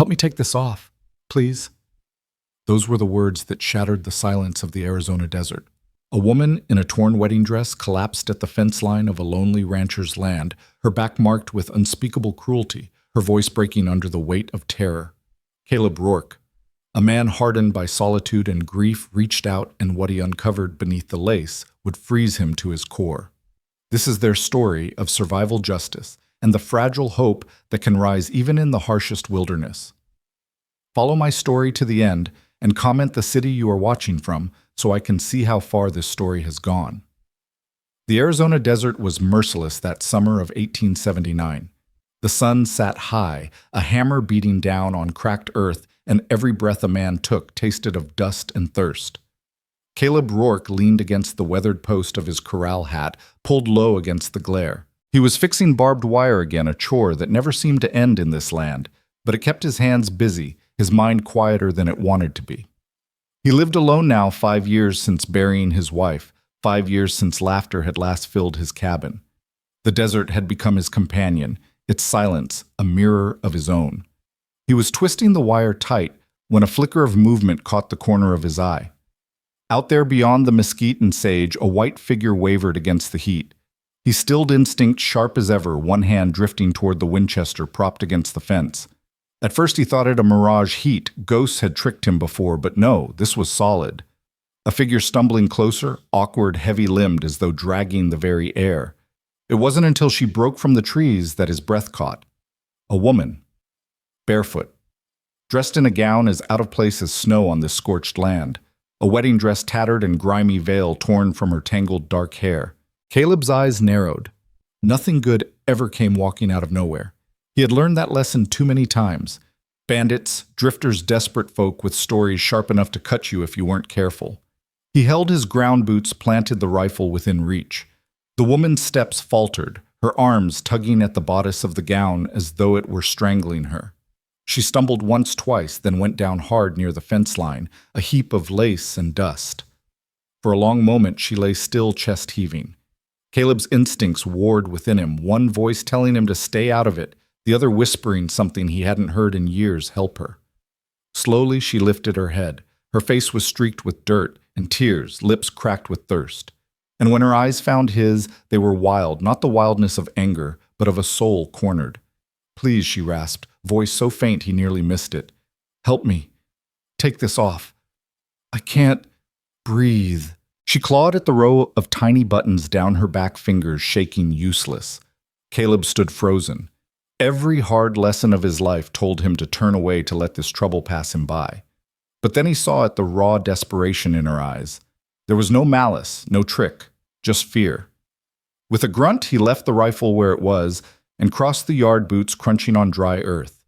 Help me take this off, please. Those were the words that shattered the silence of the Arizona desert. A woman in a torn wedding dress collapsed at the fence line of a lonely rancher's land, her back marked with unspeakable cruelty, her voice breaking under the weight of terror. Caleb Rourke, a man hardened by solitude and grief, reached out, and what he uncovered beneath the lace would freeze him to his core. This is their story of survival justice and the fragile hope that can rise even in the harshest wilderness. Follow my story to the end and comment the city you are watching from so I can see how far this story has gone. The Arizona desert was merciless that summer of 1879. The sun sat high, a hammer beating down on cracked earth, and every breath a man took tasted of dust and thirst. Caleb Rourke leaned against the weathered post of his corral hat, pulled low against the glare. He was fixing barbed wire again, a chore that never seemed to end in this land, but it kept his hands busy, his mind quieter than it wanted to be. He lived alone now 5 years since burying his wife, 5 years since laughter had last filled his cabin. The desert had become his companion, its silence a mirror of his own. He was twisting the wire tight when a flicker of movement caught the corner of his eye. Out there beyond the mesquite and sage, a white figure wavered against the heat. He stilled instinct sharp as ever, one hand drifting toward the Winchester propped against the fence. At first he thought it a mirage heat. Ghosts had tricked him before, but no, this was solid. A figure stumbling closer, awkward, heavy-limbed, as though dragging the very air. It wasn't until she broke from the trees that his breath caught. A woman. Barefoot. Dressed in a gown as out of place as snow on this scorched land. A wedding dress tattered and grimy veil torn from her tangled dark hair. Caleb's eyes narrowed. Nothing good ever came walking out of nowhere. He had learned that lesson too many times. Bandits, drifters, desperate folk with stories sharp enough to cut you if you weren't careful. He held his ground boots, planted the rifle within reach. The woman's steps faltered, her arms tugging at the bodice of the gown as though it were strangling her. She stumbled once, twice, then went down hard near the fence line, a heap of lace and dust. For a long moment she lay still, chest heaving. Caleb's instincts warred within him, one voice telling him to stay out of it, the other whispering something he hadn't heard in years, help her. Slowly she lifted her head. Her face was streaked with dirt and tears, lips cracked with thirst. And when her eyes found his, they were wild, not the wildness of anger, but of a soul cornered. Please, she rasped, voice so faint he nearly missed it. Help me. Take this off. I can't breathe. She clawed at the row of tiny buttons down her back, fingers shaking useless. Caleb stood frozen. Every hard lesson of his life told him to turn away to let this trouble pass him by. But then he saw it, the raw desperation in her eyes. There was no malice, no trick, just fear. With a grunt, he left the rifle where it was and crossed the yard, boots crunching on dry earth.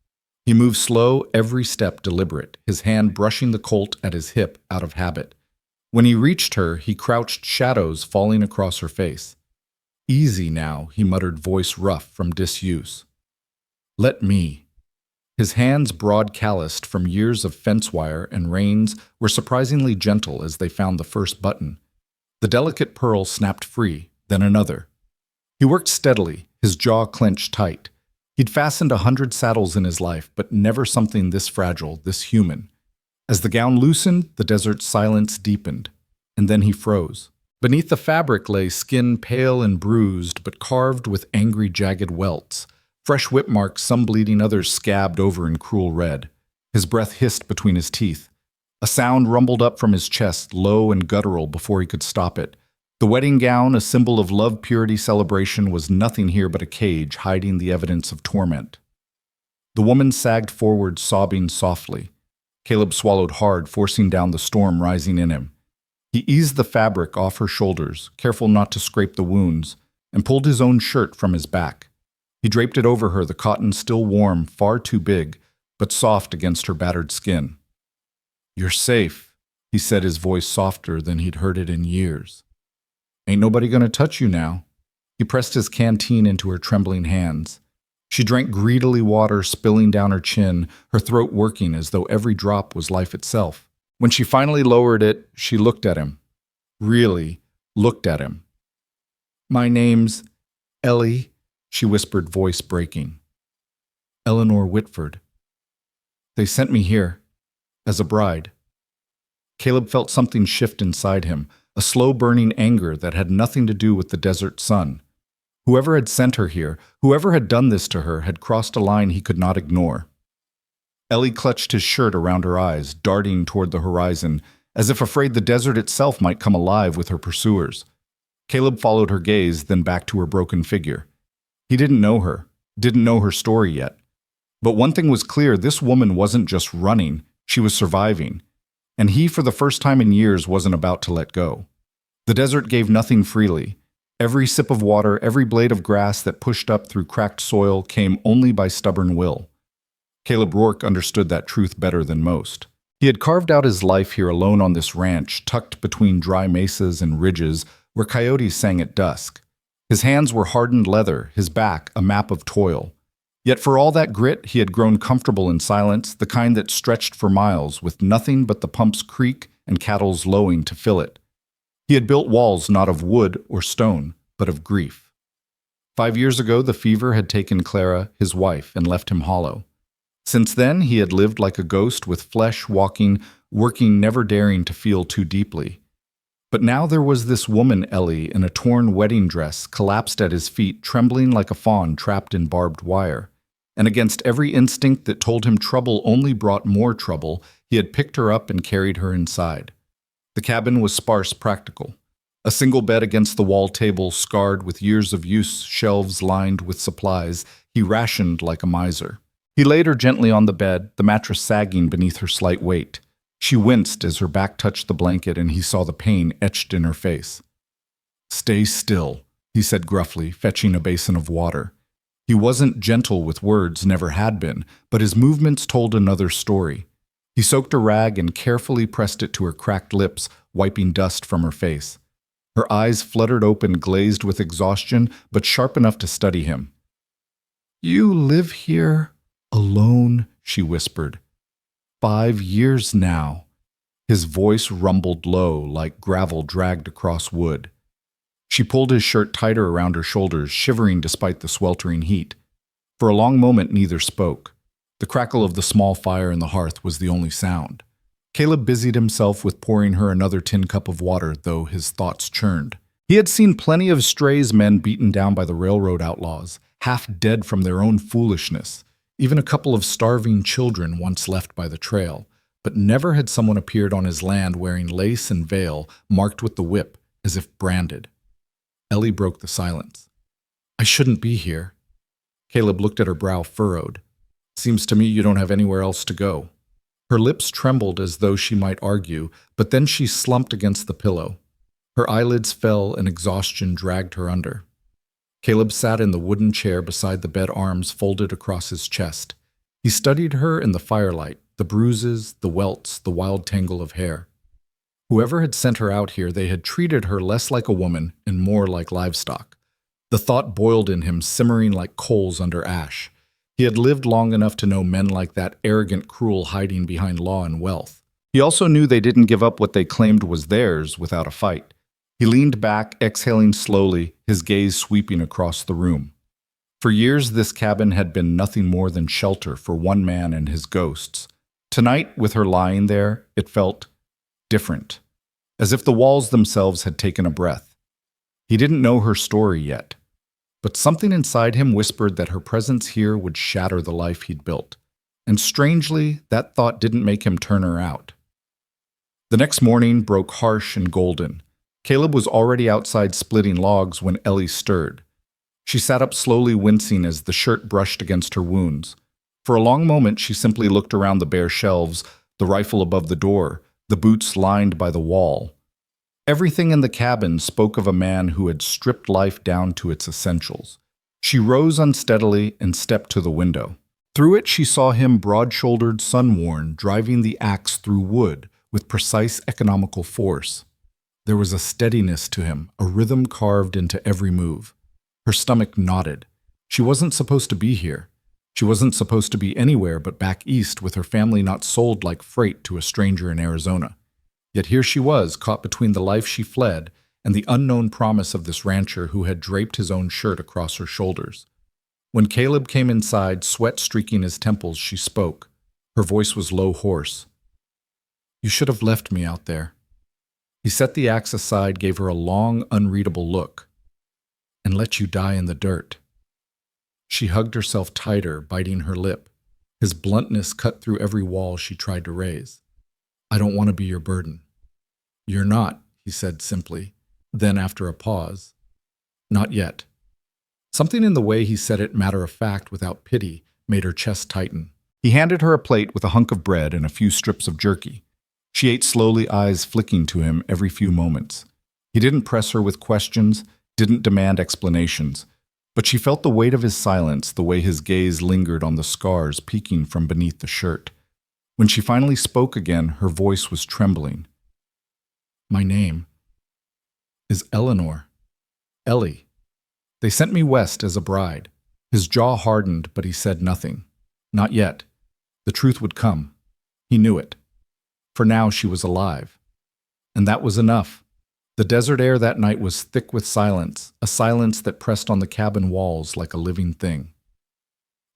He moved slow, every step deliberate, his hand brushing the Colt at his hip out of habit. When he reached her, he crouched, shadows falling across her face. Easy now, he muttered, voice rough from disuse. Let me. His hands, broad calloused from years of fence wire and reins, were surprisingly gentle as they found the first button. The delicate pearl snapped free, then another. He worked steadily, his jaw clenched tight. He'd fastened 100 saddles in his life, but never something this fragile, this human. As the gown loosened, the desert silence deepened, and then he froze. Beneath the fabric lay skin pale and bruised, but carved with angry, jagged welts. Fresh whip marks, some bleeding, others scabbed over in cruel red. His breath hissed between his teeth. A sound rumbled up from his chest, low and guttural, before he could stop it. The wedding gown, a symbol of love, purity, celebration, was nothing here but a cage hiding the evidence of torment. The woman sagged forward, sobbing softly. Caleb swallowed hard, forcing down the storm rising in him. He eased the fabric off her shoulders, careful not to scrape the wounds, and pulled his own shirt from his back. He draped it over her, the cotton still warm, far too big, but soft against her battered skin. You're safe, he said, his voice softer than he'd heard it in years. Ain't nobody gonna touch you now. He pressed his canteen into her trembling hands. She drank greedily, water spilling down her chin, her throat working as though every drop was life itself. When she finally lowered it, she looked at him. Really looked at him. My name's Ellie, she whispered, voice breaking. Eleanor Whitford. They sent me here. As a bride. Caleb felt something shift inside him, a slow-burning anger that had nothing to do with the desert sun. Whoever had sent her here, whoever had done this to her, had crossed a line he could not ignore. Ellie clutched his shirt around her eyes, darting toward the horizon, as if afraid the desert itself might come alive with her pursuers. Caleb followed her gaze, then back to her broken figure. He didn't know her story yet. But one thing was clear, this woman wasn't just running, she was surviving. And he, for the first time in years, wasn't about to let go. The desert gave nothing freely. Every sip of water, every blade of grass that pushed up through cracked soil came only by stubborn will. Caleb Rourke understood that truth better than most. He had carved out his life here alone on this ranch, tucked between dry mesas and ridges where coyotes sang at dusk. His hands were hardened leather, his back a map of toil. Yet for all that grit, he had grown comfortable in silence, the kind that stretched for miles, with nothing but the pump's creak and cattle's lowing to fill it. He had built walls not of wood or stone, but of grief. 5 years ago, the fever had taken Clara, his wife, and left him hollow. Since then, he had lived like a ghost with flesh walking, working, never daring to feel too deeply. But now there was this woman, Ellie, in a torn wedding dress, collapsed at his feet, trembling like a fawn trapped in barbed wire. And against every instinct that told him trouble only brought more trouble, he had picked her up and carried her inside. The cabin was sparse, practical. A single bed against the wall table, scarred with years of use, shelves lined with supplies. He rationed like a miser. He laid her gently on the bed, the mattress sagging beneath her slight weight. She winced as her back touched the blanket and he saw the pain etched in her face. "Stay still," he said gruffly, fetching a basin of water. He wasn't gentle with words, never had been, but his movements told another story. He soaked a rag and carefully pressed it to her cracked lips, wiping dust from her face. Her eyes fluttered open, glazed with exhaustion, but sharp enough to study him. "You live here alone," she whispered. 5 years now." His voice rumbled low, like gravel dragged across wood. She pulled his shirt tighter around her shoulders, shivering despite the sweltering heat. For a long moment, neither spoke. The crackle of the small fire in the hearth was the only sound. Caleb busied himself with pouring her another tin cup of water, though his thoughts churned. He had seen plenty of strays men beaten down by the railroad outlaws, half dead from their own foolishness, even a couple of starving children once left by the trail, but never had someone appeared on his land wearing lace and veil, marked with the whip, as if branded. Ellie broke the silence. "I shouldn't be here." Caleb looked at her brow furrowed. "Seems to me you don't have anywhere else to go." Her lips trembled as though she might argue, but then she slumped against the pillow. Her eyelids fell and exhaustion dragged her under. Caleb sat in the wooden chair beside the bed, arms folded across his chest. He studied her in the firelight, the bruises, the welts, the wild tangle of hair. Whoever had sent her out here, they had treated her less like a woman and more like livestock. The thought boiled in him, simmering like coals under ash. He had lived long enough to know men like that, arrogant, cruel, hiding behind law and wealth. He also knew they didn't give up what they claimed was theirs without a fight. He leaned back, exhaling slowly, his gaze sweeping across the room. For years, this cabin had been nothing more than shelter for one man and his ghosts. Tonight, with her lying there, it felt different, as if the walls themselves had taken a breath. He didn't know her story yet, but something inside him whispered that her presence here would shatter the life he'd built. And strangely, that thought didn't make him turn her out. The next morning broke harsh and golden. Caleb was already outside splitting logs when Ellie stirred. She sat up slowly, wincing as the shirt brushed against her wounds. For a long moment, she simply looked around the bare shelves, the rifle above the door, the boots lined by the wall. Everything in the cabin spoke of a man who had stripped life down to its essentials. She rose unsteadily and stepped to the window. Through it, she saw him broad-shouldered, sun-worn, driving the axe through wood with precise economical force. There was a steadiness to him, a rhythm carved into every move. Her stomach knotted. She wasn't supposed to be here. She wasn't supposed to be anywhere but back east, with her family not sold like freight to a stranger in Arizona. Yet here she was, caught between the life she fled and the unknown promise of this rancher who had draped his own shirt across her shoulders. When Caleb came inside, sweat streaking his temples, she spoke. Her voice was low, hoarse. You should have left me out there. He set the axe aside, gave her a long, unreadable look, and let you die in the dirt. She hugged herself tighter, biting her lip. His bluntness cut through every wall she tried to raise. I don't want to be your burden. You're not, he said simply. Then, after a pause, not yet. Something in the way he said it matter of fact without pity made her chest tighten. He handed her a plate with a hunk of bread and a few strips of jerky. She ate slowly, eyes flicking to him every few moments. He didn't press her with questions, didn't demand explanations, but she felt the weight of his silence, the way his gaze lingered on the scars peeking from beneath the shirt. When she finally spoke again, her voice was trembling. My name is Eleanor. Ellie. They sent me west as a bride. His jaw hardened, but he said nothing. Not yet. The truth would come. He knew it. For now, she was alive. And that was enough. The desert air that night was thick with silence, a silence that pressed on the cabin walls like a living thing.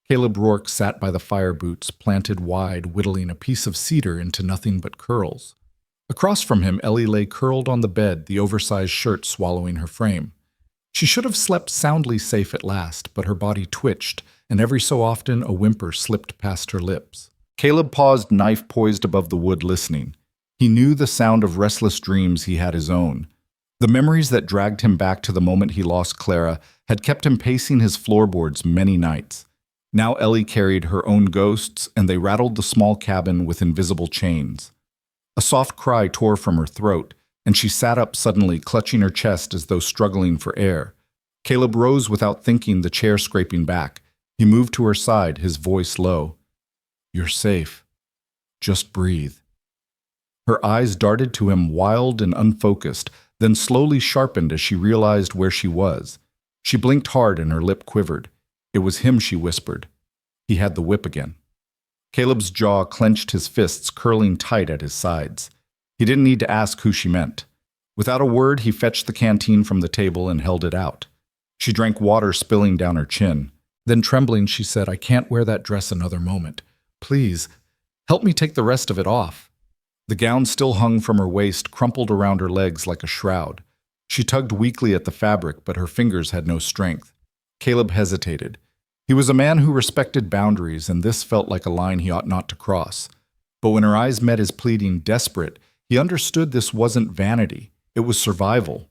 Caleb Rourke sat by the fire boots, planted wide, whittling a piece of cedar into nothing but curls. Across from him, Ellie lay curled on the bed, the oversized shirt swallowing her frame. She should have slept soundly safe at last, but her body twitched, and every so often a whimper slipped past her lips. Caleb paused, knife poised above the wood, listening. He knew the sound of restless dreams he had his own. The memories that dragged him back to the moment he lost Clara had kept him pacing his floorboards many nights. Now Ellie carried her own ghosts, and they rattled the small cabin with invisible chains. A soft cry tore from her throat, and she sat up suddenly, clutching her chest as though struggling for air. Caleb rose without thinking, the chair scraping back. He moved to her side, his voice low. You're safe. Just breathe. Her eyes darted to him, wild and unfocused, then slowly sharpened as she realized where she was. She blinked hard and her lip quivered. It was him, she whispered. He had the whip again. Caleb's jaw clenched, his fists curling tight at his sides. He didn't need to ask who she meant. Without a word, he fetched the canteen from the table and held it out. She drank water spilling down her chin. Then, trembling, she said, I can't wear that dress another moment. Please, help me take the rest of it off. The gown still hung from her waist, crumpled around her legs like a shroud. She tugged weakly at the fabric, but her fingers had no strength. Caleb hesitated. He was a man who respected boundaries, and this felt like a line he ought not to cross. But when her eyes met his pleading, desperate, he understood this wasn't vanity. It was survival.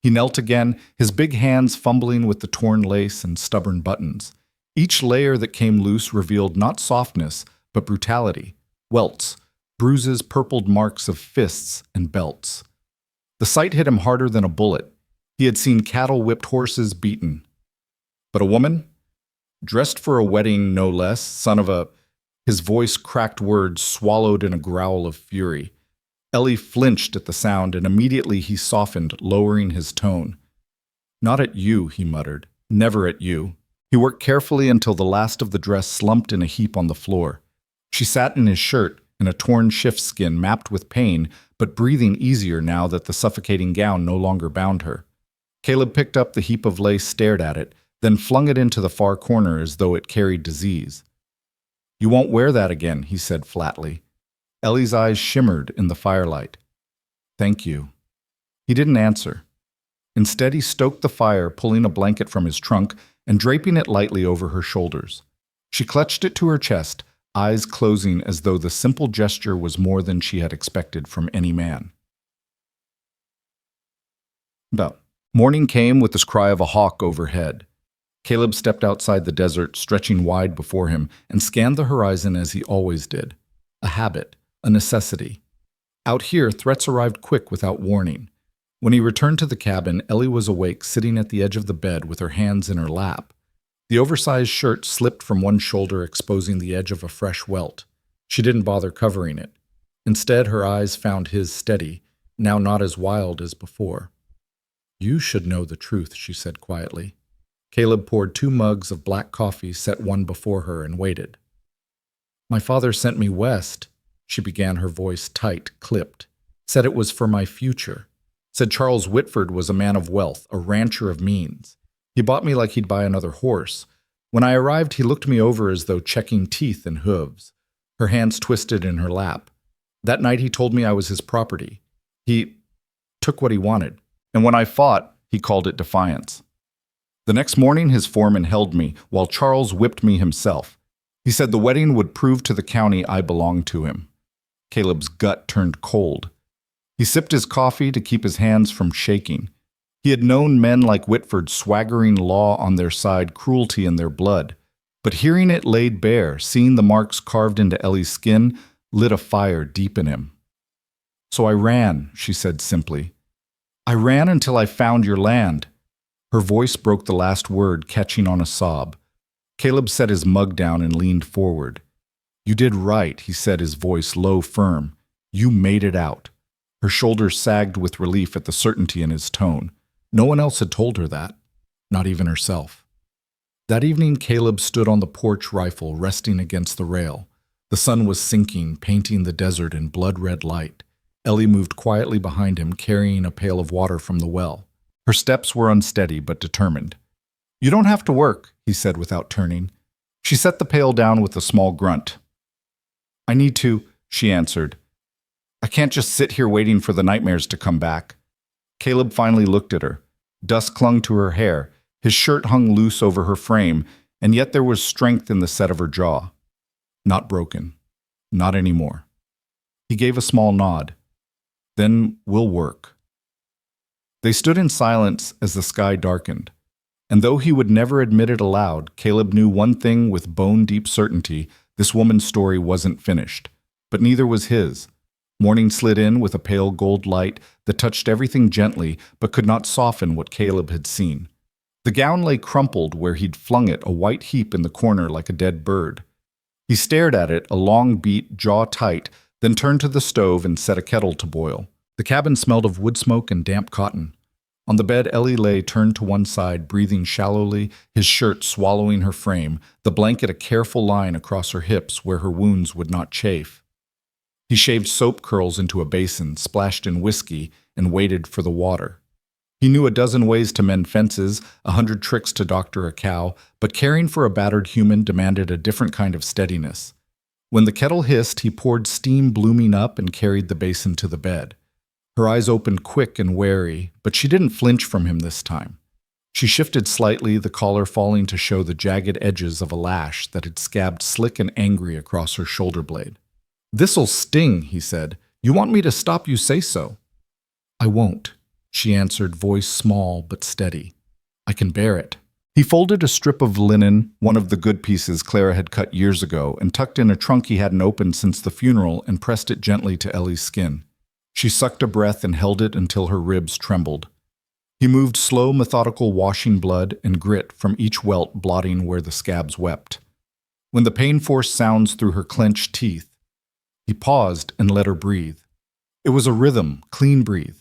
He knelt again, his big hands fumbling with the torn lace and stubborn buttons. Each layer that came loose revealed not softness, but brutality, welts, bruises, purpled marks of fists and belts. The sight hit him harder than a bullet. He had seen cattle-whipped, horses beaten. But a woman? Dressed for a wedding, no less, son of a... His voice cracked words swallowed in a growl of fury. Ellie flinched at the sound, and immediately he softened, lowering his tone. Not at you, he muttered. Never at you. He worked carefully until the last of the dress slumped in a heap on the floor. She sat in his shirt, in a torn shift-skin mapped with pain, but breathing easier now that the suffocating gown no longer bound her. Caleb picked up the heap of lace, stared at it, then flung it into the far corner as though it carried disease. You won't wear that again, he said flatly. Ellie's eyes shimmered in the firelight. Thank you. He didn't answer. Instead, he stoked the fire, pulling a blanket from his trunk and draping it lightly over her shoulders. She clutched it to her chest, eyes closing as though the simple gesture was more than she had expected from any man. Morning came with the cry of a hawk overhead. Caleb stepped outside the desert, stretching wide before him, and scanned the horizon as he always did. A habit, a necessity. Out here, threats arrived quick without warning. When he returned to the cabin, Ellie was awake, sitting at the edge of the bed with her hands in her lap. The oversized shirt slipped from one shoulder, exposing the edge of a fresh welt. She didn't bother covering it. Instead, her eyes found his steady, now not as wild as before. You should know the truth, she said quietly. Caleb poured 2 mugs of black coffee, set one before her, and waited. My father sent me west, she began, her voice tight, clipped. Said it was for my future. Said Charles Whitford was a man of wealth, a rancher of means. He bought me like he'd buy another horse. When I arrived, he looked me over as though checking teeth and hooves. Her hands twisted in her lap. That night he told me I was his property. He took what he wanted. And when I fought, he called it defiance. The next morning his foreman held me while Charles whipped me himself. He said the wedding would prove to the county I belonged to him. Caleb's gut turned cold. He sipped his coffee to keep his hands from shaking. He had known men like Whitford swaggering law on their side, cruelty in their blood. But hearing it laid bare, seeing the marks carved into Ellie's skin, lit a fire deep in him. "So I ran," she said simply. "I ran until I found your land." Her voice broke the last word, catching on a sob. Caleb set his mug down and leaned forward. "You did right," he said, his voice low, firm. "You made it out." Her shoulders sagged with relief at the certainty in his tone. No one else had told her that, not even herself. That evening, Caleb stood on the porch, rifle resting against the rail. The sun was sinking, painting the desert in blood-red light. Ellie moved quietly behind him, carrying a pail of water from the well. Her steps were unsteady but determined. "You don't have to work," he said without turning. She set the pail down with a small grunt. "I need to," she answered. "I can't just sit here waiting for the nightmares to come back." Caleb finally looked at her. Dust clung to her hair. His shirt hung loose over her frame, and yet there was strength in the set of her jaw. Not broken. Not anymore. He gave a small nod. "Then we'll work." They stood in silence as the sky darkened. And though he would never admit it aloud, Caleb knew one thing with bone-deep certainty: this woman's story wasn't finished. But neither was his. Morning slid in with a pale gold light that touched everything gently but could not soften what Caleb had seen. The gown lay crumpled where he'd flung it, a white heap in the corner like a dead bird. He stared at it, a long beat, jaw tight, then turned to the stove and set a kettle to boil. The cabin smelled of wood smoke and damp cotton. On the bed, Ellie lay turned to one side, breathing shallowly, his shirt swallowing her frame, the blanket a careful line across her hips where her wounds would not chafe. He shaved soap curls into a basin, splashed in whiskey, and waited for the water. He knew a dozen ways to mend fences, 100 tricks to doctor a cow, but caring for a battered human demanded a different kind of steadiness. When the kettle hissed, he poured steam blooming up and carried the basin to the bed. Her eyes opened quick and wary, but she didn't flinch from him this time. She shifted slightly, the collar falling to show the jagged edges of a lash that had scabbed slick and angry across her shoulder blade. "This'll sting," he said. "You want me to stop you, say so." "I won't," she answered, voice small but steady. "I can bear it." He folded a strip of linen, one of the good pieces Clara had cut years ago, and tucked in a trunk he hadn't opened since the funeral and pressed it gently to Ellie's skin. She sucked a breath and held it until her ribs trembled. He moved slow, methodical, washing blood and grit from each welt, blotting where the scabs wept. When the pain forced sounds through her clenched teeth, he paused and let her breathe. It was a rhythm, clean breathe.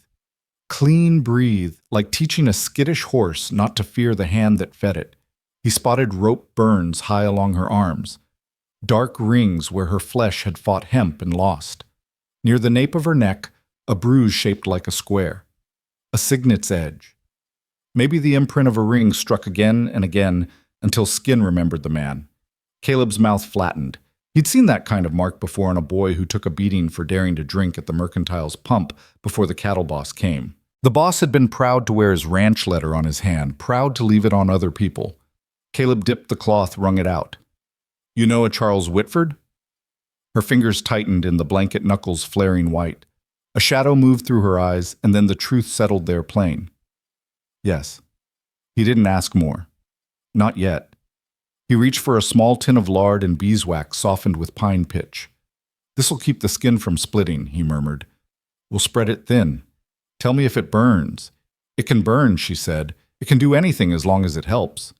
Clean breathe, like teaching a skittish horse not to fear the hand that fed it. He spotted rope burns high along her arms, dark rings where her flesh had fought hemp and lost. Near the nape of her neck, a bruise shaped like a square. A signet's edge. Maybe the imprint of a ring struck again and again until skin remembered the man. Caleb's mouth flattened. He'd seen that kind of mark before on a boy who took a beating for daring to drink at the mercantile's pump before the cattle boss came. The boss had been proud to wear his ranch letter on his hand, proud to leave it on other people. Caleb dipped the cloth, wrung it out. "You know a Charles Whitford?" Her fingers tightened in the blanket knuckles flaring white. A shadow moved through her eyes, and then the truth settled there plain. Yes. He didn't ask more. Not yet. He reached for a small tin of lard and beeswax softened with pine pitch. "This'll keep the skin from splitting," he murmured. "We'll spread it thin. Tell me if it burns." "It can burn," she said. "It can do anything as long as it helps."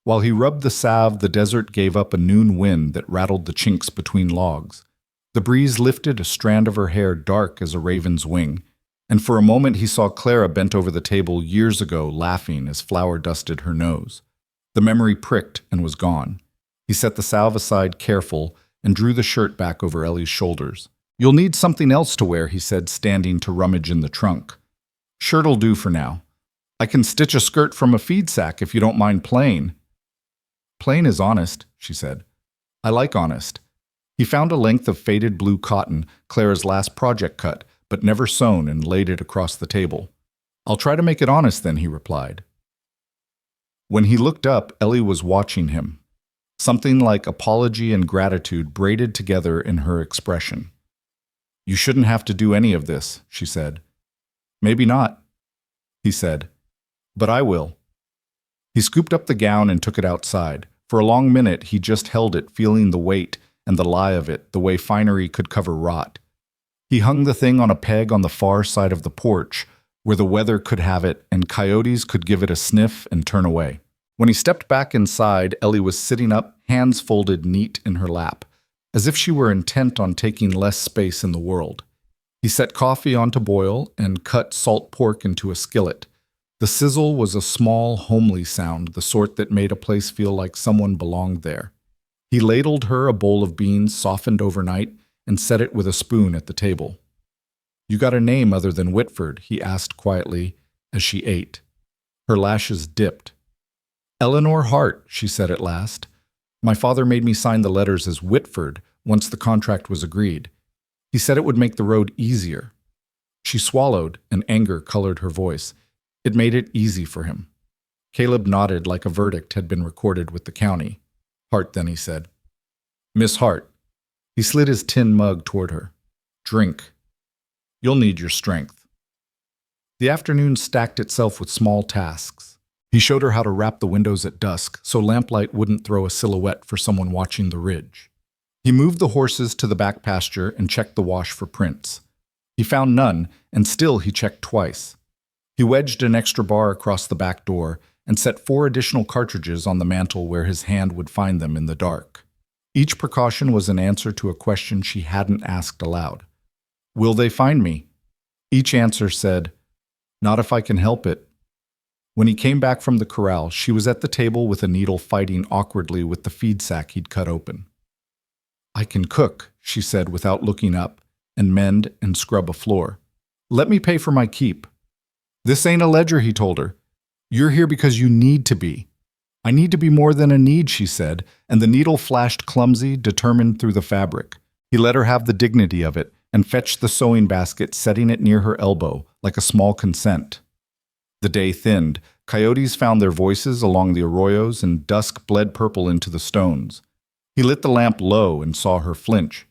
While he rubbed the salve, the desert gave up a noon wind that rattled the chinks between logs. The breeze lifted a strand of her hair dark as a raven's wing, and for a moment he saw Clara bent over the table years ago, laughing as flour dusted her nose. The memory pricked and was gone. He set the salve aside, careful, and drew the shirt back over Ellie's shoulders. "You'll need something else to wear," he said, standing to rummage in the trunk. "Shirt'll do for now. I can stitch a skirt from a feed sack if you don't mind plain." "Plain is honest," she said. "I like honest. He found a length of faded blue cotton, Clara's last project cut, but never sewn, and laid it across the table. "I'll try to make it honest then," he replied. When he looked up, Ellie was watching him. Something like apology and gratitude braided together in her expression. "You shouldn't have to do any of this," she said. "Maybe not," he said, "but I will." He scooped up the gown and took it outside. For a long minute, he just held it, feeling the weight and the lie of it, the way finery could cover rot. He hung the thing on a peg on the far side of the porch, where the weather could have it and coyotes could give it a sniff and turn away. When he stepped back inside, Ellie was sitting up, hands folded neat in her lap, as if she were intent on taking less space in the world. He set coffee on to boil and cut salt pork into a skillet. The sizzle was a small, homely sound, the sort that made a place feel like someone belonged there. He ladled her a bowl of beans softened overnight and set it with a spoon at the table. "You got a name other than Whitford?" he asked quietly as she ate. Her lashes dipped. "Eleanor Hart," she said at last. "My father made me sign the letters as Whitford once the contract was agreed. He said it would make the road easier." She swallowed, and anger colored her voice. It made it easy for him. Caleb nodded like a verdict had been recorded with the county. "Hart, then," he said. "Miss Hart." He slid his tin mug toward her. "Drink. You'll need your strength." The afternoon stacked itself with small tasks. He showed her how to wrap the windows at dusk so lamplight wouldn't throw a silhouette for someone watching the ridge. He moved the horses to the back pasture and checked the wash for prints. He found none, and still he checked twice. He wedged an extra bar across the back door and set 4 additional cartridges on the mantel where his hand would find them in the dark. Each precaution was an answer to a question she hadn't asked aloud. "Will they find me?" Each answer said, "Not if I can help it." When he came back from the corral, she was at the table with a needle fighting awkwardly with the feed sack he'd cut open. "I can cook," she said without looking up, "and mend and scrub a floor. Let me pay for my keep." "This ain't a ledger," he told her. "You're here because you need to be." "I need to be more than a need," she said, and the needle flashed clumsy, determined through the fabric. He let her have the dignity of it and fetched the sewing basket, setting it near her elbow, like a small consent. The day thinned. Coyotes found their voices along the arroyos, and dusk bled purple into the stones. He lit the lamp low and saw her flinch.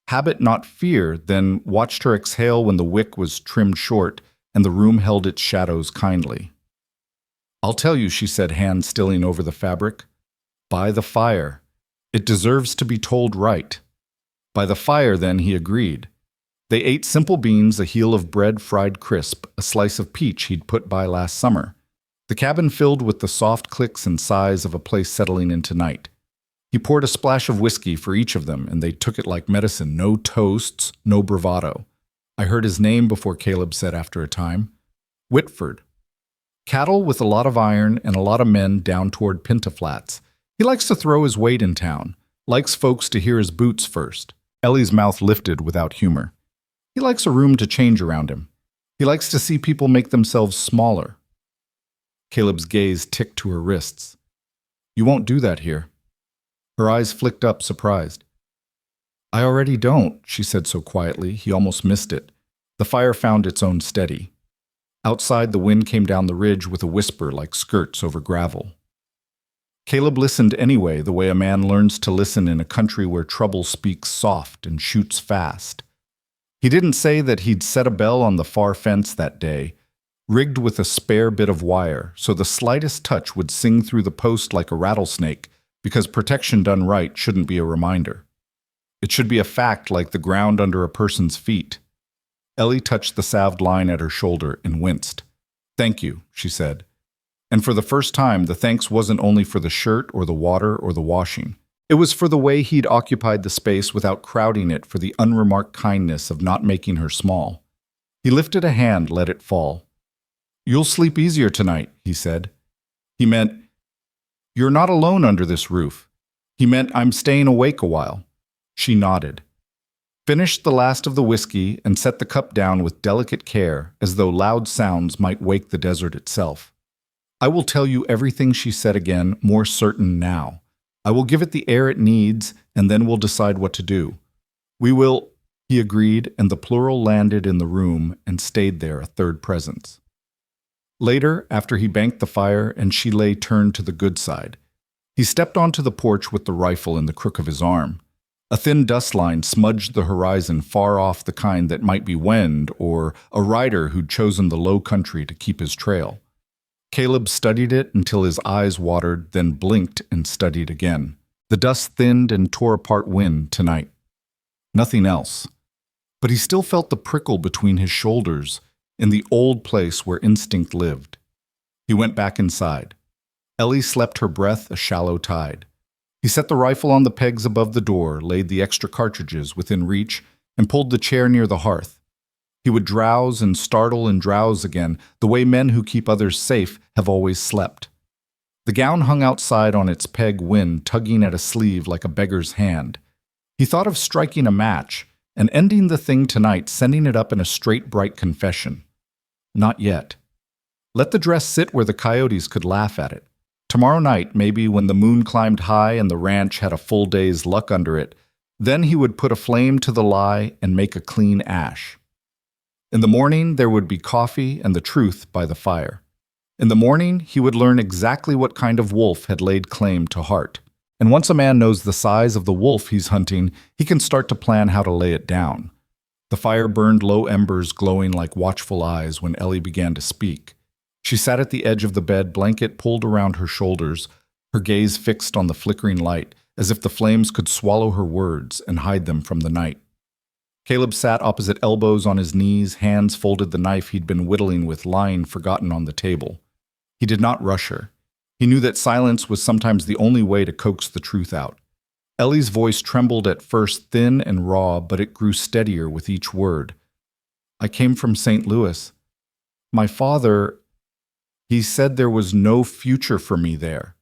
Habit, not fear, then watched her exhale when the wick was trimmed short and the room held its shadows kindly. "I'll tell you," she said, hand stilling over the fabric. "By the fire. It deserves to be told right." "By the fire, then," he agreed. They ate simple beans, a heel of bread fried crisp, a slice of peach he'd put by last summer. The cabin filled with the soft clicks and sighs of a place settling into night. He poured a splash of whiskey for each of them, and they took it like medicine. No toasts, no bravado. I heard his name before, Caleb said after a time. "Whitford. Cattle with a lot of iron and a lot of men down toward Pinta Flats. He likes to throw his weight in town. Likes folks to hear his boots first." Ellie's mouth lifted without humor. "He likes a room to change around him. He likes to see people make themselves smaller." Caleb's gaze ticked to her wrists. "You won't do that here." Her eyes flicked up, surprised. "I already don't," she said so quietly he almost missed it. The fire found its own steady. Outside, the wind came down the ridge with a whisper like skirts over gravel. Caleb listened anyway, the way a man learns to listen in a country where trouble speaks soft and shoots fast. He didn't say that he'd set a bell on the far fence that day, rigged with a spare bit of wire, so the slightest touch would sing through the post like a rattlesnake, because protection done right shouldn't be a reminder. It should be a fact like the ground under a person's feet. Ellie touched the salved line at her shoulder and winced. "Thank you," she said. And for the first time, the thanks wasn't only for the shirt or the water or the washing. It was for the way he'd occupied the space without crowding it, for the unremarked kindness of not making her small. He lifted a hand, let it fall. "You'll sleep easier tonight," he said. He meant, "You're not alone under this roof." He meant, "I'm staying awake a while." She nodded. Finished the last of the whiskey and set the cup down with delicate care, as though loud sounds might wake the desert itself. "I will tell you everything," she said again, more certain now. I will give it the air it needs, and then we'll decide what to do. We will, he agreed, and the plural landed in the room and stayed there, a third presence. Later, after he banked the fire and she lay turned to the good side, he stepped onto the porch with the rifle in the crook of his arm. A thin dust line smudged the horizon, far off, the kind that might be wind or a rider who'd chosen the low country to keep his trail. Caleb studied it until his eyes watered, then blinked and studied again. The dust thinned and tore apart wind tonight. Nothing else. But he still felt the prickle between his shoulders in the old place where instinct lived. He went back inside. Ellie slept her breath a shallow tide. He set the rifle on the pegs above the door, laid the extra cartridges within reach, and pulled the chair near the hearth. He would drowse and startle and drowse again, the way men who keep others safe have always slept. The gown hung outside on its peg wind, tugging at a sleeve like a beggar's hand. He thought of striking a match and ending the thing tonight, sending it up in a straight, bright confession. Not yet. Let the dress sit where the coyotes could laugh at it. Tomorrow night, maybe, when the moon climbed high and the ranch had a full day's luck under it, then he would put a flame to the lie and make a clean ash. In the morning, there would be coffee and the truth by the fire. In the morning, he would learn exactly what kind of wolf had laid claim to heart. And once a man knows the size of the wolf he's hunting, he can start to plan how to lay it down. The fire burned low embers glowing like watchful eyes when Ellie began to speak. She sat at the edge of the bed, blanket pulled around her shoulders, her gaze fixed on the flickering light, as if the flames could swallow her words and hide them from the night. Caleb sat opposite, elbows on his knees, hands folded, the knife he'd been whittling with lying forgotten on the table. He did not rush her. He knew that silence was sometimes the only way to coax the truth out. Ellie's voice trembled at first, thin and raw, but it grew steadier with each word. I came from St. Louis. My father, he said there was no future for me there.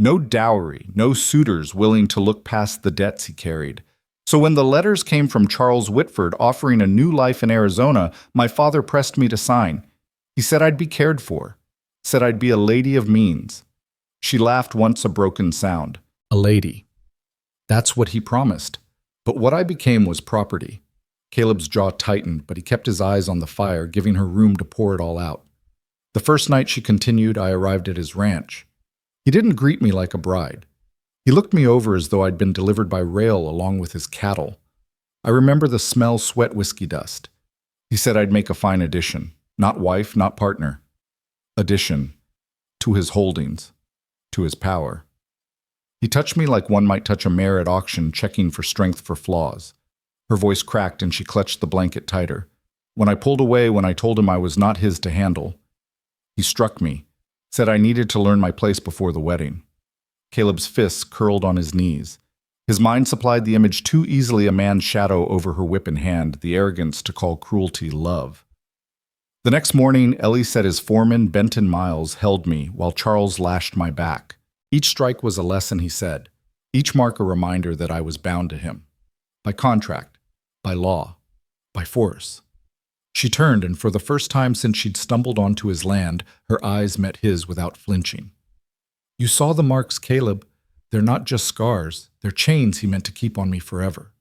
No dowry, no suitors willing to look past the debts he carried. So when the letters came from Charles Whitford offering a new life in Arizona, my father pressed me to sign. He said I'd be cared for, said I'd be a lady of means. She laughed once, a broken sound. A lady. That's what he promised. But what I became was property. Caleb's jaw tightened, but he kept his eyes on the fire, giving her room to pour it all out. The first night, she continued, I arrived at his ranch. He didn't greet me like a bride. He looked me over as though I'd been delivered by rail along with his cattle. I remember the smell, sweat, whiskey dust. He said I'd make a fine addition. Not wife, not partner. Addition. To his holdings. To his power. He touched me like one might touch a mare at auction, checking for strength for flaws. Her voice cracked and she clutched the blanket tighter. When I pulled away, when I told him I was not his to handle, he struck me, said I needed to learn my place before the wedding. Caleb's fists curled on his knees. His mind supplied the image too easily, a man's shadow over her whip in hand, the arrogance to call cruelty love. The next morning, Ellie said his foreman, Benton Miles, held me while Charles lashed my back. Each strike was a lesson, he said. Each mark a reminder that I was bound to him. By contract, by law, by force. She turned, and for the first time since she'd stumbled onto his land, her eyes met his without flinching. You saw the marks, Caleb. They're not just scars. They're chains he meant to keep on me forever.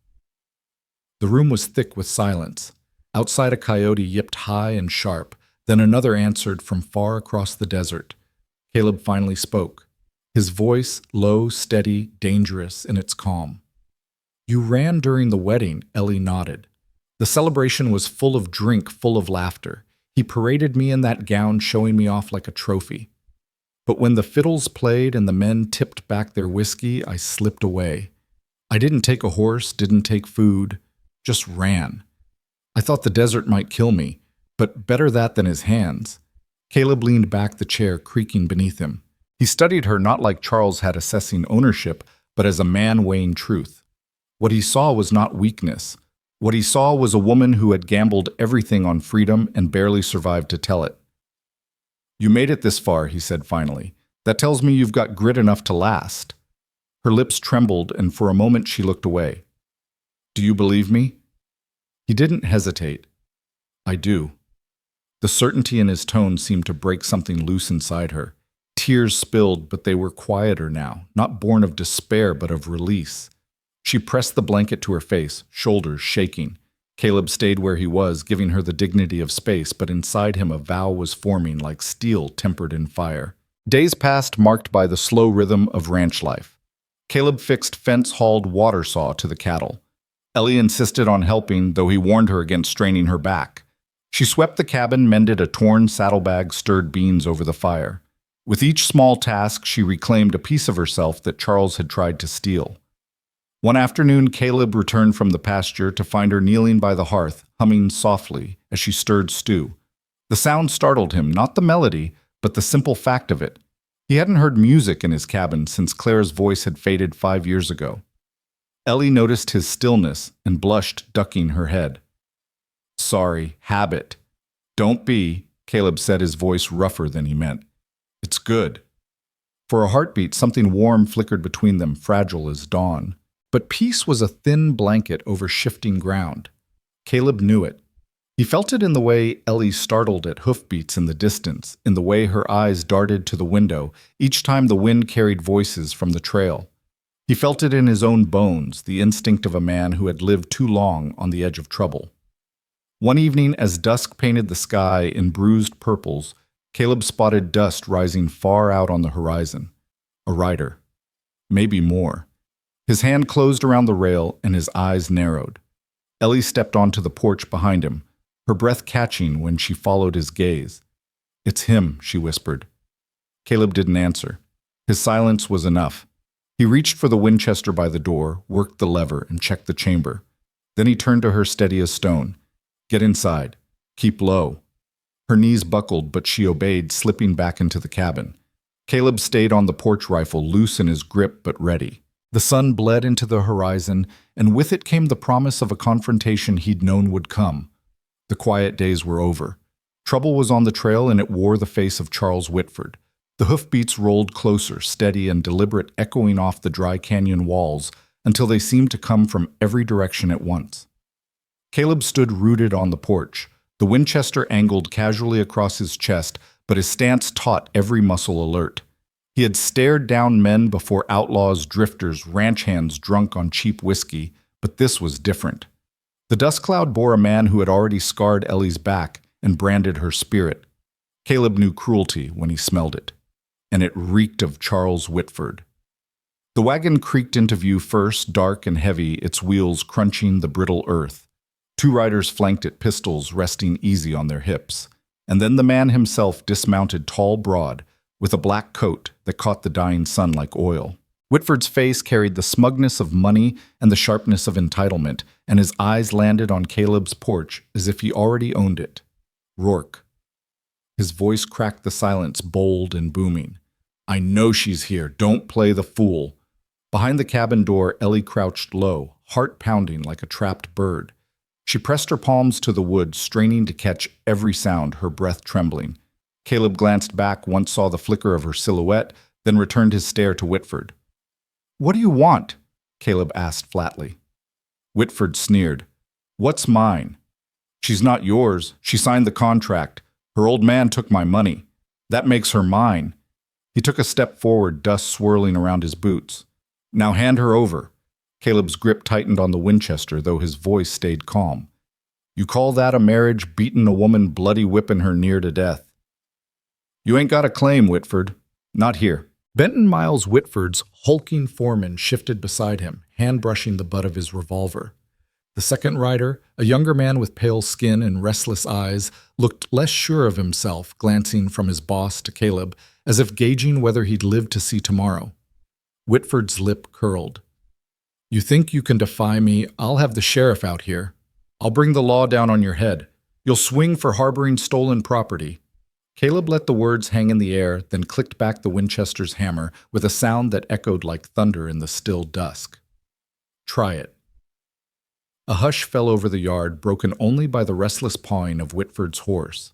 The room was thick with silence. Outside, a coyote yipped high and sharp. Then another answered from far across the desert. Caleb finally spoke. His voice, low, steady, dangerous in its calm. You ran during the wedding, Ellie nodded. The celebration was full of drink, full of laughter. He paraded me in that gown, showing me off like a trophy. But when the fiddles played and the men tipped back their whiskey, I slipped away. I didn't take a horse, didn't take food, just ran. I thought the desert might kill me, but better that than his hands. Caleb leaned back, the chair creaking beneath him. He studied her not like Charles had assessing ownership, but as a man weighing truth. What he saw was not weakness. What he saw was a woman who had gambled everything on freedom and barely survived to tell it. You made it this far, he said finally. That tells me you've got grit enough to last. Her lips trembled, and for a moment she looked away. Do you believe me? He didn't hesitate. I do. The certainty in his tone seemed to break something loose inside her. Tears spilled, but they were quieter now, not born of despair but of release. She pressed the blanket to her face, shoulders shaking. Caleb stayed where he was, giving her the dignity of space, but inside him a vow was forming like steel tempered in fire. Days passed, marked by the slow rhythm of ranch life. Caleb fixed fence-hauled water saw to the cattle. Ellie insisted on helping, though he warned her against straining her back. She swept the cabin, mended a torn saddlebag, stirred beans over the fire. With each small task, she reclaimed a piece of herself that Charles had tried to steal. One afternoon, Caleb returned from the pasture to find her kneeling by the hearth, humming softly as she stirred stew. The sound startled him, not the melody, but the simple fact of it. He hadn't heard music in his cabin since Claire's voice had faded 5 years ago. Ellie noticed his stillness and blushed, ducking her head. "Sorry, habit." "Don't be," Caleb said, his voice rougher than he meant. "It's good." For a heartbeat, something warm flickered between them, fragile as dawn. But peace was a thin blanket over shifting ground. Caleb knew it. He felt it in the way Ellie startled at hoofbeats in the distance, in the way her eyes darted to the window each time the wind carried voices from the trail. He felt it in his own bones, the instinct of a man who had lived too long on the edge of trouble. One evening, as dusk painted the sky in bruised purples, Caleb spotted dust rising far out on the horizon. A rider. Maybe more. His hand closed around the rail and his eyes narrowed. Ellie stepped onto the porch behind him, her breath catching when she followed his gaze. "It's him," she whispered. Caleb didn't answer. His silence was enough. He reached for the Winchester by the door, worked the lever, and checked the chamber. Then he turned to her steady as stone. "Get inside. Keep low." Her knees buckled, but she obeyed, slipping back into the cabin. Caleb stayed on the porch rifle, loose in his grip but ready. The sun bled into the horizon, and with it came the promise of a confrontation he'd known would come. The quiet days were over. Trouble was on the trail, and it wore the face of Charles Whitford. The hoofbeats rolled closer, steady and deliberate, echoing off the dry canyon walls until they seemed to come from every direction at once. Caleb stood rooted on the porch, the Winchester angled casually across his chest, but his stance taut, every muscle alert. He had stared down men before, outlaws, drifters, ranch hands drunk on cheap whiskey, but this was different. The dust cloud bore a man who had already scarred Ellie's back and branded her spirit. Caleb knew cruelty when he smelled it, and it reeked of Charles Whitford. The wagon creaked into view first, dark and heavy, its wheels crunching the brittle earth. 2 riders flanked it, pistols resting easy on their hips. And then the man himself dismounted, tall, broad, with a black coat that caught the dying sun like oil. Whitford's face carried the smugness of money and the sharpness of entitlement, and his eyes landed on Caleb's porch as if he already owned it. Rourke. His voice cracked the silence, bold and booming. "I know she's here. Don't play the fool." Behind the cabin door, Ellie crouched low, heart pounding like a trapped bird. She pressed her palms to the wood, straining to catch every sound, her breath trembling. Caleb glanced back, once saw the flicker of her silhouette, then returned his stare to Whitford. "What do you want?" Caleb asked flatly. Whitford sneered. "What's mine?" "She's not yours. She signed the contract. Her old man took my money. That makes her mine." He took a step forward, dust swirling around his boots. "Now hand her over." Caleb's grip tightened on the Winchester, though his voice stayed calm. "You call that a marriage, beating a woman, bloody whipping her near to death?" "You ain't got a claim, Whitford. Not here." Benton Miles Whitford's hulking foreman shifted beside him, hand-brushing the butt of his revolver. The second rider, a younger man with pale skin and restless eyes, looked less sure of himself, glancing from his boss to Caleb, as if gauging whether he'd live to see tomorrow. Whitford's lip curled. "You think you can defy me? I'll have the sheriff out here. I'll bring the law down on your head. You'll swing for harboring stolen property." Caleb let the words hang in the air, then clicked back the Winchester's hammer with a sound that echoed like thunder in the still dusk. "Try it." A hush fell over the yard, broken only by the restless pawing of Whitford's horse.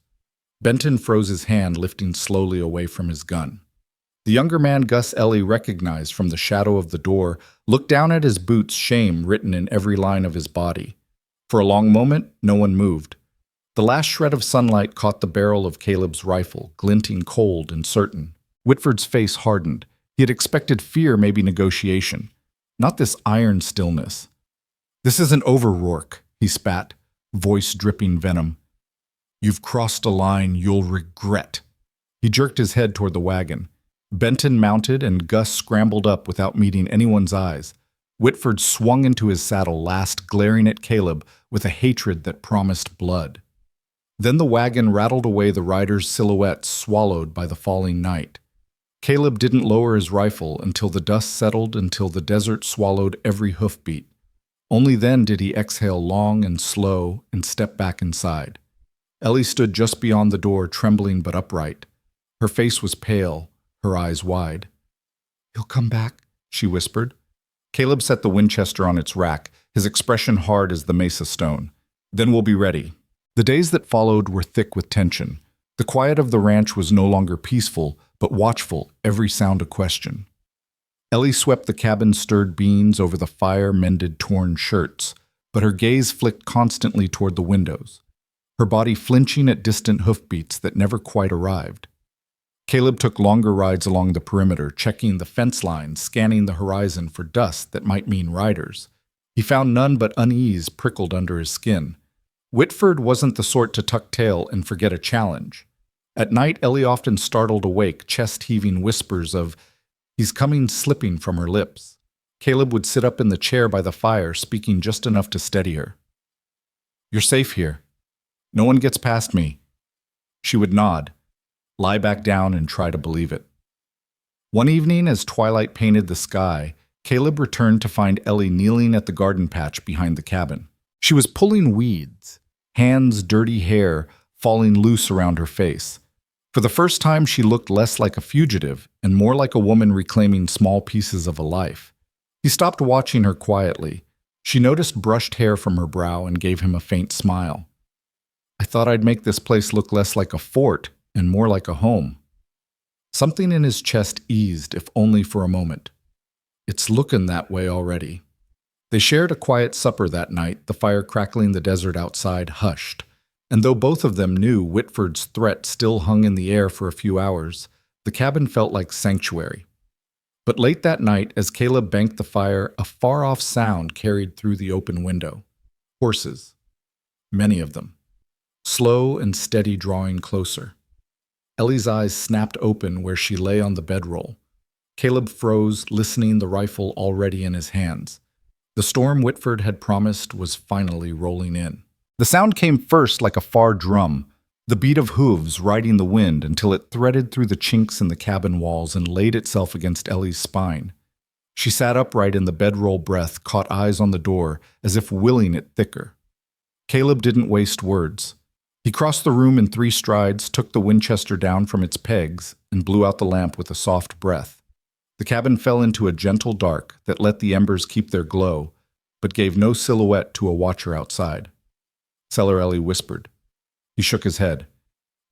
Benton froze his hand, lifting slowly away from his gun. The younger man Gus Ellie recognized from the shadow of the door looked down at his boots, shame written in every line of his body. For a long moment, no one moved. The last shred of sunlight caught the barrel of Caleb's rifle, glinting cold and certain. Whitford's face hardened. He had expected fear, maybe negotiation. Not this iron stillness. "This isn't over, Rourke," he spat, voice dripping venom. "You've crossed a line you'll regret." He jerked his head toward the wagon. Benton mounted and Gus scrambled up without meeting anyone's eyes. Whitford swung into his saddle, last glaring at Caleb with a hatred that promised blood. Then the wagon rattled away, the rider's silhouette swallowed by the falling night. Caleb didn't lower his rifle until the dust settled, until the desert swallowed every hoofbeat. Only then did he exhale long and slow and step back inside. Ellie stood just beyond the door, trembling but upright. Her face was pale, her eyes wide. "He'll come back," she whispered. Caleb set the Winchester on its rack, his expression hard as the mesa stone. "Then we'll be ready." The days that followed were thick with tension. The quiet of the ranch was no longer peaceful, but watchful, every sound a question. Ellie swept the cabin's stirred beans, over the fire-mended torn shirts, but her gaze flicked constantly toward the windows, her body flinching at distant hoofbeats that never quite arrived. Caleb took longer rides along the perimeter, checking the fence lines, scanning the horizon for dust that might mean riders. He found none, but unease prickled under his skin. Whitford wasn't the sort to tuck tail and forget a challenge. At night, Ellie often startled awake, chest-heaving whispers of, "He's coming," slipping from her lips. Caleb would sit up in the chair by the fire, speaking just enough to steady her. "You're safe here. No one gets past me." She would nod, lie back down, and try to believe it. One evening, as twilight painted the sky, Caleb returned to find Ellie kneeling at the garden patch behind the cabin. She was pulling weeds, hands, dirty hair falling loose around her face. For the first time, she looked less like a fugitive and more like a woman reclaiming small pieces of a life. He stopped watching her quietly. She noticed brushed hair from her brow and gave him a faint smile. "I thought I'd make this place look less like a fort and more like a home." Something in his chest eased, if only for a moment. "It's looking that way already." They shared a quiet supper that night, the fire crackling the desert outside hushed. And though both of them knew Whitford's threat still hung in the air for a few hours, the cabin felt like sanctuary. But late that night, as Caleb banked the fire, a far-off sound carried through the open window. Horses. Many of them. Slow and steady, drawing closer. Ellie's eyes snapped open where she lay on the bedroll. Caleb froze, listening, the rifle already in his hands. The storm Whitford had promised was finally rolling in. The sound came first like a far drum, the beat of hooves riding the wind until it threaded through the chinks in the cabin walls and laid itself against Ellie's spine. She sat upright in the bedroll, breath, caught eyes on the door, as if willing it thicker. Caleb didn't waste words. He crossed the room in 3 strides, took the Winchester down from its pegs, and blew out the lamp with a soft breath. The cabin fell into a gentle dark that let the embers keep their glow, but gave no silhouette to a watcher outside. Cellar, Ellie whispered. He shook his head.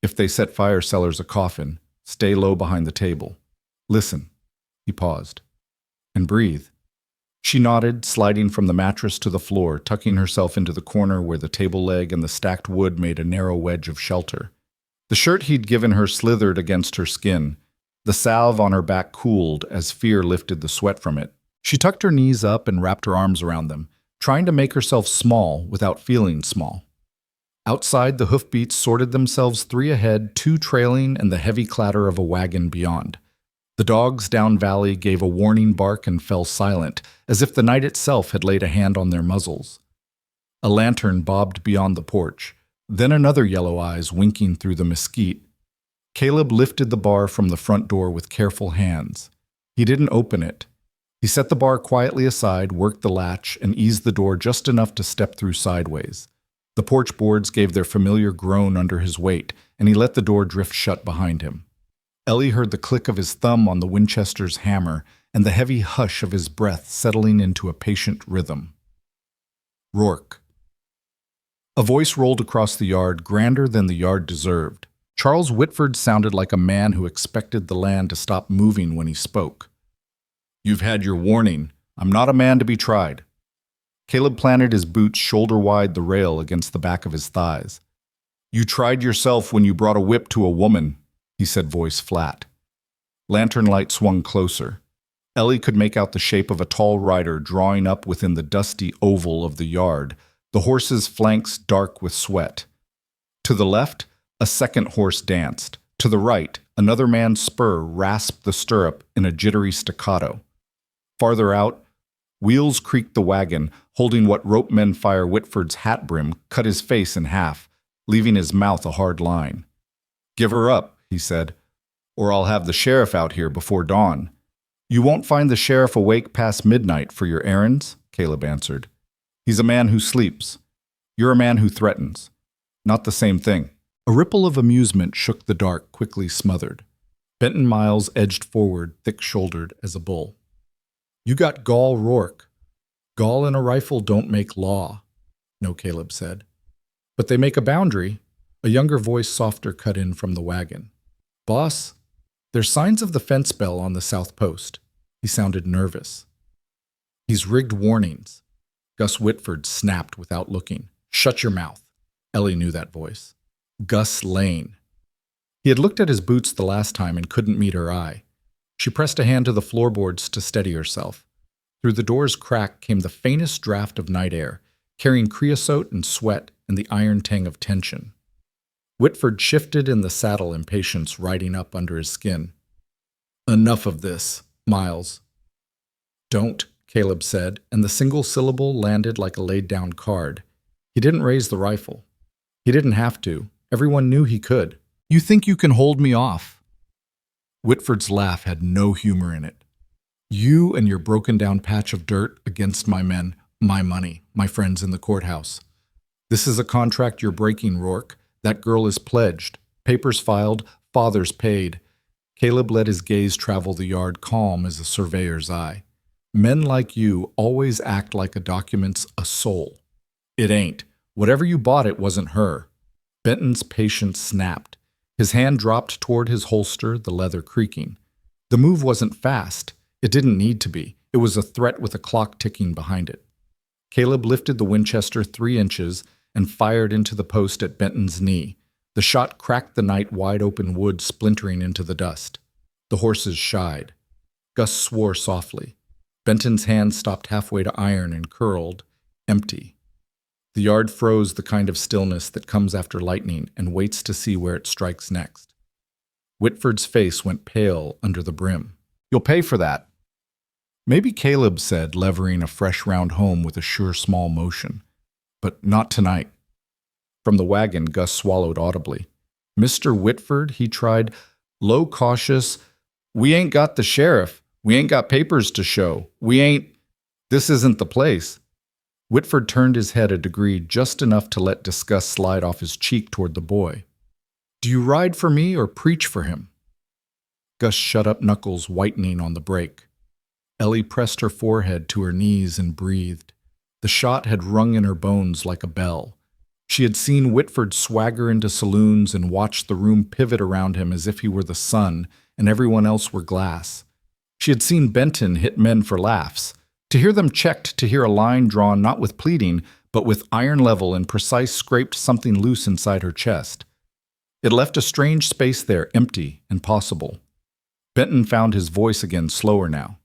"If they set fire, Cellar's a coffin. Stay low behind the table. Listen." He paused. "And breathe." She nodded, sliding from the mattress to the floor, tucking herself into the corner where the table leg and the stacked wood made a narrow wedge of shelter. The shirt he'd given her slithered against her skin. The salve on her back cooled as fear lifted the sweat from it. She tucked her knees up and wrapped her arms around them, trying to make herself small without feeling small. Outside, the hoofbeats sorted themselves 3 ahead, 2 trailing, and the heavy clatter of a wagon beyond. The dogs down valley gave a warning bark and fell silent, as if the night itself had laid a hand on their muzzles. A lantern bobbed beyond the porch, then another yellow eyes winking through the mesquite. Caleb lifted the bar from the front door with careful hands. He didn't open it. He set the bar quietly aside, worked the latch, and eased the door just enough to step through sideways. The porch boards gave their familiar groan under his weight, and he let the door drift shut behind him. Ellie heard the click of his thumb on the Winchester's hammer and the heavy hush of his breath settling into a patient rhythm. Rourke. A voice rolled across the yard, grander than the yard deserved. Charles Whitford sounded like a man who expected the land to stop moving when he spoke. "You've had your warning. I'm not a man to be tried." Caleb planted his boots shoulder-wide the rail against the back of his thighs. "You tried yourself when you brought a whip to a woman," he said, voice flat. Lantern light swung closer. Ellie could make out the shape of a tall rider drawing up within the dusty oval of the yard, the horse's flanks dark with sweat. To the left, a second horse danced. To the right, another man's spur rasped the stirrup in a jittery staccato. Farther out, wheels creaked the wagon, holding what ropemen fire Whitford's hat brim cut his face in half, leaving his mouth a hard line. "Give her up," he said, "or I'll have the sheriff out here before dawn." "You won't find the sheriff awake past midnight for your errands," Caleb answered. "He's a man who sleeps. You're a man who threatens. Not the same thing." A ripple of amusement shook the dark, quickly smothered. Benton Miles edged forward, thick-shouldered as a bull. "You got gall, Rourke. Gall and a rifle don't make law," No Caleb said. "But they make a boundary." A younger voice softer cut in from the wagon. "Boss, there's signs of the fence bell on the south post." He sounded nervous. "He's rigged warnings." Gus Whitford snapped without looking. "Shut your mouth." Ellie knew that voice. Gus Lane. He had looked at his boots the last time and couldn't meet her eye. She pressed a hand to the floorboards to steady herself. Through the door's crack came the faintest draft of night air, carrying creosote and sweat and the iron tang of tension. Whitford shifted in the saddle, impatience riding up under his skin. "Enough of this, Miles." "Don't," Caleb said, and the single syllable landed like a laid-down card. He didn't raise the rifle. He didn't have to. Everyone knew he could. "You think you can hold me off?" Whitford's laugh had no humor in it. "You and your broken-down patch of dirt against my men, my money, my friends in the courthouse. This is a contract you're breaking, Rourke. That girl is pledged. Papers filed, fathers paid." Caleb let his gaze travel the yard, calm as a surveyor's eye. "Men like you always act like a document's a soul. It ain't. Whatever you bought, it wasn't her." Benton's patience snapped. His hand dropped toward his holster, the leather creaking. The move wasn't fast. It didn't need to be. It was a threat with a clock ticking behind it. Caleb lifted the Winchester 3 inches and fired into the post at Benton's knee. The shot cracked the night wide-open wood, splintering into the dust. The horses shied. Gus swore softly. Benton's hand stopped halfway to iron and curled, empty. The yard froze, the kind of stillness that comes after lightning and waits to see where it strikes next. Whitford's face went pale under the brim. "You'll pay for that." "Maybe," Caleb said, levering a fresh round home with a sure small motion. "But not tonight." From the wagon, Gus swallowed audibly. "Mr. Whitford," he tried, low, cautious. "We ain't got the sheriff. We ain't got papers to show. We ain't. This isn't the place." Whitford turned his head a degree, just enough to let disgust slide off his cheek toward the boy. "Do you ride for me or preach for him?" Gus shut up, knuckles whitening on the brake. Ellie pressed her forehead to her knees and breathed. The shot had rung in her bones like a bell. She had seen Whitford swagger into saloons and watched the room pivot around him as if he were the sun and everyone else were glass. She had seen Benton hit men for laughs. To hear them checked, to hear a line drawn not with pleading, but with iron level and precise scraped something loose inside her chest. It left a strange space there, empty, impossible. Benton found his voice again, slower now.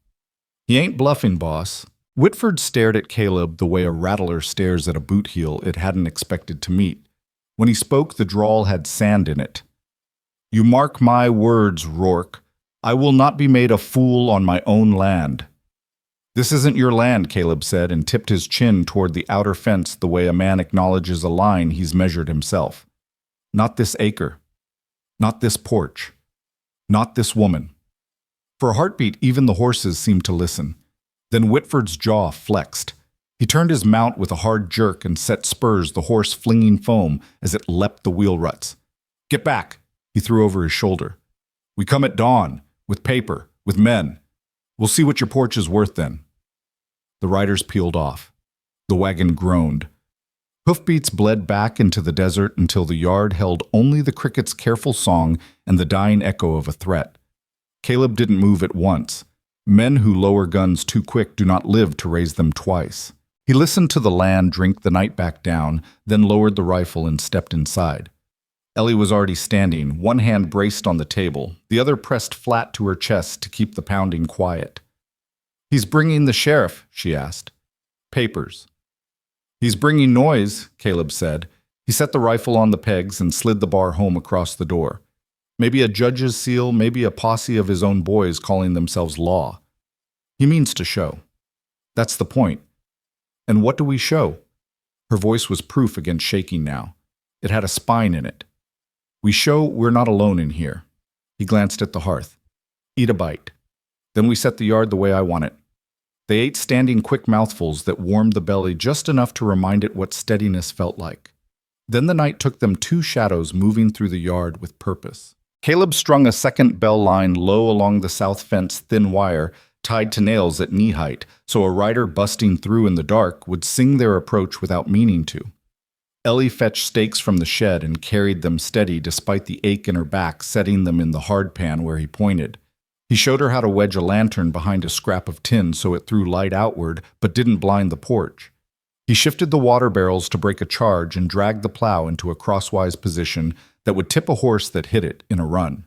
"He ain't bluffing, boss." Whitford stared at Caleb the way a rattler stares at a boot heel it hadn't expected to meet. When he spoke, the drawl had sand in it. "You mark my words, Rourke. I will not be made a fool on my own land." "This isn't your land," Caleb said, and tipped his chin toward the outer fence the way a man acknowledges a line he's measured himself. "Not this acre. Not this porch. Not this woman." For a heartbeat, even the horses seemed to listen. Then Whitford's jaw flexed. He turned his mount with a hard jerk and set spurs, the horse flinging foam as it leapt the wheel ruts. "Get back," he threw over his shoulder. "We come at dawn, with paper, with men. We'll see what your porch is worth then." The riders peeled off. The wagon groaned. Hoofbeats bled back into the desert until the yard held only the cricket's careful song and the dying echo of a threat. Caleb didn't move at once. Men who lower guns too quick do not live to raise them twice. He listened to the land drink the night back down, then lowered the rifle and stepped inside. Ellie was already standing, one hand braced on the table, the other pressed flat to her chest to keep the pounding quiet. "He's bringing the sheriff," she asked. "Papers." "He's bringing noise," Caleb said. He set the rifle on the pegs and slid the bar home across the door. Maybe a judge's seal, maybe a posse of his own boys calling themselves law. He means to show. That's the point. And what do we show? Her voice was proof against shaking now. It had a spine in it. We show we're not alone in here. He glanced at the hearth. Eat a bite. Then we set the yard the way I want it. They ate standing quick mouthfuls that warmed the belly just enough to remind it what steadiness felt like. Then the night took them two shadows moving through the yard with purpose. Caleb strung a second bell line low along the south fence thin wire, tied to nails at knee height, so a rider busting through in the dark would sing their approach without meaning to. Ellie fetched stakes from the shed and carried them steady despite the ache in her back setting them in the hard pan where he pointed. He showed her how to wedge a lantern behind a scrap of tin so it threw light outward but didn't blind the porch. He shifted the water barrels to break a charge and dragged the plow into a crosswise position that would tip a horse that hit it in a run.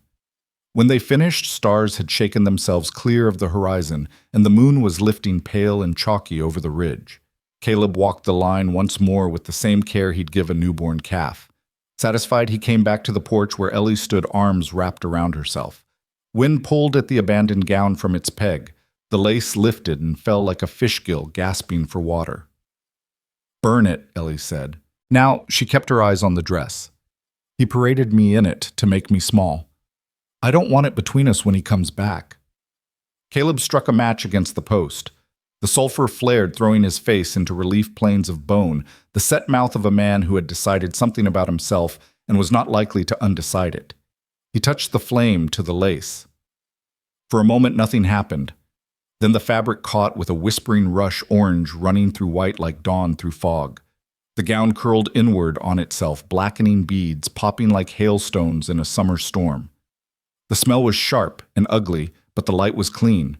When they finished, stars had shaken themselves clear of the horizon, and the moon was lifting pale and chalky over the ridge. Caleb walked the line once more with the same care he'd give a newborn calf. Satisfied, he came back to the porch where Ellie stood, arms wrapped around herself. Wind pulled at the abandoned gown from its peg. The lace lifted and fell like a fish gill gasping for water. "Burn it," Ellie said. Now she kept her eyes on the dress. "He paraded me in it to make me small. I don't want it between us when he comes back." Caleb struck a match against the post. The sulfur flared, throwing his face into relief planes of bone, the set mouth of a man who had decided something about himself and was not likely to undecide it. He touched the flame to the lace. For a moment nothing happened. Then the fabric caught with a whispering rush, orange running through white like dawn through fog. The gown curled inward on itself, blackening beads popping like hailstones in a summer storm. The smell was sharp and ugly, but the light was clean.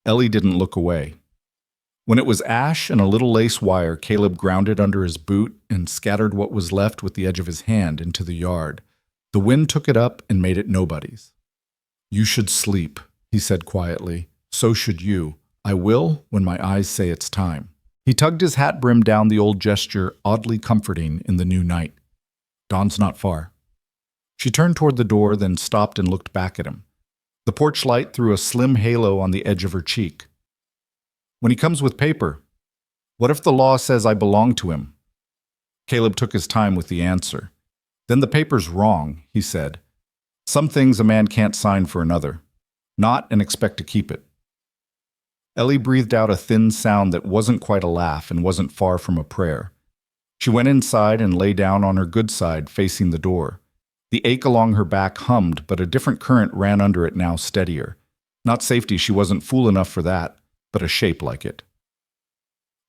Ellie didn't look away. When it was ash and a little lace wire, Caleb ground it under his boot and scattered what was left with the edge of his hand into the yard. The wind took it up and made it nobody's. "You should sleep," he said quietly. "So should you. I will when my eyes say it's time." He tugged his hat brim down, the old gesture oddly comforting in the new night. "Dawn's not far." She turned toward the door, then stopped and looked back at him. The porch light threw a slim halo on the edge of her cheek. "When he comes with paper, what if the law says I belong to him?" Caleb took his time with the answer. "Then the paper's wrong," he said. "Some things a man can't sign for another. Not and expect to keep it." Ellie breathed out a thin sound that wasn't quite a laugh and wasn't far from a prayer. She went inside and lay down on her good side, facing the door. The ache along her back hummed, but a different current ran under it now, steadier. Not safety, she wasn't fool enough for that, but a shape like it.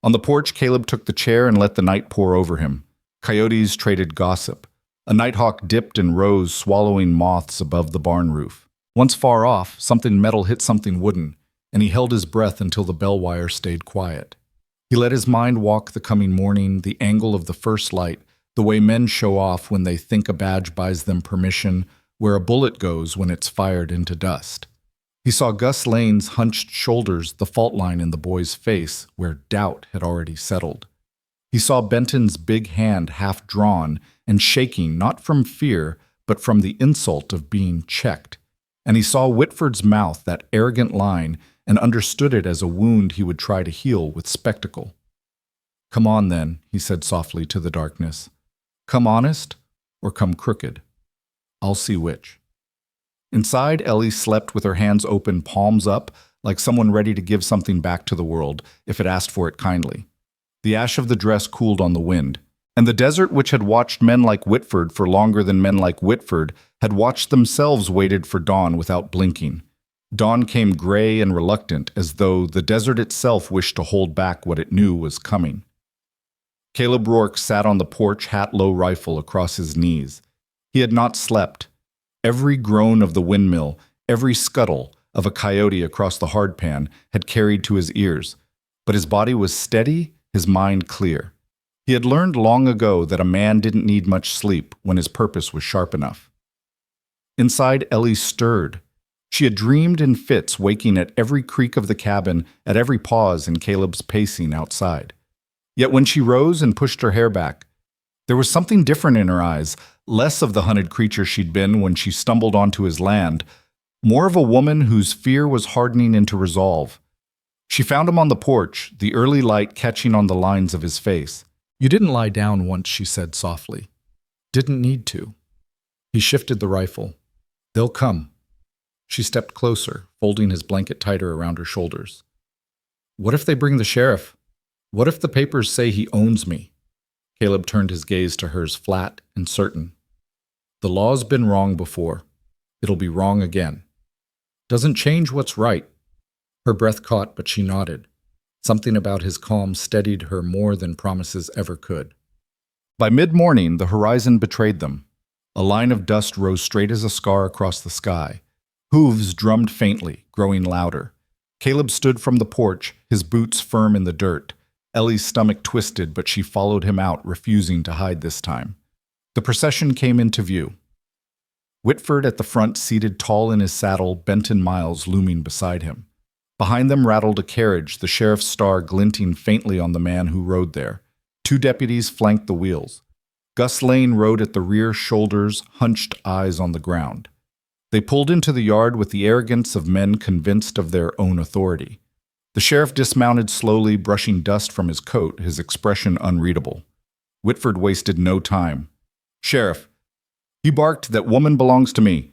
On the porch, Caleb took the chair and let the night pour over him. Coyotes traded gossip. A nighthawk dipped and rose, swallowing moths above the barn roof. Once far off, something metal hit something wooden, and he held his breath until the bell wire stayed quiet. He let his mind walk the coming morning, the angle of the first light, the way men show off when they think a badge buys them permission, where a bullet goes when it's fired into dust. He saw Gus Lane's hunched shoulders, the fault line in the boy's face, where doubt had already settled. He saw Benton's big hand half drawn and shaking, not from fear, but from the insult of being checked. And he saw Whitford's mouth, that arrogant line, and understood it as a wound he would try to heal with spectacle. "Come on, then," he said softly to the darkness. "Come honest, or come crooked. I'll see which." Inside, Ellie slept with her hands open, palms up, like someone ready to give something back to the world, if it asked for it kindly. The ash of the dress cooled on the wind, and the desert, which had watched men like Whitford for longer than men like Whitford, had watched themselves, waited for dawn without blinking. Dawn came gray and reluctant, as though the desert itself wished to hold back what it knew was coming. Caleb Rourke sat on the porch, hat-low rifle across his knees. He had not slept. Every groan of the windmill, every scuttle of a coyote across the hardpan had carried to his ears, but his body was steady, his mind clear. He had learned long ago that a man didn't need much sleep when his purpose was sharp enough. Inside, Ellie stirred. She had dreamed in fits, waking at every creak of the cabin, at every pause in Caleb's pacing outside. Yet when she rose and pushed her hair back, there was something different in her eyes, less of the hunted creature she'd been when she stumbled onto his land, more of a woman whose fear was hardening into resolve. She found him on the porch, the early light catching on the lines of his face. "You didn't lie down once," she said softly. "Didn't need to." He shifted the rifle. "They'll come." She stepped closer, folding his blanket tighter around her shoulders. "What if they bring the sheriff? What if the papers say he owns me?" Caleb turned his gaze to hers, flat and certain. "The law's been wrong before. It'll be wrong again. Doesn't change what's right." Her breath caught, but she nodded. Something about his calm steadied her more than promises ever could. By mid-morning, the horizon betrayed them. A line of dust rose straight as a scar across the sky. Hooves drummed faintly, growing louder. Caleb stood from the porch, his boots firm in the dirt. Ellie's stomach twisted, but she followed him out, refusing to hide this time. The procession came into view. Whitford at the front, seated tall in his saddle, Benton Miles looming beside him. Behind them rattled a carriage, the sheriff's star glinting faintly on the man who rode there. 2 deputies flanked the wheels. Gus Lane rode at the rear, shoulders, hunched, eyes on the ground. They pulled into the yard with the arrogance of men convinced of their own authority. The sheriff dismounted slowly, brushing dust from his coat, his expression unreadable. Whitford wasted no time. "Sheriff," he barked, "that woman belongs to me.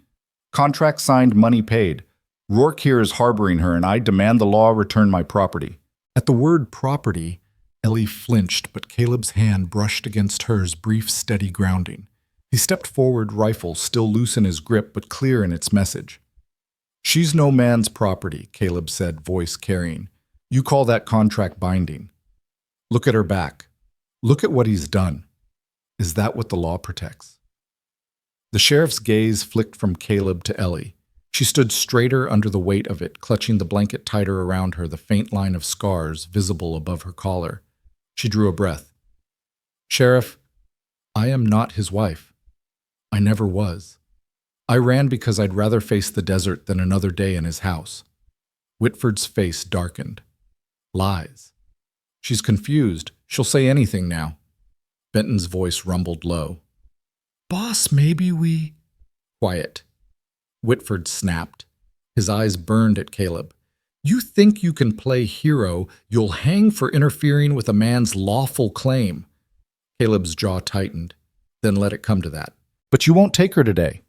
Contract signed, money paid. Rourke here is harboring her, and I demand the law return my property." At the word property, Ellie flinched, but Caleb's hand brushed against hers, brief, steady grounding. He stepped forward, rifle still loose in his grip, but clear in its message. "She's no man's property," Caleb said, voice carrying. "You call that contract binding. Look at her back. Look at what he's done. Is that what the law protects?" The sheriff's gaze flicked from Caleb to Ellie. She stood straighter under the weight of it, clutching the blanket tighter around her, the faint line of scars visible above her collar. She drew a breath. "Sheriff, I am not his wife. I never was. I ran because I'd rather face the desert than another day in his house." Whitford's face darkened. "Lies. She's confused. She'll say anything now." Benton's voice rumbled low. "Boss, maybe we—" "Quiet." Whitford snapped. His eyes burned at Caleb. "You think you can play hero, you'll hang for interfering with a man's lawful claim." Caleb's jaw tightened. "Then let it come to that." "But you won't take her today."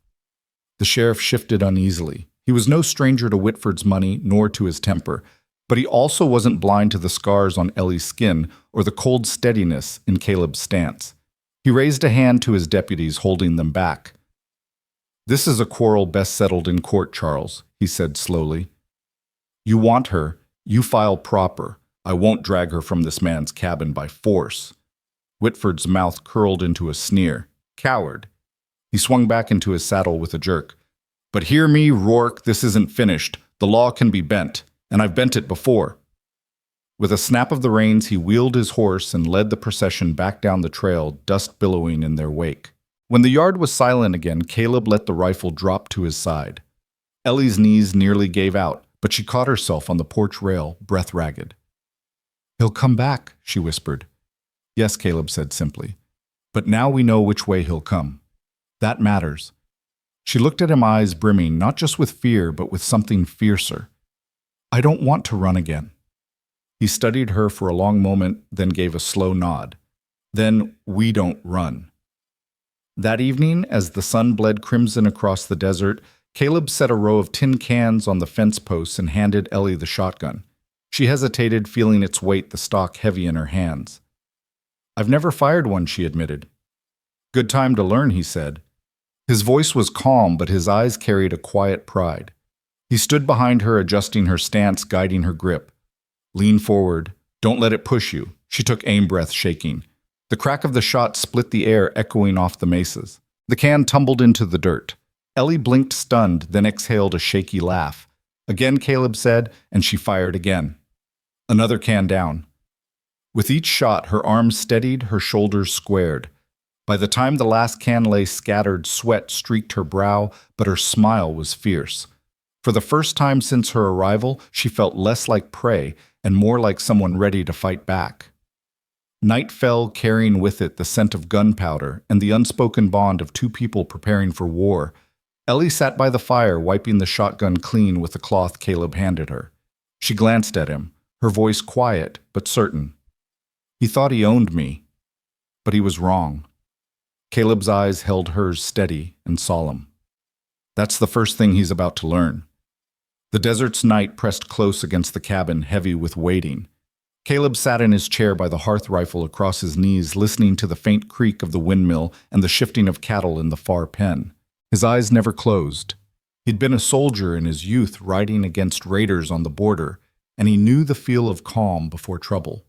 The sheriff shifted uneasily. He was no stranger to Whitford's money, nor to his temper, but he also wasn't blind to the scars on Ellie's skin or the cold steadiness in Caleb's stance. He raised a hand to his deputies, holding them back. "This is a quarrel best settled in court, Charles," he said slowly. "You want her, you file proper. I won't drag her from this man's cabin by force." Whitford's mouth curled into a sneer. "Coward." He swung back into his saddle with a jerk. "But hear me, Rourke, this isn't finished. The law can be bent, and I've bent it before." With a snap of the reins, he wheeled his horse and led the procession back down the trail, dust billowing in their wake. When the yard was silent again, Caleb let the rifle drop to his side. Ellie's knees nearly gave out, but she caught herself on the porch rail, breath ragged. "He'll come back," she whispered. "Yes," Caleb said simply. "But now we know which way he'll come. That matters." She looked at him, eyes brimming, not just with fear, but with something fiercer. "I don't want to run again." He studied her for a long moment, then gave a slow nod. "Then we don't run." That evening, as the sun bled crimson across the desert, Caleb set a row of tin cans on the fence posts and handed Ellie the shotgun. She hesitated, feeling its weight, the stock heavy in her hands. "I've never fired one," she admitted. "Good time to learn," he said. His voice was calm, but his eyes carried a quiet pride. He stood behind her, adjusting her stance, guiding her grip. "Lean forward. Don't let it push you." She took aim, breath shaking. The crack of the shot split the air, echoing off the mesas. The can tumbled into the dirt. Ellie blinked stunned, then exhaled a shaky laugh. "Again," Caleb said, and she fired again. Another can down. With each shot, her arms steadied, her shoulders squared. By the time the last can lay scattered, sweat streaked her brow, but her smile was fierce. For the first time since her arrival, she felt less like prey and more like someone ready to fight back. Night fell, carrying with it the scent of gunpowder and the unspoken bond of two people preparing for war. Ellie sat by the fire, wiping the shotgun clean with the cloth Caleb handed her. She glanced at him, her voice quiet but certain. He thought he owned me, but he was wrong. Caleb's eyes held hers steady and solemn. That's the first thing he's about to learn. The desert's night pressed close against the cabin, heavy with waiting. Caleb sat in his chair by the hearth rifle across his knees, listening to the faint creak of the windmill and the shifting of cattle in the far pen. His eyes never closed. He'd been a soldier in his youth, riding against raiders on the border, and he knew the feel of calm before trouble.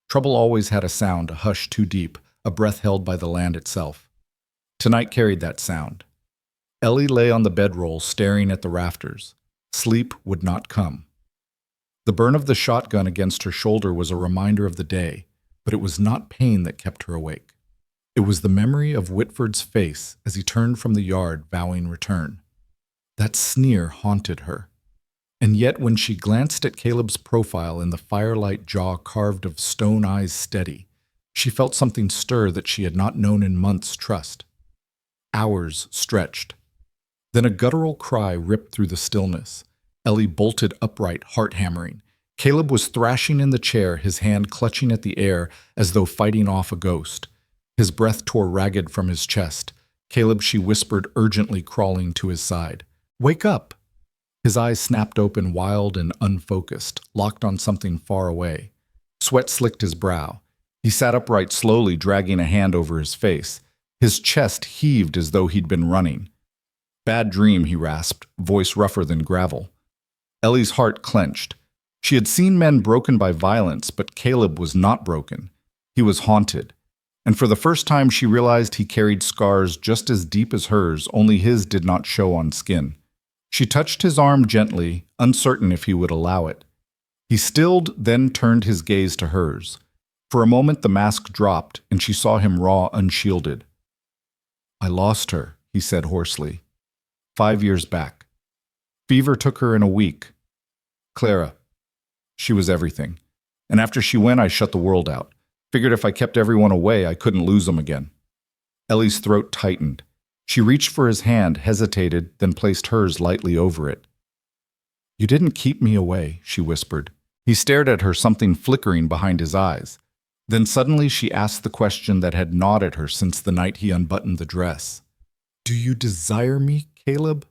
Trouble always had a sound, a hush too deep, a breath held by the land itself. Tonight carried that sound. Ellie lay on the bedroll, staring at the rafters. Sleep would not come. The burn of the shotgun against her shoulder was a reminder of the day, but it was not pain that kept her awake. It was the memory of Whitford's face as he turned from the yard, vowing return. That sneer haunted her. And yet when she glanced at Caleb's profile in the firelight, jaw carved of stone, eyes steady, she felt something stir that she had not known in months. Trust. Hours stretched. Then a guttural cry ripped through the stillness. Ellie bolted upright, heart hammering. Caleb was thrashing in the chair, his hand clutching at the air as though fighting off a ghost. His breath tore ragged from his chest. Caleb, she whispered, urgently crawling to his side. Wake up! His eyes snapped open, wild and unfocused, locked on something far away. Sweat slicked his brow. He sat upright slowly, dragging a hand over his face. His chest heaved as though he'd been running. Bad dream, he rasped, voice rougher than gravel. Ellie's heart clenched. She had seen men broken by violence, but Caleb was not broken. He was haunted. And for the first time she realized he carried scars just as deep as hers, only his did not show on skin. She touched his arm gently, uncertain if he would allow it. He stilled, then turned his gaze to hers. For a moment the mask dropped, and she saw him raw, unshielded. I lost her, he said hoarsely. 5 years back. Fever took her in a week. Clara. She was everything. And after she went, I shut the world out. Figured if I kept everyone away, I couldn't lose them again. Ellie's throat tightened. She reached for his hand, hesitated, then placed hers lightly over it. You didn't keep me away, she whispered. He stared at her, something flickering behind his eyes. Then suddenly she asked the question that had gnawed at her since the night he unbuttoned the dress. Do you desire me, Caleb?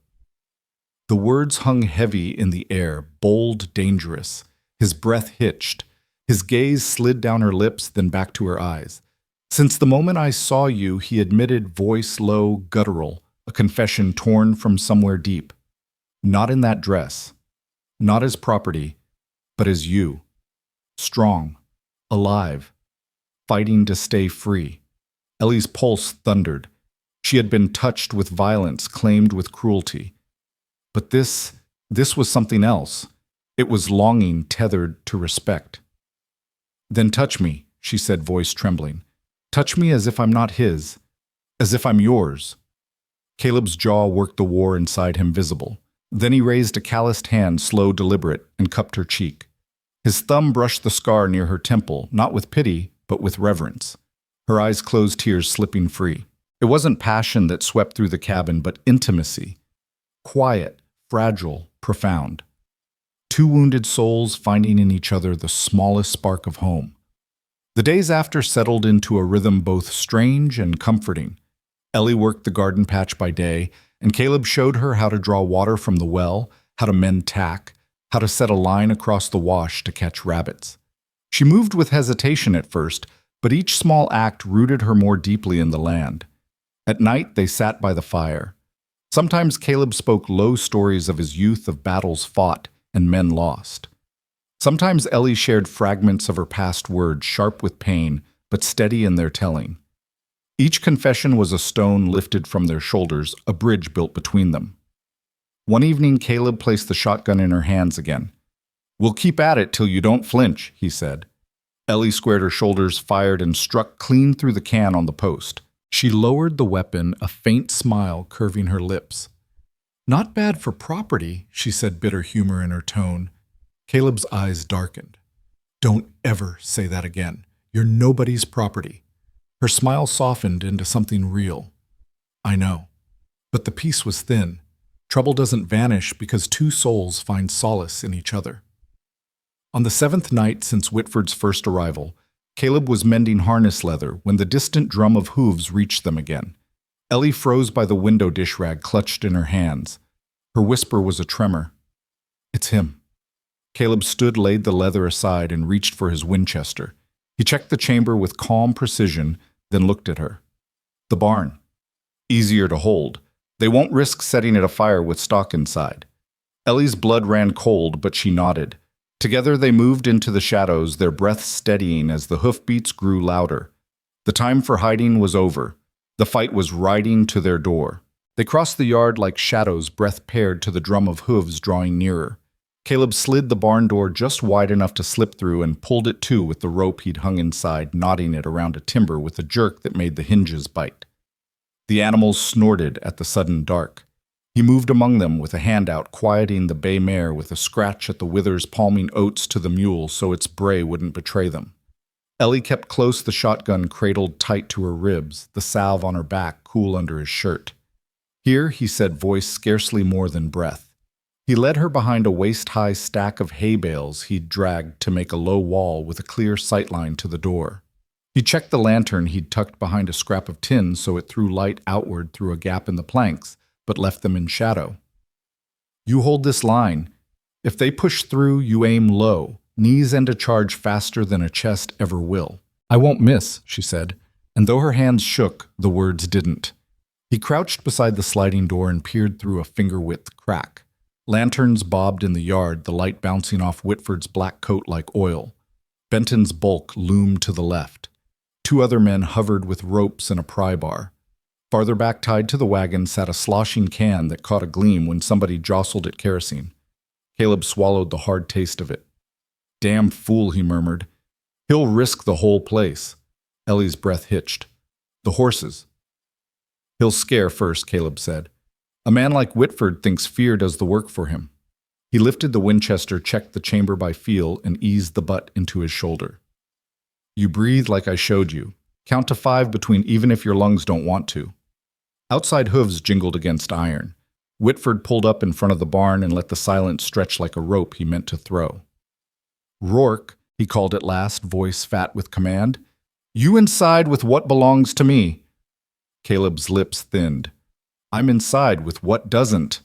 The words hung heavy in the air, bold, dangerous. His breath hitched. His gaze slid down her lips, then back to her eyes. Since the moment I saw you, he admitted, voice low, guttural, a confession torn from somewhere deep. Not in that dress. Not as property, but as you. Strong. Alive. Fighting to stay free. Ellie's pulse thundered. She had been touched with violence, claimed with cruelty. But this was something else. It was longing tethered to respect. Then touch me, she said, voice trembling. Touch me as if I'm not his, as if I'm yours. Caleb's jaw worked the war inside him visible. Then he raised a calloused hand, slow, deliberate, and cupped her cheek. His thumb brushed the scar near her temple, not with pity, but with reverence. Her eyes closed, tears slipping free. It wasn't passion that swept through the cabin, but intimacy. Quiet, fragile, profound. Two wounded souls finding in each other the smallest spark of home. The days after settled into a rhythm both strange and comforting. Ellie worked the garden patch by day, and Caleb showed her how to draw water from the well, how to mend tack, how to set a line across the wash to catch rabbits. She moved with hesitation at first, but each small act rooted her more deeply in the land. At night, they sat by the fire. Sometimes Caleb spoke low stories of his youth, of battles fought and men lost. Sometimes Ellie shared fragments of her past words, sharp with pain, but steady in their telling. Each confession was a stone lifted from their shoulders, a bridge built between them. One evening, Caleb placed the shotgun in her hands again. We'll keep at it till you don't flinch, he said. Ellie squared her shoulders, fired, and struck clean through the can on the post. She lowered the weapon, a faint smile curving her lips. "Not bad for property," she said, bitter humor in her tone. Caleb's eyes darkened. "Don't ever say that again. You're nobody's property." Her smile softened into something real. "I know. But the peace was thin. Trouble doesn't vanish because two souls find solace in each other." On the 7th night since Whitford's first arrival, Caleb was mending harness leather when the distant drum of hooves reached them again. Ellie froze by the window dish rag clutched in her hands. Her whisper was a tremor. "It's him." Caleb stood, laid the leather aside, and reached for his Winchester. He checked the chamber with calm precision, then looked at her. "The barn. Easier to hold. They won't risk setting it afire with stock inside." Ellie's blood ran cold, but she nodded. Together they moved into the shadows, their breaths steadying as the hoofbeats grew louder. The time for hiding was over. The fight was riding to their door. They crossed the yard like shadows, breath paired to the drum of hooves drawing nearer. Caleb slid the barn door just wide enough to slip through and pulled it to with the rope he'd hung inside, knotting it around a timber with a jerk that made the hinges bite. The animals snorted at the sudden dark. He moved among them with a hand out, quieting the bay mare with a scratch at the withers, palming oats to the mule so its bray wouldn't betray them. Ellie kept close, the shotgun cradled tight to her ribs, the salve on her back cool under his shirt. "Here," he said, voice scarcely more than breath. He led her behind a waist-high stack of hay bales he'd dragged to make a low wall with a clear sightline to the door. He checked the lantern he'd tucked behind a scrap of tin so it threw light outward through a gap in the planks, but left them in shadow. "You hold this line. If they push through, you aim low, knees end a charge faster than a chest ever will." "I won't miss," she said, and though her hands shook, the words didn't. He crouched beside the sliding door and peered through a finger-width crack. Lanterns bobbed in the yard, the light bouncing off Whitford's black coat like oil. Benton's bulk loomed to the left. 2 other men hovered with ropes and a pry bar. Farther back, tied to the wagon, sat a sloshing can that caught a gleam when somebody jostled it kerosene. Caleb swallowed the hard taste of it. "Damn fool," he murmured. "He'll risk the whole place." Ellie's breath hitched. "The horses." "He'll scare first," Caleb said. "A man like Whitford thinks fear does the work for him." He lifted the Winchester, checked the chamber by feel, and eased the butt into his shoulder. "You breathe like I showed you. Count to 5 between even if your lungs don't want to." Outside hooves jingled against iron. Whitford pulled up in front of the barn and let the silence stretch like a rope he meant to throw. "Rourke," he called at last, voice fat with command. "You inside with what belongs to me." Caleb's lips thinned. "I'm inside with what doesn't."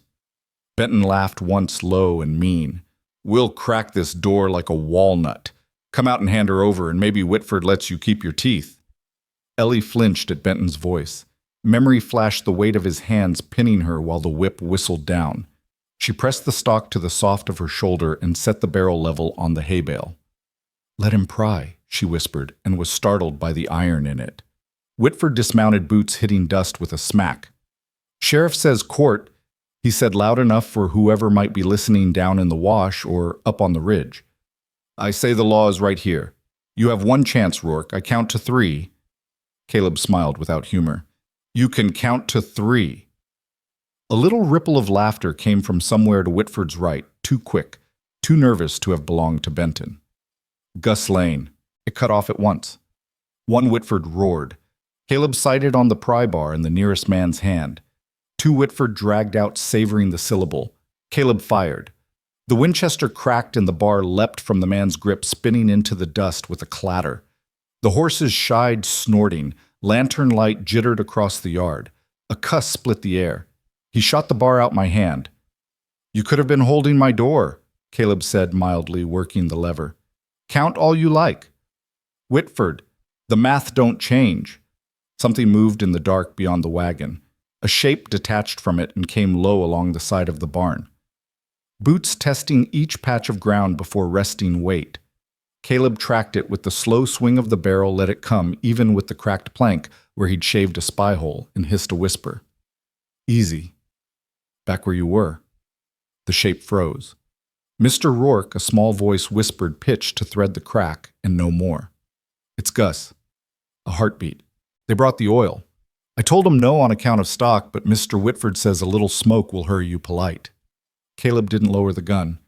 Benton laughed once, low and mean. "We'll crack this door like a walnut. Come out and hand her over, and maybe Whitford lets you keep your teeth." Ellie flinched at Benton's voice. Memory flashed the weight of his hands pinning her while the whip whistled down. She pressed the stock to the soft of her shoulder and set the barrel level on the hay bale. "Let him pry," she whispered, and was startled by the iron in it. Whitford dismounted, boots hitting dust with a smack. "Sheriff says court," he said loud enough for whoever might be listening down in the wash or up on the ridge. "I say the law is right here. You have one chance, Rourke. I count to 3. Caleb smiled without humor. "You can count to 3. A little ripple of laughter came from somewhere to Whitford's right, too quick, too nervous to have belonged to Benton. Gus Lane. It cut off at once. One Whitford roared. Caleb sighted on the pry bar in the nearest man's hand. 2 Whitford dragged out, savoring the syllable. Caleb fired. The Winchester cracked and the bar leapt from the man's grip, spinning into the dust with a clatter. The horses shied, snorting. Lantern light jittered across the yard. A cuss split the air. He shot the bar out my hand. "You could have been holding my door," Caleb said mildly, working the lever. "Count all you like." "Whitford, the math don't change." Something moved in the dark beyond the wagon. A shape detached from it and came low along the side of the barn. Boots testing each patch of ground before resting weight. Caleb tracked it with the slow swing of the barrel, let it come, even with the cracked plank where he'd shaved a spy hole, and hissed a whisper. "Easy. Back where you were." The shape froze. Mr. Rourke, a small voice whispered pitch to thread the crack, and no more. It's Gus. A heartbeat. They brought the oil. I told him no on account of stock, but Mr. Whitford says a little smoke will hurry you polite. Caleb didn't lower the gun.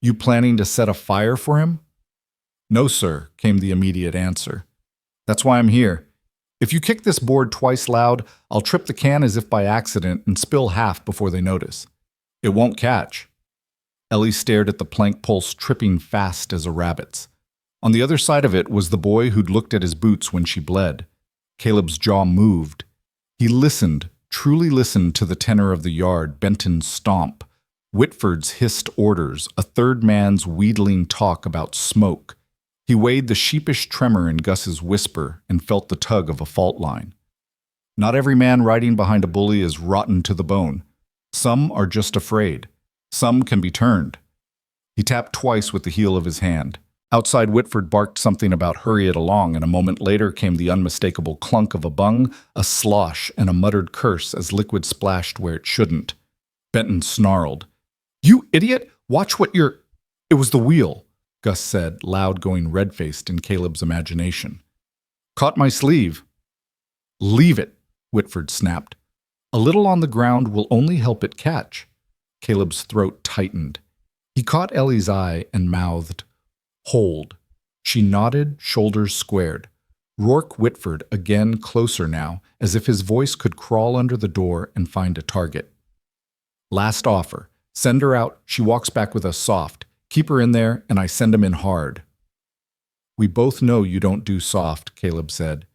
You planning to set a fire for him? No, sir, came the immediate answer. That's why I'm here. If you kick this board twice loud, I'll trip the can as if by accident and spill half before they notice. It won't catch. Ellie stared at the plank pulse tripping fast as a rabbit's. On the other side of it was the boy who'd looked at his boots when she bled. Caleb's jaw moved. He listened, truly listened to the tenor of the yard, Benton's stomp, Whitford's hissed orders, a third man's wheedling talk about smoke. He weighed the sheepish tremor in Gus's whisper and felt the tug of a fault line. Not every man riding behind a bully is rotten to the bone. Some are just afraid. Some can be turned. He tapped twice with the heel of his hand. Outside, Whitford barked something about hurry it along, and a moment later came the unmistakable clunk of a bung, a slosh, and a muttered curse as liquid splashed where it shouldn't. Benton snarled. You idiot! Watch what you're— It was the wheel, Gus said, loud, going red-faced in Caleb's imagination. Caught my sleeve. Leave it, Whitford snapped. A little on the ground will only help it catch. Caleb's throat tightened. He caught Ellie's eye and mouthed, Hold. She nodded, shoulders squared. Rourke Whitford again closer now, as if his voice could crawl under the door and find a target. Last offer. Send her out, she walks back with us soft. Keep her in there, and I send him in hard. We both know you don't do soft, Caleb said.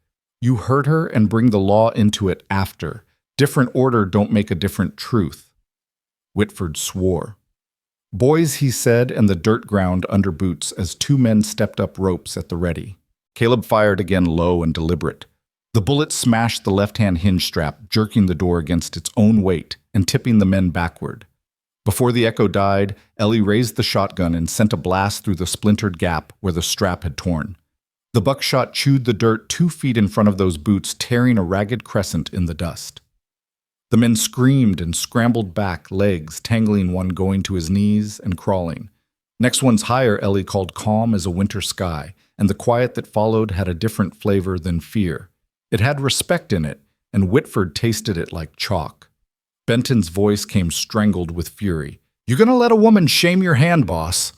You hurt her and bring the law into it after. Different order don't make a different truth. Whitford swore. Boys, he said, and the dirt ground under boots as two men stepped up ropes at the ready. Caleb fired again low and deliberate. The bullet smashed the left-hand hinge strap, jerking the door against its own weight and tipping the men backward. Before the echo died, Ellie raised the shotgun and sent a blast through the splintered gap where the strap had torn. The buckshot chewed the dirt 2 feet in front of those boots, tearing a ragged crescent in the dust. The men screamed and scrambled back, legs tangling, one going to his knees and crawling. Next one's higher Ellie called calm as a winter sky, and the quiet that followed had a different flavor than fear. It had respect in it, and Whitford tasted it like chalk. Benton's voice came strangled with fury. You gonna let a woman shame your hand, boss?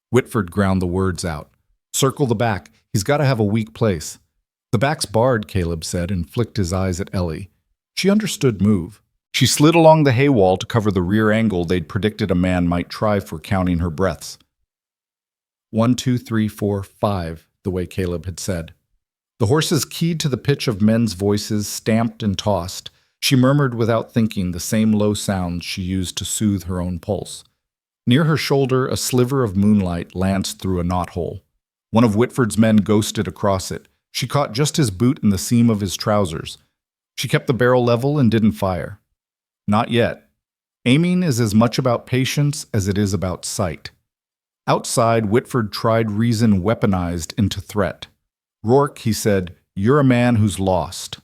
Whitford ground the words out. Circle the back. He's got to have a weak place. The back's barred, Caleb said, and flicked his eyes at Ellie. She understood move. She slid along the hay wall to cover the rear angle they'd predicted a man might try for counting her breaths. 1, 2, 3, 4, 5, the way Caleb had said. The horses keyed to the pitch of men's voices, stamped and tossed. She murmured without thinking the same low sounds she used to soothe her own pulse. Near her shoulder, a sliver of moonlight lanced through a knothole. One of Whitford's men ghosted across it. She caught just his boot in the seam of his trousers. She kept the barrel level and didn't fire. Not yet. Aiming is as much about patience as it is about sight. Outside, Whitford tried reason weaponized into threat. Rourke, he said, you're a man who's lost.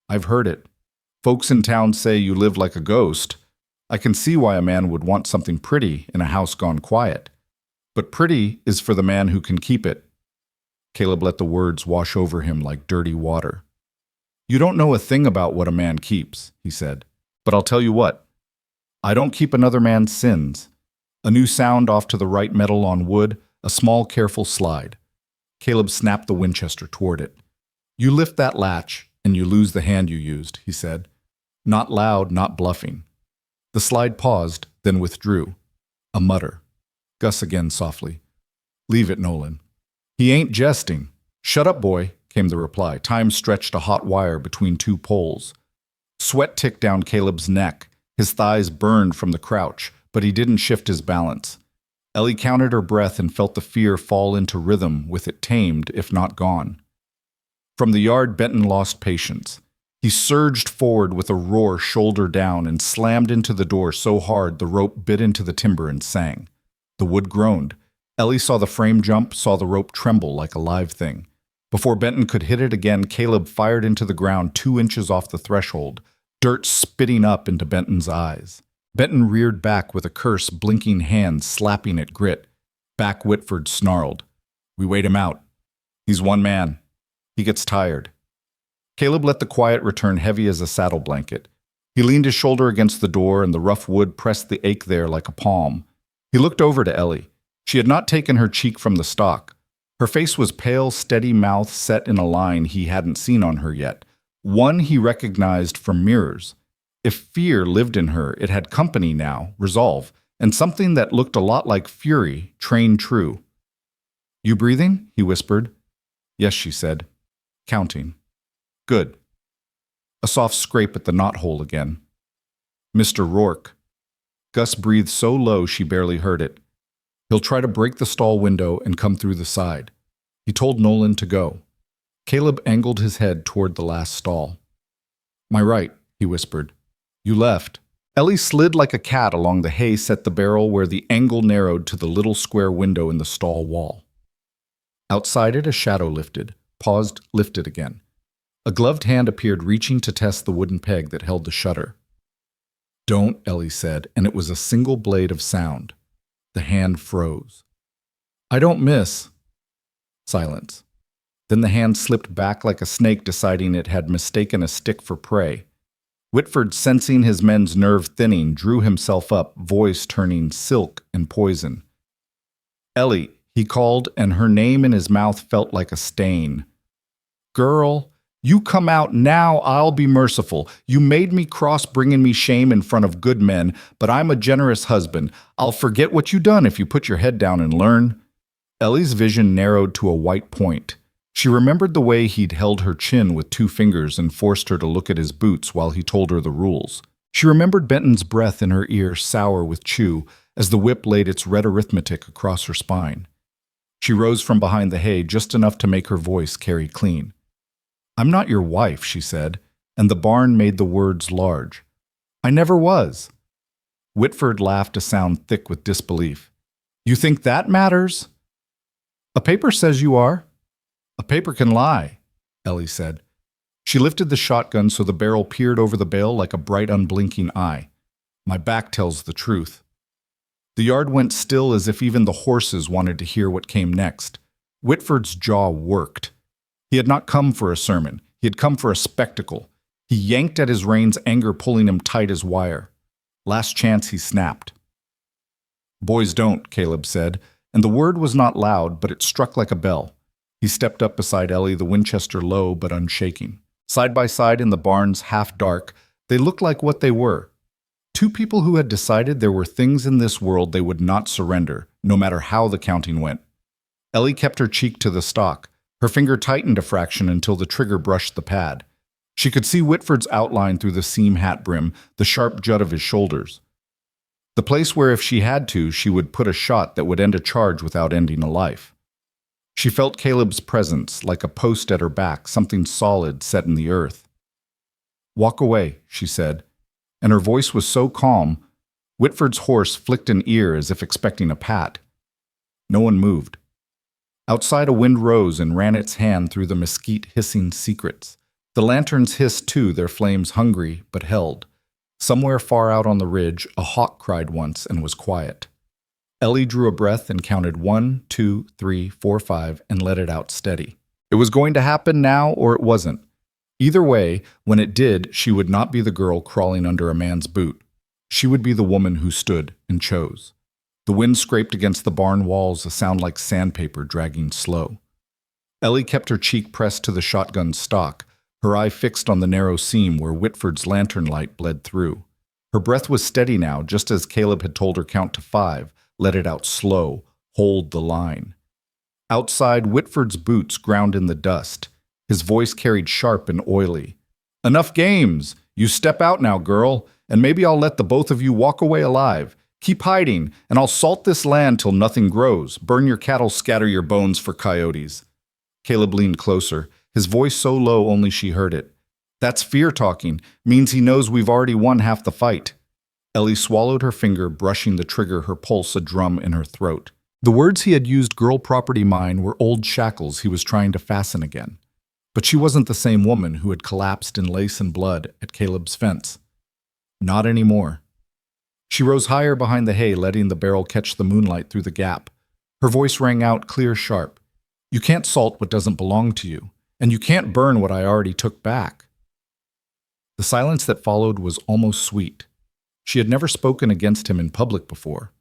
I've heard it. Folks in town say you live like a ghost. I can see why a man would want something pretty in a house gone quiet. But pretty is for the man who can keep it. Caleb let the words wash over him like dirty water. You don't know a thing about what a man keeps, he said. But I'll tell you what. I don't keep another man's sins. A new sound off to the right metal on wood, a small careful slide. Caleb snapped the Winchester toward it. You lift that latch, and you lose the hand you used, he said. Not loud, not bluffing. The slide paused, then withdrew. A mutter. Gus again softly. Leave it, Nolan. He ain't jesting. Shut up, boy, came the reply. Time stretched a hot wire between two poles. Sweat ticked down Caleb's neck. His thighs burned from the crouch, but he didn't shift his balance. Ellie counted her breath and felt the fear fall into rhythm with it tamed, if not gone. From the yard, Benton lost patience. He surged forward with a roar shoulder down and slammed into the door so hard the rope bit into the timber and sang. The wood groaned. Ellie saw the frame jump, saw the rope tremble like a live thing. Before Benton could hit it again, Caleb fired into the ground 2 inches off the threshold, dirt spitting up into Benton's eyes. Benton reared back with a curse, blinking hands slapping at Grit. Back Whitford snarled. We wait him out. He's one man. He gets tired. Caleb let the quiet return heavy as a saddle blanket. He leaned his shoulder against the door, and the rough wood pressed the ache there like a palm. He looked over to Ellie. She had not taken her cheek from the stock. Her face was pale, steady mouth set in a line he hadn't seen on her yet, one he recognized from mirrors. If fear lived in her, it had company now, resolve, and something that looked a lot like fury, trained true. You breathing? He whispered. Yes, she said. Counting. Good. A soft scrape at the knothole again. Mr. Rourke. Gus breathed so low she barely heard it. He'll try to break the stall window and come through the side. He told Nolan to go. Caleb angled his head toward the last stall. My right, he whispered. You left. Ellie slid like a cat along the hay set the barrel where the angle narrowed to the little square window in the stall wall. Outside it, a shadow lifted, paused, lifted again. A gloved hand appeared reaching to test the wooden peg that held the shutter. Don't, Ellie said, and it was a single blade of sound. The hand froze. I don't miss. Silence. Then the hand slipped back like a snake, deciding it had mistaken a stick for prey. Whitford, sensing his men's nerve thinning, drew himself up, voice turning silk and poison. Ellie, he called, and her name in his mouth felt like a stain. Girl, you come out now, I'll be merciful. You made me cross, bringing me shame in front of good men, but I'm a generous husband. I'll forget what you done if you put your head down and learn. Ellie's vision narrowed to a white point. She remembered the way he'd held her chin with 2 fingers and forced her to look at his boots while he told her the rules. She remembered Benton's breath in her ear, sour with chew, as the whip laid its red arithmetic across her spine. She rose from behind the hay just enough to make her voice carry clean. I'm not your wife, she said, and the barn made the words large. I never was. Whitford laughed, a sound thick with disbelief. You think that matters? A paper says you are. A paper can lie, Ellie said. She lifted the shotgun so the barrel peered over the bale like a bright, unblinking eye. My back tells the truth. The yard went still, as if even the horses wanted to hear what came next. Whitford's jaw worked. He had not come for a sermon. He had come for a spectacle. He yanked at his reins, anger pulling him tight as wire. Last chance, he snapped. Boys don't, Caleb said, and the word was not loud, but it struck like a bell. He stepped up beside Ellie, the Winchester low but unshaking. Side by side in the barn's half dark, they looked like what they were. 2 people who had decided there were things in this world they would not surrender, no matter how the counting went. Ellie kept her cheek to the stock. Her finger tightened a fraction until the trigger brushed the pad. She could see Whitford's outline through the seam hat brim, the sharp jut of his shoulders. The place where, if she had to, she would put a shot that would end a charge without ending a life. She felt Caleb's presence, like a post at her back, something solid set in the earth. Walk away, she said, and her voice was so calm, Whitford's horse flicked an ear as if expecting a pat. No one moved. Outside, a wind rose and ran its hand through the mesquite, hissing secrets. The lanterns hissed too, their flames hungry but held. Somewhere far out on the ridge, a hawk cried once and was quiet. Ellie drew a breath and counted 1, 2, 3, 4, 5 and let it out steady. It was going to happen now or it wasn't. Either way, when it did, she would not be the girl crawling under a man's boot. She would be the woman who stood and chose. The wind scraped against the barn walls, a sound like sandpaper dragging slow. Ellie kept her cheek pressed to the shotgun's stock, her eye fixed on the narrow seam where Whitford's lantern light bled through. Her breath was steady now, just as Caleb had told her count to 5, let it out slow, hold the line. Outside, Whitford's boots ground in the dust. His voice carried sharp and oily. Enough games! You step out now, girl, and maybe I'll let the both of you walk away alive. Keep hiding, and I'll salt this land till nothing grows. Burn your cattle, scatter your bones for coyotes. Caleb leaned closer, his voice so low only she heard it. That's fear talking, means he knows we've already won half the fight. Ellie swallowed her finger, brushing the trigger, her pulse a drum in her throat. The words he had used, girl property mine, were old shackles he was trying to fasten again. But she wasn't the same woman who had collapsed in lace and blood at Caleb's fence. Not anymore. She rose higher behind the hay, letting the barrel catch the moonlight through the gap. Her voice rang out clear, sharp. You can't salt what doesn't belong to you, and you can't burn what I already took back. The silence that followed was almost sweet. She had never spoken against him in public before.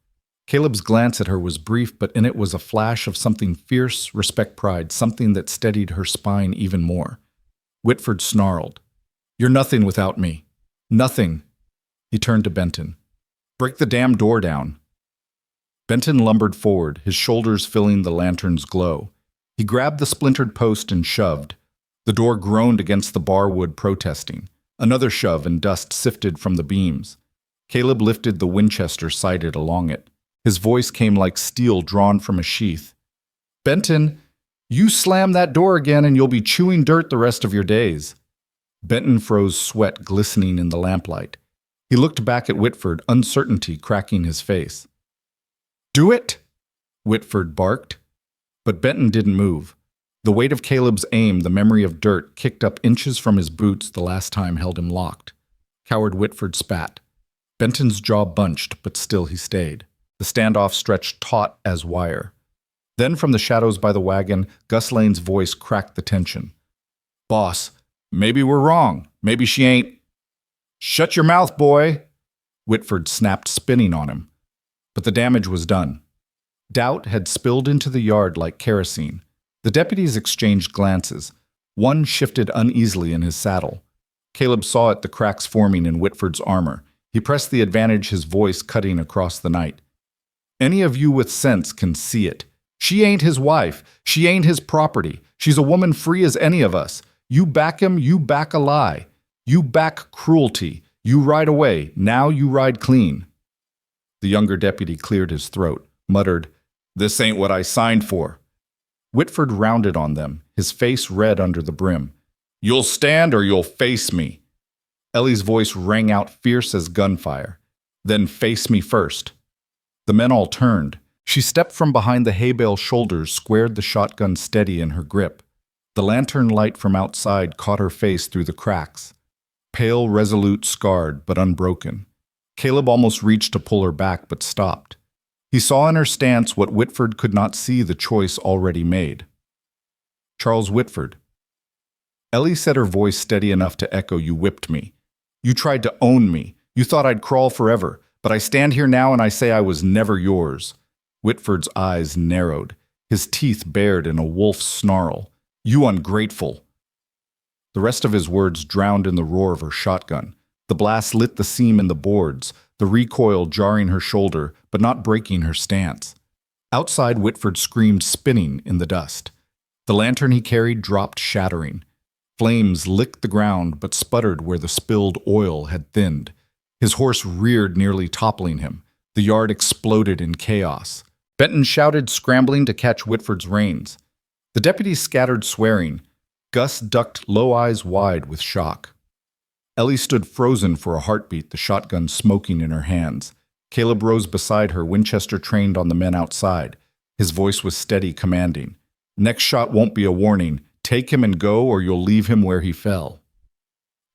Caleb's glance at her was brief, but in it was a flash of something fierce, pride, something that steadied her spine even more. Whitford snarled. You're nothing without me. Nothing. He turned to Benton. Break the damn door down. Benton lumbered forward, his shoulders filling the lantern's glow. He grabbed the splintered post and shoved. The door groaned against the bar wood, protesting. Another shove and dust sifted from the beams. Caleb lifted the Winchester sighted along it. His voice came like steel drawn from a sheath. Benton, you slam that door again and you'll be chewing dirt the rest of your days. Benton froze, sweat glistening in the lamplight. He looked back at Whitford, uncertainty cracking his face. Do it, Whitford barked. But Benton didn't move. The weight of Caleb's aim, the memory of dirt, kicked up inches from his boots the last time held him locked. Coward Whitford spat. Benton's jaw bunched, but still he stayed. The standoff stretched taut as wire. Then from the shadows by the wagon, Gus Lane's voice cracked the tension. Boss, maybe we're wrong. Maybe she ain't. Shut your mouth, boy! Whitford snapped, spinning on him. But the damage was done. Doubt had spilled into the yard like kerosene. The deputies exchanged glances. One shifted uneasily in his saddle. Caleb saw it, the cracks forming in Whitford's armor. He pressed the advantage, his voice cutting across the night. Any of you with sense can see it. She ain't his wife. She ain't his property. She's a woman free as any of us. You back him, you back a lie. You back cruelty. You ride away. Now you ride clean. The younger deputy cleared his throat, muttered, This ain't what I signed for. Whitford rounded on them, his face red under the brim. You'll stand or you'll face me. Ellie's voice rang out fierce as gunfire. Then face me first. The men all turned. She stepped from behind the hay bale shoulders, squared the shotgun steady in her grip. The lantern light from outside caught her face through the cracks. Pale, resolute, scarred, but unbroken. Caleb almost reached to pull her back, but stopped. He saw in her stance what Whitford could not see, the choice already made. Charles Whitford. Ellie said, her voice steady enough to echo, You whipped me. You tried to own me. You thought I'd crawl forever. But I stand here now and I say I was never yours. Whitford's eyes narrowed, his teeth bared in a wolf's snarl. You ungrateful. The rest of his words drowned in the roar of her shotgun. The blast lit the seam in the boards, the recoil jarring her shoulder, but not breaking her stance. Outside, Whitford screamed, spinning in the dust. The lantern he carried dropped, shattering. Flames licked the ground, but sputtered where the spilled oil had thinned. His horse reared, nearly toppling him. The yard exploded in chaos. Benton shouted, scrambling to catch Whitford's reins. The deputies scattered, swearing. Gus ducked, low eyes wide with shock. Ellie stood frozen for a heartbeat, the shotgun smoking in her hands. Caleb rose beside her, Winchester trained on the men outside. His voice was steady, commanding. Next shot won't be a warning. Take him and go, or you'll leave him where he fell.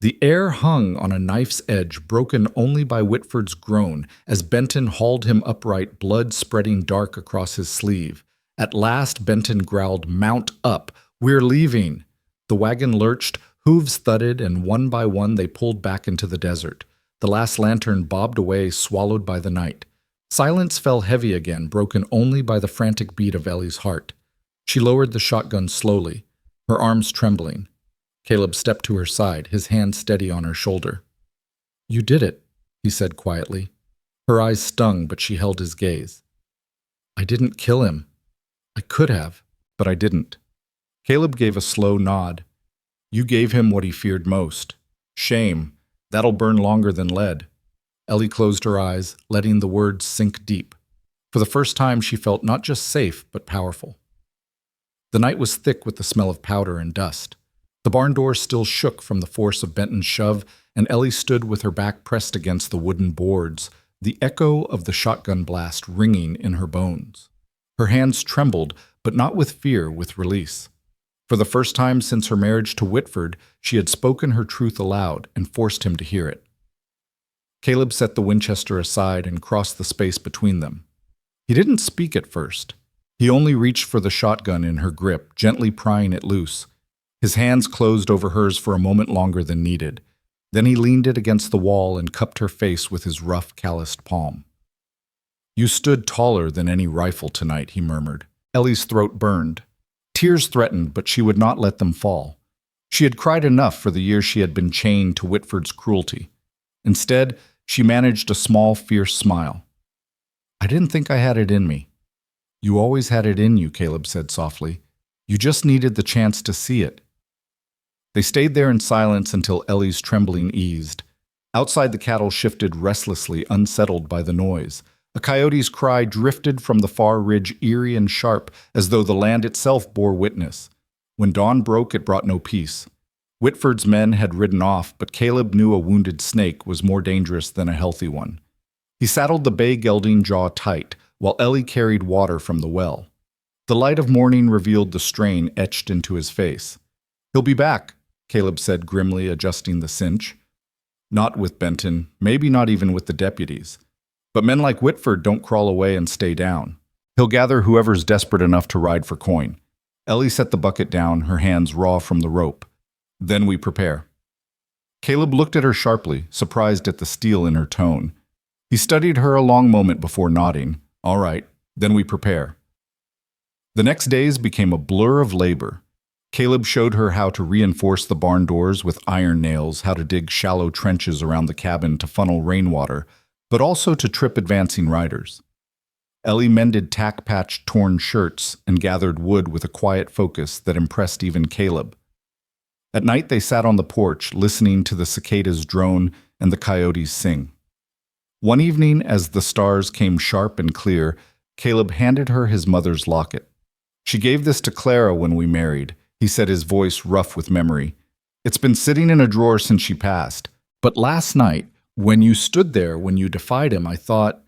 The air hung on a knife's edge, broken only by Whitford's groan, as Benton hauled him upright, blood spreading dark across his sleeve. At last Benton growled, Mount up! We're leaving! The wagon lurched, hooves thudded, and one by one they pulled back into the desert. The last lantern bobbed away, swallowed by the night. Silence fell heavy again, broken only by the frantic beat of Ellie's heart. She lowered the shotgun slowly, her arms trembling. Caleb stepped to her side, his hand steady on her shoulder. You did it, he said quietly. Her eyes stung, but she held his gaze. I didn't kill him. I could have, but I didn't. Caleb gave a slow nod. You gave him what he feared most. Shame. That'll burn longer than lead. Ellie closed her eyes, letting the words sink deep. For the first time she felt not just safe, but powerful. The night was thick with the smell of powder and dust. The barn door still shook from the force of Benton's shove, and Ellie stood with her back pressed against the wooden boards, the echo of the shotgun blast ringing in her bones. Her hands trembled, but not with fear, with release. For the first time since her marriage to Whitford, she had spoken her truth aloud and forced him to hear it. Caleb set the Winchester aside and crossed the space between them. He didn't speak at first. He only reached for the shotgun in her grip, gently prying it loose. His hands closed over hers for a moment longer than needed. Then he leaned it against the wall and cupped her face with his rough, calloused palm. "You stood taller than any rifle tonight," he murmured. Ellie's throat burned. Tears threatened, but she would not let them fall. She had cried enough for the years she had been chained to Whitford's cruelty. Instead, she managed a small, fierce smile. "I didn't think I had it in me." "You always had it in you," Caleb said softly. "You just needed the chance to see it." They stayed there in silence until Ellie's trembling eased. Outside, the cattle shifted restlessly, unsettled by the noise. A coyote's cry drifted from the far ridge, eerie and sharp, as though the land itself bore witness. When dawn broke, it brought no peace. Whitford's men had ridden off, but Caleb knew a wounded snake was more dangerous than a healthy one. He saddled the bay gelding jaw tight, while Ellie carried water from the well. The light of morning revealed the strain etched into his face. "He'll be back," Caleb said grimly, adjusting the cinch. "Not with Benton, maybe not even with the deputies. But men like Whitford don't crawl away and stay down. He'll gather whoever's desperate enough to ride for coin." Ellie set the bucket down, her hands raw from the rope. "Then we prepare." Caleb looked at her sharply, surprised at the steel in her tone. He studied her a long moment before nodding. "All right, then we prepare." The next days became a blur of labor. Caleb showed her how to reinforce the barn doors with iron nails, how to dig shallow trenches around the cabin to funnel rainwater, but also to trip advancing riders. Ellie mended tack-patched torn shirts and gathered wood with a quiet focus that impressed even Caleb. At night they sat on the porch, listening to the cicadas drone and the coyotes sing. One evening, as the stars came sharp and clear, Caleb handed her his mother's locket. "She gave this to Clara when we married," he said, his voice rough with memory. "It's been sitting in a drawer since she passed. But last night, when you stood there, when you defied him, I thought,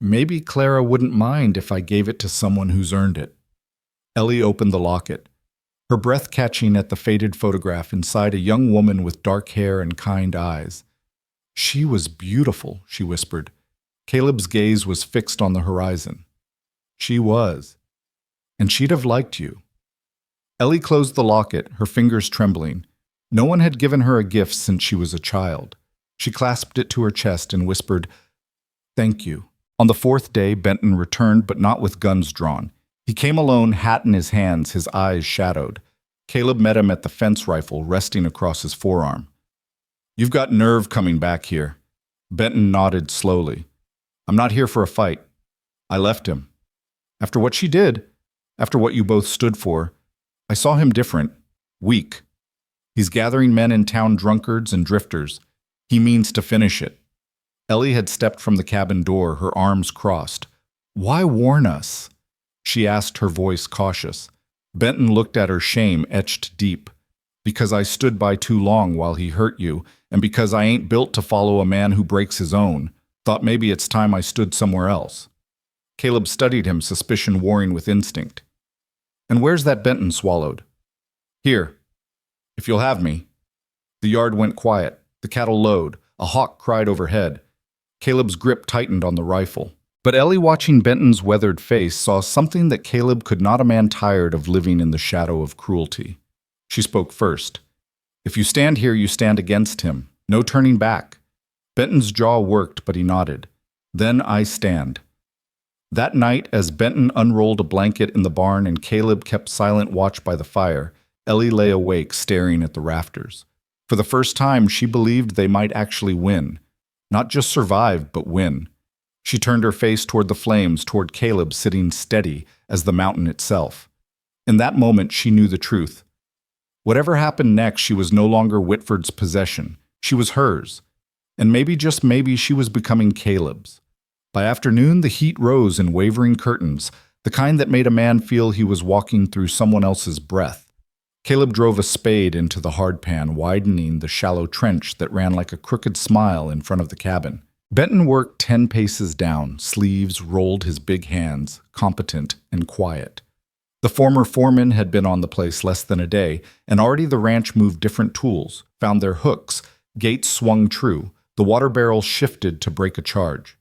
maybe Clara wouldn't mind if I gave it to someone who's earned it." Ellie opened the locket, her breath catching at the faded photograph inside a young woman with dark hair and kind eyes. "She was beautiful," she whispered. Caleb's gaze was fixed on the horizon. "She was. And she'd have liked you." Ellie closed the locket, her fingers trembling. No one had given her a gift since she was a child. She clasped it to her chest and whispered, "Thank you." On the fourth day, Benton returned, but not with guns drawn. He came alone, hat in his hands, his eyes shadowed. Caleb met him at the fence rifle resting across his forearm. "You've got nerve coming back here." Benton nodded slowly. "I'm not here for a fight. I left him. After what she did, after what you both stood for, I saw him different, weak. He's gathering men in town, drunkards and drifters. He means to finish it." Ellie had stepped from the cabin door, her arms crossed. "Why warn us?" she asked, her voice cautious. Benton looked at her, shame etched deep. "Because I stood by too long while he hurt you, and because I ain't built to follow a man who breaks his own. Thought maybe it's time I stood somewhere else." Caleb studied him, suspicion warring with instinct. "And where's that Benton swallowed?" "Here, if you'll have me." The yard went quiet, the cattle lowed, a hawk cried overhead. Caleb's grip tightened on the rifle. But Ellie, watching Benton's weathered face, saw something that Caleb could not, a man tired of living in the shadow of cruelty. She spoke first. "If you stand here, you stand against him. No turning back." Benton's jaw worked, but he nodded. "Then I stand." That night, as Benton unrolled a blanket in the barn and Caleb kept silent watch by the fire, Ellie lay awake, staring at the rafters. For the first time, she believed they might actually win. Not just survive, but win. She turned her face toward the flames, toward Caleb sitting steady as the mountain itself. In that moment, she knew the truth. Whatever happened next, she was no longer Whitford's possession. She was hers. And maybe, just maybe, she was becoming Caleb's. By afternoon, the heat rose in wavering curtains, the kind that made a man feel he was walking through someone else's breath. Caleb drove a spade into the hardpan, widening the shallow trench that ran like a crooked smile in front of the cabin. Benton worked 10 paces down, sleeves rolled his big hands, competent and quiet. The former foreman had been on the place less than a day, and already the ranch moved different tools, found their hooks, gates swung true, The water barrel shifted to break a charge.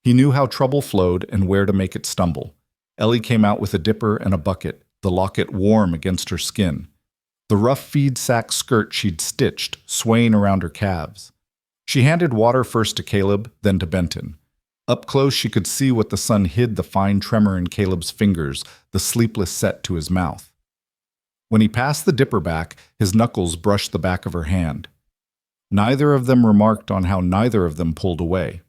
He knew how trouble flowed and where to make it stumble. Ellie came out with a dipper and a bucket, the locket warm against her skin. The rough feed sack skirt she'd stitched, swaying around her calves. She handed water first to Caleb, then to Benton. Up close she could see what the sun hid the fine tremor in Caleb's fingers, the sleepless set to his mouth. When he passed the dipper back, his knuckles brushed the back of her hand. Neither of them remarked on how neither of them pulled away.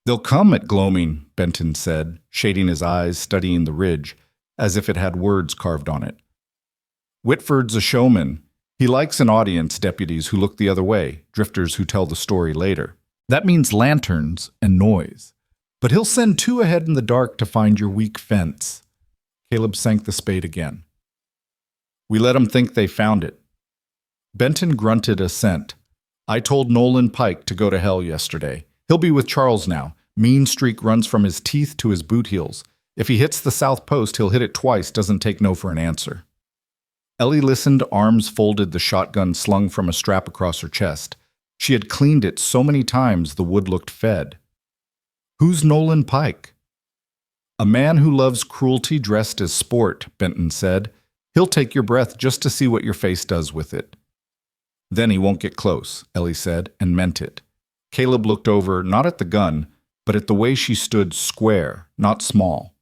"They'll come at gloaming," Benton said, shading his eyes, studying the ridge, as if it had words carved on it. "Whitford's a showman. He likes an audience, deputies who look the other way, drifters who tell the story later. That means lanterns and noise. But he'll send two ahead in the dark to find your weak fence." Caleb sank the spade again. "We let 'em think they found it." Benton grunted assent. "I told Nolan Pike to go to hell yesterday. He'll be with Charles now. Mean streak runs from his teeth to his boot heels. If he hits the south post, he'll hit it twice, doesn't take no for an answer." Ellie listened, arms folded, the shotgun slung from a strap across her chest. She had cleaned it so many times the wood looked fed. "Who's Nolan Pike?" "A man who loves cruelty dressed as sport," Benton said. "He'll take your breath just to see what your face does with it." "Then he won't get close," Ellie said, and meant it. Caleb looked over, not at the gun, but at the way she stood, square, not small.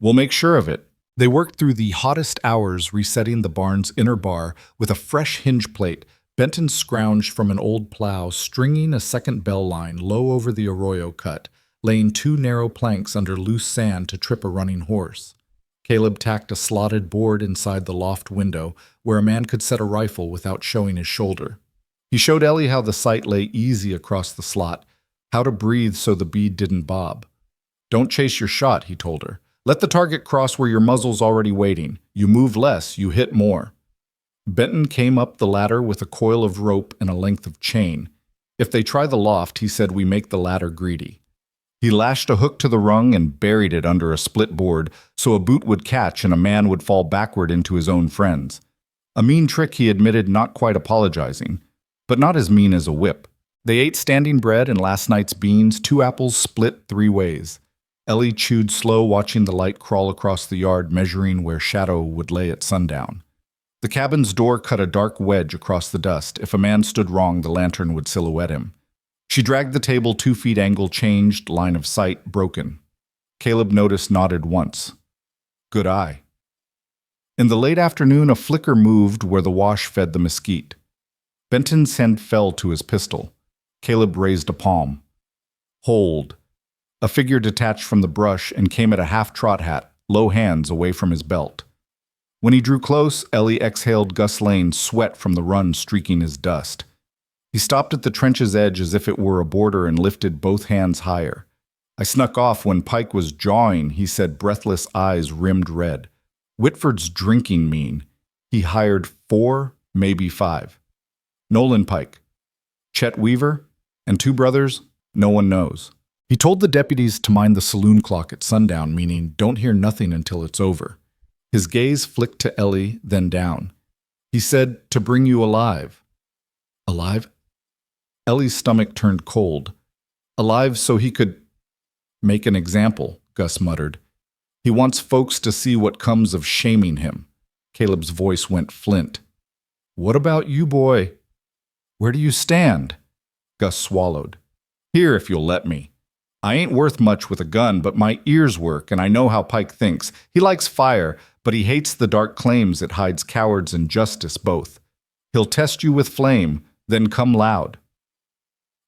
"We'll make sure of it." They worked through the hottest hours resetting the barn's inner bar with a fresh hinge plate. Benton scrounged from an old plow, stringing a second bell line low over the arroyo cut, laying two narrow planks under loose sand to trip a running horse. Caleb tacked a slotted board inside the loft window, where a man could set a rifle without showing his shoulder. He showed Ellie how the sight lay easy across the slot, how to breathe so the bead didn't bob. "Don't chase your shot," he told her. "Let the target cross where your muzzle's already waiting. You move less, you hit more." Benton came up the ladder with a coil of rope and a length of chain. "If they try the loft," he said, "we make the ladder greedy." He lashed a hook to the rung and buried it under a split board so a boot would catch and a man would fall backward into his own friends. A mean trick, he admitted, not quite apologizing, but not as mean as a whip. They ate standing bread and last night's beans, 2 apples split 3 ways. Ellie chewed slow, watching the light crawl across the yard, measuring where shadow would lay at sundown. The cabin's door cut a dark wedge across the dust. If a man stood wrong, the lantern would silhouette him. She dragged the table 2 feet, angle changed, line of sight broken. Caleb noticed, nodded once. "Good eye." In the late afternoon, a flicker moved where the wash fed the mesquite. Benton's hand fell to his pistol. Caleb raised a palm. "Hold." A figure detached from the brush and came at a half-trot hat, low hands away from his belt. When he drew close, Ellie exhaled Gus Lane, sweat from the run streaking his dust. He stopped at the trench's edge as if it were a border and lifted both hands higher. "I snuck off when Pike was jawing," he said, breathless eyes rimmed red. "Whitford's drinking mean. He hired 4, maybe 5. Nolan Pike. Chet Weaver? And 2 brothers? No one knows." He told the deputies to mind the saloon clock at sundown, meaning don't hear nothing until it's over. His gaze flicked to Ellie, then down. He said, "To bring you alive." "Alive?" Ellie's stomach turned cold. "Alive so he could make an example," Gus muttered. "He wants folks to see what comes of shaming him." Caleb's voice went flint. "What about you, boy? Where do you stand?" Gus swallowed. "Here, if you'll let me. I ain't worth much with a gun, but my ears work, and I know how Pike thinks. He likes fire, but he hates the dark claims it hides cowards and justice both. He'll test you with flame, then come loud."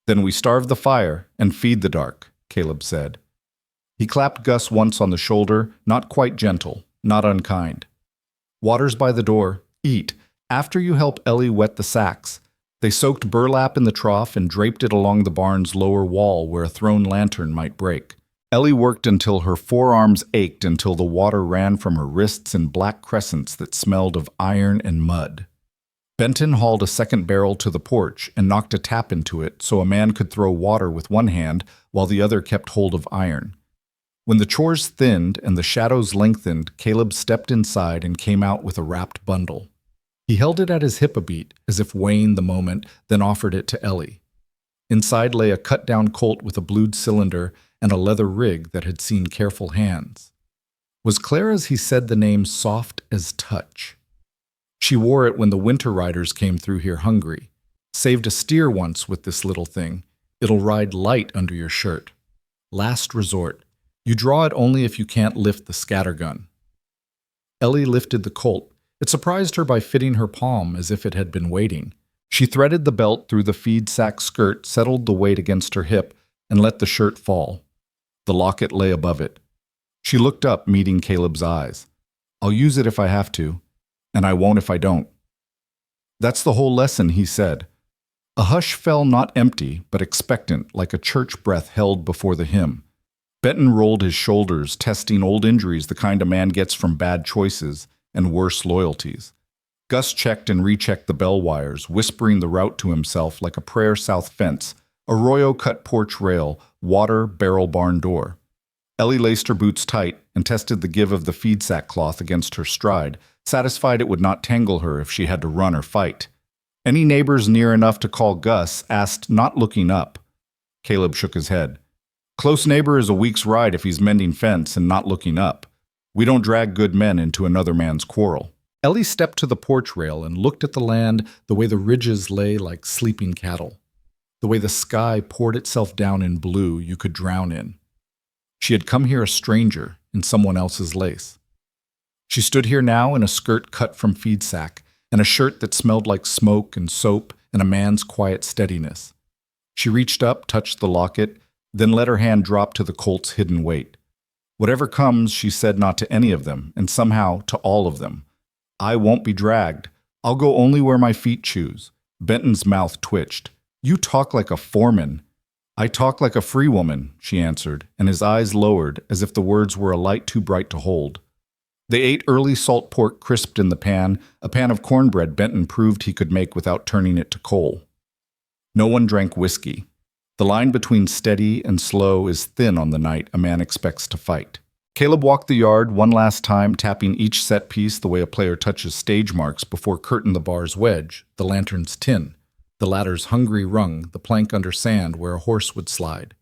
"Then we starve the fire and feed the dark," Caleb said. He clapped Gus once on the shoulder, not quite gentle, not unkind. "Water's by the door. Eat. After you help Ellie wet the sacks." They soaked burlap in the trough and draped it along the barn's lower wall where a thrown lantern might break. Ellie worked until her forearms ached, until the water ran from her wrists in black crescents that smelled of iron and mud. Benton hauled a second barrel to the porch and knocked a tap into it so a man could throw water with one hand while the other kept hold of iron. When the chores thinned and the shadows lengthened, Caleb stepped inside and came out with a wrapped bundle. He held it at his hip a beat, as if weighing the moment, then offered it to Ellie. Inside lay a cut-down Colt with a blued cylinder and a leather rig that had seen careful hands. Was Clara's, he said, the name soft as touch? She wore it when the winter riders came through here hungry. Saved a steer once with this little thing. It'll ride light under your shirt. Last resort. You draw it only if you can't lift the scattergun. Ellie lifted the Colt. It surprised her by fitting her palm as if it had been waiting. She threaded the belt through the feed sack skirt, settled the weight against her hip, and let the shirt fall. The locket lay above it. She looked up, meeting Caleb's eyes. I'll use it if I have to, and I won't if I don't. That's the whole lesson, he said. A hush fell, not empty, but expectant, like a church breath held before the hymn. Benton rolled his shoulders, testing old injuries, the kind a man gets from bad choices and worse loyalties. Gus checked and rechecked the bell wires, whispering the route to himself like a prayer. South fence, arroyo-cut porch rail, water, barrel barn door. Ellie laced her boots tight and tested the give of the feed sack cloth against her stride, satisfied it would not tangle her if she had to run or fight. Any neighbors near enough to call Gus asked, not looking up. Caleb shook his head. Close neighbor is a week's ride if he's mending fence and not looking up. We don't drag good men into another man's quarrel. Ellie stepped to the porch rail and looked at the land, the way the ridges lay like sleeping cattle, the way the sky poured itself down in blue you could drown in. She had come here a stranger in someone else's lace. She stood here now in a skirt cut from feed sack and a shirt that smelled like smoke and soap and a man's quiet steadiness. She reached up, touched the locket, then let her hand drop to the Colt's hidden weight. Whatever comes, she said not to any of them, and somehow to all of them. I won't be dragged. I'll go only where my feet choose. Benton's mouth twitched. You talk like a foreman. I talk like a free woman, she answered, and his eyes lowered as if the words were a light too bright to hold. They ate early salt pork crisped in the pan, a pan of cornbread Benton proved he could make without turning it to coal. No one drank whiskey. The line between steady and slow is thin on the night a man expects to fight. Caleb walked the yard one last time, tapping each set piece the way a player touches stage marks before curtain the bar's wedge, the lantern's tin, the ladder's hungry rung, the plank under sand where a horse would slide.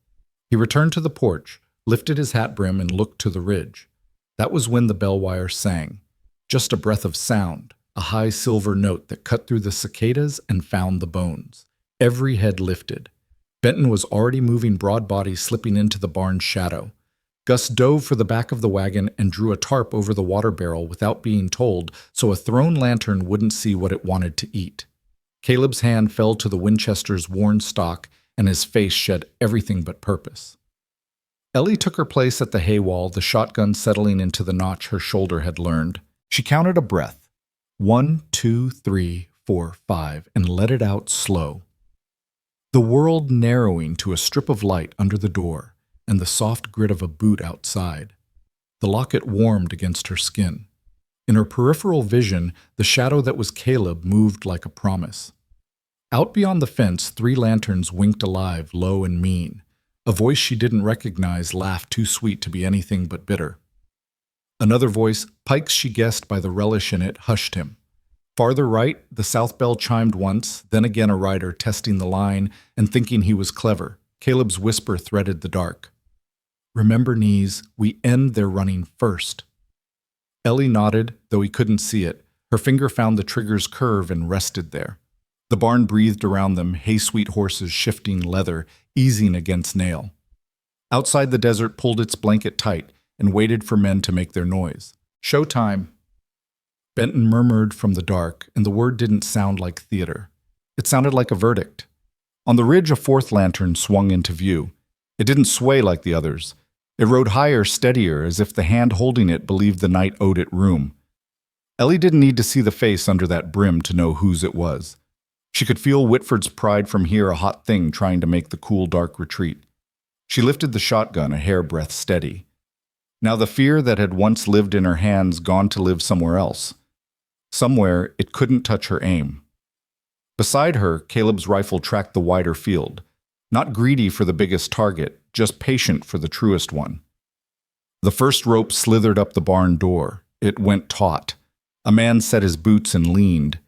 He returned to the porch, lifted his hat brim, and looked to the ridge. That was when the bell wire sang. Just a breath of sound, a high silver note that cut through the cicadas and found the bones. Every head lifted. Benton was already moving, broad body slipping into the barn's shadow. Gus dove for the back of the wagon and drew a tarp over the water barrel without being told, so a thrown lantern wouldn't see what it wanted to eat. Caleb's hand fell to the Winchester's worn stock, and his face shed everything but purpose. Ellie took her place at the hay wall, the shotgun settling into the notch her shoulder had learned. She counted a breath. 1, 2, 3, 4, 5, and let it out slow. The world narrowing to a strip of light under the door and the soft grit of a boot outside. The locket warmed against her skin. In her peripheral vision, the shadow that was Caleb moved like a promise. Out beyond the fence, 3 lanterns winked alive, low and mean. A voice she didn't recognize laughed too sweet to be anything but bitter. Another voice, Pike's she guessed by the relish in it, hushed him. Farther right, the south bell chimed once, then again a rider testing the line and thinking he was clever. Caleb's whisper threaded the dark. Remember, knees, we end their running first. Ellie nodded, though he couldn't see it. Her finger found the trigger's curve and rested there. The barn breathed around them, hay-sweet horses shifting leather, easing against nail. Outside the desert pulled its blanket tight and waited for men to make their noise. Showtime. Benton murmured from the dark, and the word didn't sound like theater. It sounded like a verdict. On the ridge, a 4th lantern swung into view. It didn't sway like the others. It rode higher, steadier, as if the hand holding it believed the night owed it room. Ellie didn't need to see the face under that brim to know whose it was. She could feel Whitford's pride from here, a hot thing trying to make the cool, dark retreat. She lifted the shotgun, a hair-breadth steady. Now the fear that had once lived in her hands gone to live somewhere else. Somewhere it couldn't touch her aim. Beside her, Caleb's rifle tracked the wider field. Not greedy for the biggest target, just patient for the truest one. The first rope slithered up the barn door. It went taut. A man set his boots and leaned.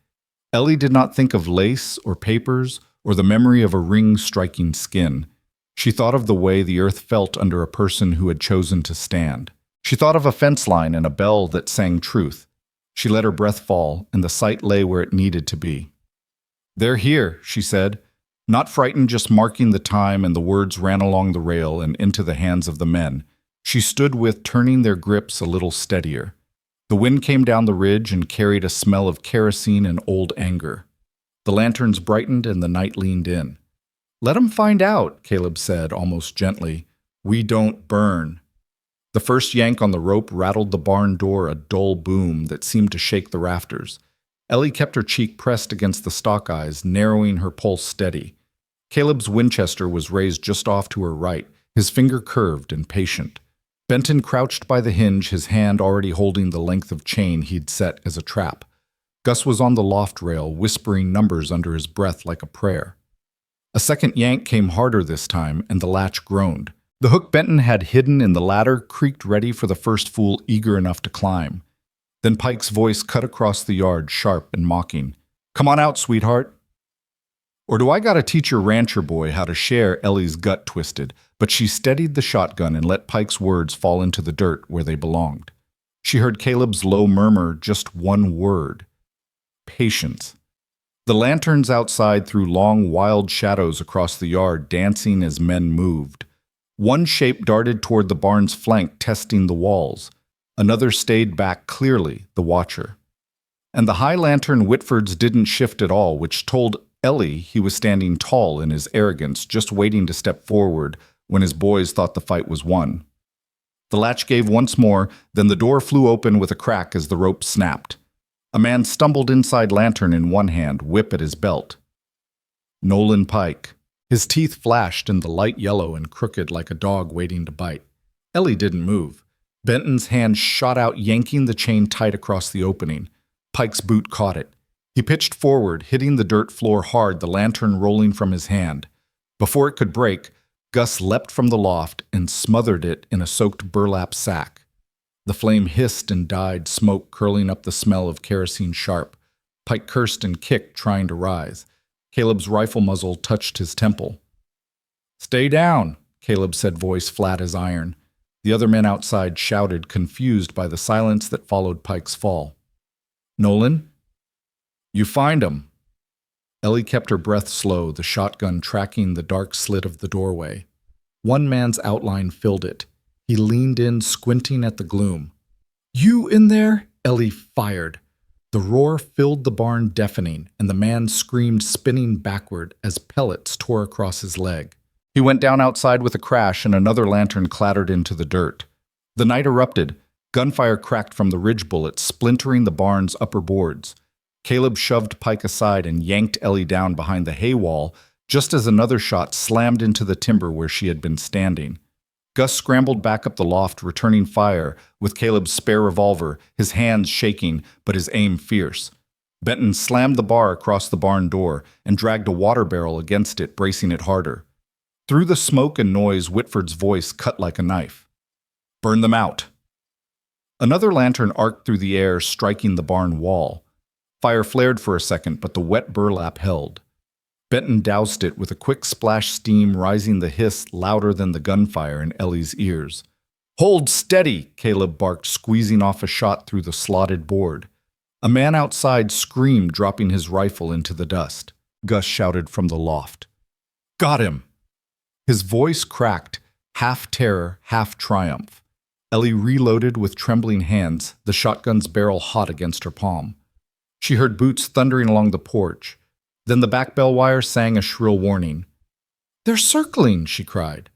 Ellie did not think of lace or papers or the memory of a ring striking skin. She thought of the way the earth felt under a person who had chosen to stand. She thought of a fence line and a bell that sang truth. She let her breath fall, and the sight lay where it needed to be. "They're here," she said, not frightened, just marking the time, and the words ran along the rail and into the hands of the men. She stood with, turning their grips a little steadier. The wind came down the ridge and carried a smell of kerosene and old anger. The lanterns brightened and the night leaned in. "Let 'em find out," Caleb said, almost gently. "We don't burn." The first yank on the rope rattled the barn door, a dull boom that seemed to shake the rafters. Ellie kept her cheek pressed against the stock eyes, narrowing her pulse steady. Caleb's Winchester was raised just off to her right, his finger curved and patient. Benton crouched by the hinge, his hand already holding the length of chain he'd set as a trap. Gus was on the loft rail, whispering numbers under his breath like a prayer. A second yank came harder this time, and the latch groaned. The hook Benton had hidden in the ladder creaked ready for the first fool eager enough to climb. Then Pike's voice cut across the yard, sharp and mocking. "Come on out, sweetheart." Or do I gotta teach your rancher boy how to share? Ellie's gut twisted, but she steadied the shotgun and let Pike's words fall into the dirt where they belonged. She heard Caleb's low murmur, just one word. Patience. The lanterns outside threw long, wild shadows across the yard, dancing as men moved. One shape darted toward the barn's flank, testing the walls. Another stayed back clearly, the watcher. And the high lantern Whitford's didn't shift at all, which told Ellie he was standing tall in his arrogance, just waiting to step forward when his boys thought the fight was won. The latch gave once more, then the door flew open with a crack as the rope snapped. A man stumbled inside, lantern in one hand, whip at his belt. Nolan Pike. His teeth flashed in the light yellow and crooked like a dog waiting to bite. Ellie didn't move. Benton's hand shot out, yanking the chain tight across the opening. Pike's boot caught it. He pitched forward, hitting the dirt floor hard, the lantern rolling from his hand. Before it could break, Gus leapt from the loft and smothered it in a soaked burlap sack. The flame hissed and died, smoke curling up, the smell of kerosene sharp. Pike cursed and kicked, trying to rise. Caleb's rifle muzzle touched his temple. "Stay down," Caleb said, voice flat as iron. The other men outside shouted, confused by the silence that followed Pike's fall. "Nolan? You find 'em." Ellie kept her breath slow, the shotgun tracking the dark slit of the doorway. One man's outline filled it. He leaned in, squinting at the gloom. "You in there?" Ellie fired. The roar filled the barn, deafening, and the man screamed, spinning backward as pellets tore across his leg. He went down outside with a crash, and another lantern clattered into the dirt. The night erupted. Gunfire cracked from the ridge bullets, splintering the barn's upper boards. Caleb shoved Pike aside and yanked Ellie down behind the hay wall, just as another shot slammed into the timber where she had been standing. Gus scrambled back up the loft, returning fire with Caleb's spare revolver, his hands shaking, but his aim fierce. Benton slammed the bar across the barn door and dragged a water barrel against it, bracing it harder. Through the smoke and noise, Whitford's voice cut like a knife. "Burn them out." Another lantern arced through the air, striking the barn wall. Fire flared for a second, but the wet burlap held. Benton doused it with a quick splash, steam rising, the hiss louder than the gunfire in Ellie's ears. "Hold steady," Caleb barked, squeezing off a shot through the slotted board. A man outside screamed, dropping his rifle into the dust. Gus shouted from the loft. "Got him!" His voice cracked, half terror, half triumph. Ellie reloaded with trembling hands, the shotgun's barrel hot against her palm. She heard boots thundering along the porch. Then the back bell wire sang a shrill warning. "They're circling," she cried.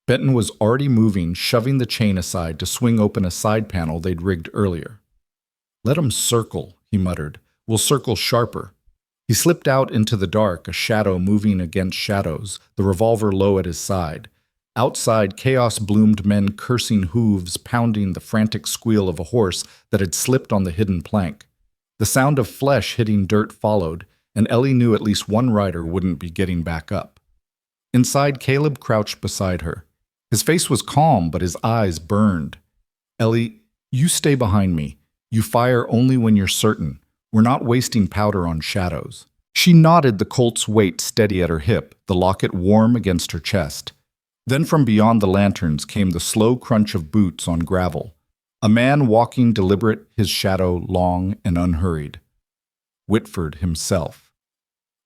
Benton was already moving, shoving the chain aside to swing open a side panel they'd rigged earlier. "Let 'em circle," he muttered. "We'll circle sharper." He slipped out into the dark, a shadow moving against shadows, the revolver low at his side. Outside, chaos bloomed, men cursing, hooves pounding, the frantic squeal of a horse that had slipped on the hidden plank. The sound of flesh hitting dirt followed, and Ellie knew at least one rider wouldn't be getting back up. Inside, Caleb crouched beside her. His face was calm, but his eyes burned. "Ellie, you stay behind me. You fire only when you're certain. We're not wasting powder on shadows." She nodded, the Colt's weight steady at her hip, the locket warm against her chest. Then from beyond the lanterns came the slow crunch of boots on gravel. A man walking deliberate, his shadow long and unhurried. Whitford himself.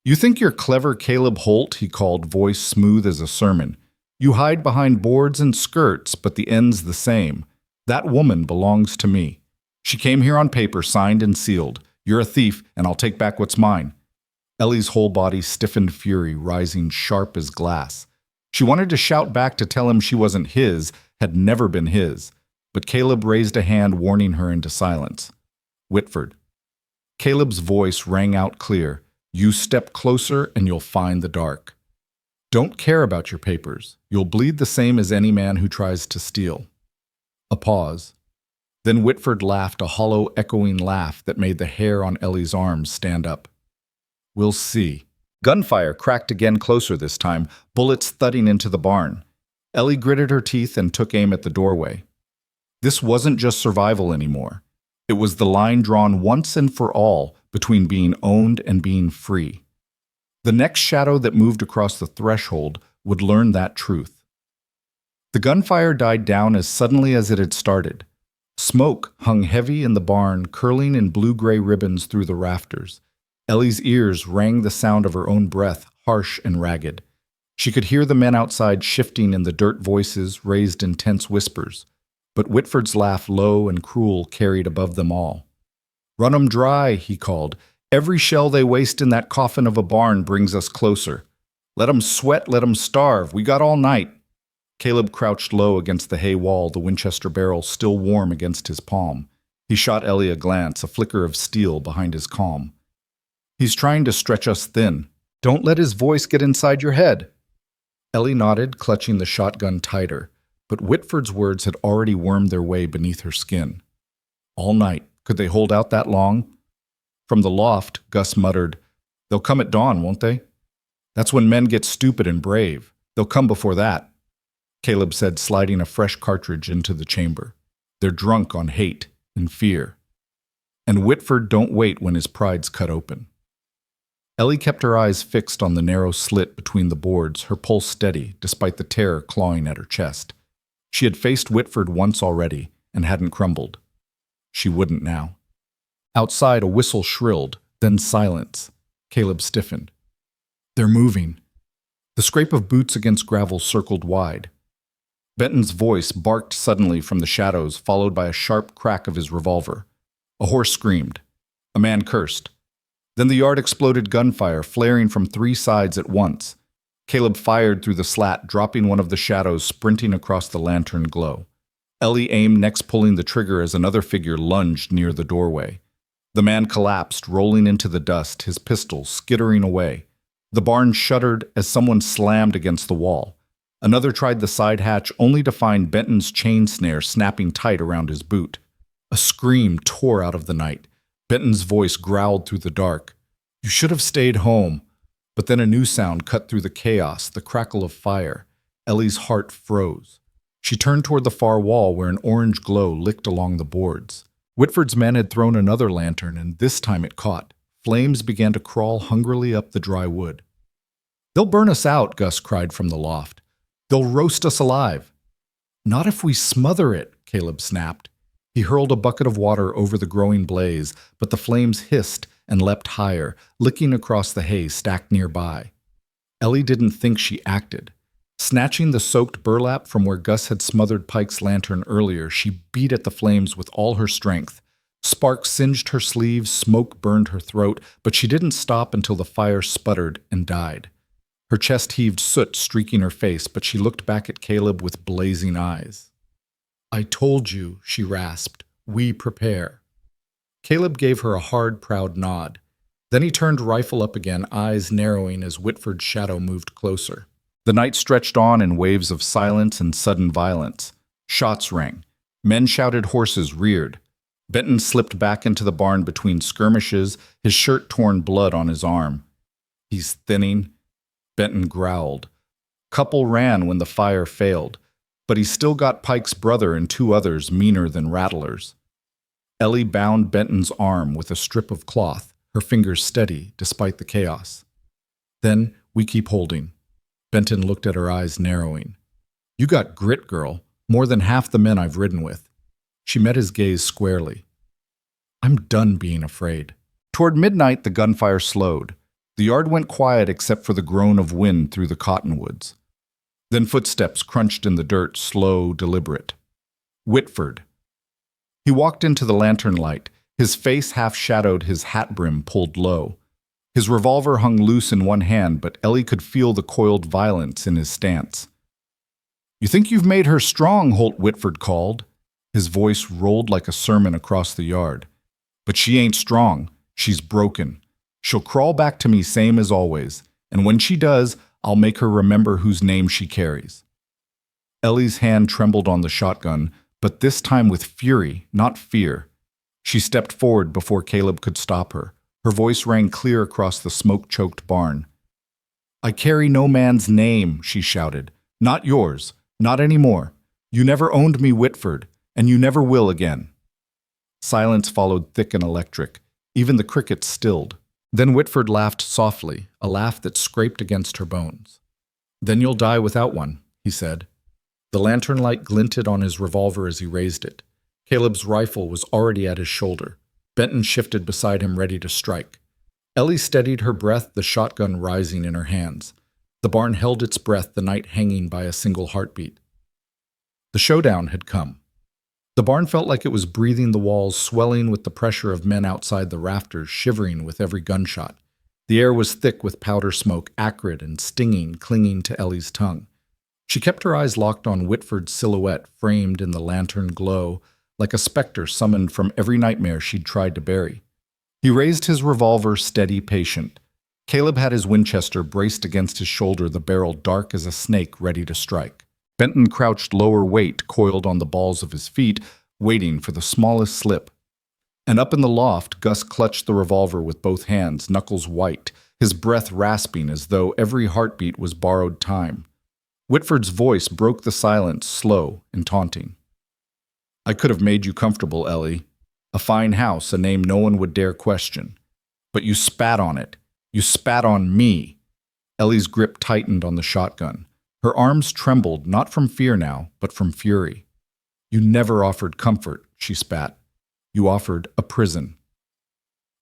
"You think you're clever, Caleb Holt," he called, voice smooth as a sermon. "You hide behind boards and skirts, but the end's the same. That woman belongs to me. She came here on paper, signed and sealed. You're a thief, and I'll take back what's mine." Ellie's whole body stiffened fury, rising sharp as glass. She wanted to shout back to tell him she wasn't his, had never been his, but Caleb raised a hand, warning her into silence. "Whitford." Caleb's voice rang out clear. "You step closer and you'll find the dark. Don't care about your papers. You'll bleed the same as any man who tries to steal." A pause. Then Whitford laughed, a hollow, echoing laugh that made the hair on Ellie's arms stand up. "We'll see." Gunfire cracked again, closer this time, bullets thudding into the barn. Ellie gritted her teeth and took aim at the doorway. This wasn't just survival anymore. It was the line drawn once and for all between being owned and being free. The next shadow that moved across the threshold would learn that truth. The gunfire died down as suddenly as it had started. Smoke hung heavy in the barn, curling in blue-gray ribbons through the rafters. Ellie's ears rang the sound of her own breath, harsh and ragged. She could hear the men outside shifting in the dirt, voices raised in tense whispers. But Whitford's laugh, low and cruel, carried above them all. "Run 'em dry," he called. "Every shell they waste in that coffin of a barn brings us closer. Let 'em sweat, let 'em starve. We got all night." Caleb crouched low against the hay wall, the Winchester barrel still warm against his palm. He shot Ellie a glance, a flicker of steel behind his calm. "He's trying to stretch us thin. Don't let his voice get inside your head." Ellie nodded, clutching the shotgun tighter, but Whitford's words had already wormed their way beneath her skin. All night. Could they hold out that long? From the loft, Gus muttered, "They'll come at dawn, won't they? That's when men get stupid and brave. They'll come before that," Caleb said, sliding a fresh cartridge into the chamber. "They're drunk on hate and fear. And Whitford don't wait when his pride's cut open." Ellie kept her eyes fixed on the narrow slit between the boards, her pulse steady, despite the terror clawing at her chest. She had faced Whitford once already and hadn't crumbled. She wouldn't now. Outside, a whistle shrilled, then silence. Caleb stiffened. "They're moving." The scrape of boots against gravel circled wide. Benton's voice barked suddenly from the shadows, followed by a sharp crack of his revolver. A horse screamed. A man cursed. Then the yard exploded, gunfire flaring from three sides at once. Caleb fired through the slat, dropping one of the shadows, sprinting across the lantern glow. Ellie aimed, next pulling the trigger as another figure lunged near the doorway. The man collapsed, rolling into the dust, his pistol skittering away. The barn shuddered as someone slammed against the wall. Another tried the side hatch, only to find Benton's chain snare snapping tight around his boot. A scream tore out of the night. Benton's voice growled through the dark. "You should have stayed home." But then a new sound cut through the chaos, the crackle of fire. Ellie's heart froze. She turned toward the far wall where an orange glow licked along the boards. Whitford's men had thrown another lantern, and this time it caught. Flames began to crawl hungrily up the dry wood. "They'll burn us out," Gus cried from the loft. "They'll roast us alive." "Not if we smother it," Caleb snapped. He hurled a bucket of water over the growing blaze, but the flames hissed and leapt higher, licking across the hay stacked nearby. Ellie didn't think she acted. Snatching the soaked burlap from where Gus had smothered Pike's lantern earlier, she beat at the flames with all her strength. Sparks singed her sleeves, smoke burned her throat, but she didn't stop until the fire sputtered and died. Her chest heaved, soot streaking her face, but she looked back at Caleb with blazing eyes. "I told you," she rasped. "We prepare." Caleb gave her a hard, proud nod. Then he turned rifle up again, eyes narrowing as Whitford's shadow moved closer. The night stretched on in waves of silence and sudden violence. Shots rang. Men shouted, horses reared. Benton slipped back into the barn between skirmishes, his shirt torn, blood on his arm. "He's thinning," Benton growled. Couple ran when the fire failed, but he still got Pike's brother and two others meaner than rattlers. Ellie bound Benton's arm with a strip of cloth, her fingers steady despite the chaos. Then we keep holding. Benton looked at her eyes narrowing. You got grit, girl, more than half the men I've ridden with. She met his gaze squarely. I'm done being afraid. Toward midnight, the gunfire slowed. The yard went quiet except for the groan of wind through the cottonwoods. Then footsteps crunched in the dirt, slow, deliberate. Whitford. He walked into the lantern light. His face half-shadowed, his hat brim pulled low. His revolver hung loose in one hand, but Ellie could feel the coiled violence in his stance. You think you've made her strong, Holt Whitford called. His voice rolled like a sermon across the yard. But she ain't strong. She's broken. She'll crawl back to me same as always, and when she does, I'll make her remember whose name she carries. Ellie's hand trembled on the shotgun, but this time with fury, not fear. She stepped forward before Caleb could stop her. Her voice rang clear across the smoke-choked barn. I carry no man's name, she shouted. Not yours. Not anymore. You never owned me, Whitford, and you never will again. Silence followed thick and electric. Even the crickets stilled. Then Whitford laughed softly, a laugh that scraped against her bones. Then you'll die without one, he said. The lantern light glinted on his revolver as he raised it. Caleb's rifle was already at his shoulder. Benton shifted beside him, ready to strike. Ellie steadied her breath, the shotgun rising in her hands. The barn held its breath, the night hanging by a single heartbeat. The showdown had come. The barn felt like it was breathing, the walls swelling with the pressure of men outside the rafters, shivering with every gunshot. The air was thick with powder smoke, acrid and stinging, clinging to Ellie's tongue. She kept her eyes locked on Whitford's silhouette, framed in the lantern glow, like a specter summoned from every nightmare she'd tried to bury. He raised his revolver, steady, patient. Caleb had his Winchester braced against his shoulder, the barrel dark as a snake ready to strike. Benton crouched lower, weight coiled on the balls of his feet, waiting for the smallest slip. And up in the loft, Gus clutched the revolver with both hands, knuckles white, his breath rasping as though every heartbeat was borrowed time. Whitford's voice broke the silence, slow and taunting. I could have made you comfortable, Ellie. A fine house, a name no one would dare question. But you spat on it. You spat on me. Ellie's grip tightened on the shotgun. Her arms trembled, not from fear now, but from fury. You never offered comfort, she spat. You offered a prison.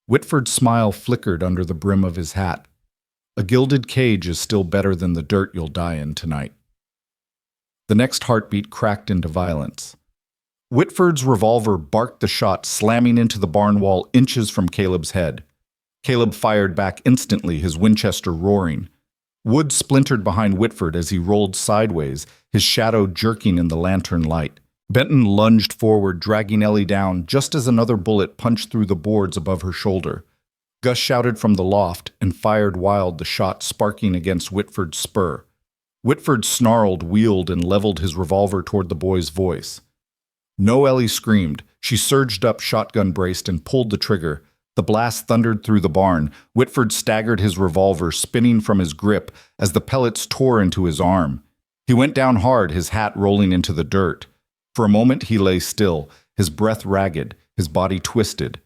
Whitford's smile flickered under the brim of his hat. A gilded cage is still better than the dirt you'll die in tonight. The next heartbeat cracked into violence. Whitford's revolver barked the shot, slamming into the barn wall inches from Caleb's head. Caleb fired back instantly, his Winchester roaring. Wood splintered behind Whitford as he rolled sideways, his shadow jerking in the lantern light. Benton lunged forward, dragging Ellie down, just as another bullet punched through the boards above her shoulder. Gus shouted from the loft and fired wild, the shot sparking against Whitford's spur. Whitford snarled, wheeled, and leveled his revolver toward the boy's voice. No, Ellie screamed. She surged up, shotgun braced, and pulled the trigger. The blast thundered through the barn. Whitford staggered, his revolver spinning from his grip as the pellets tore into his arm. He went down hard, his hat rolling into the dirt. For a moment he lay still, his breath ragged, his body twisted.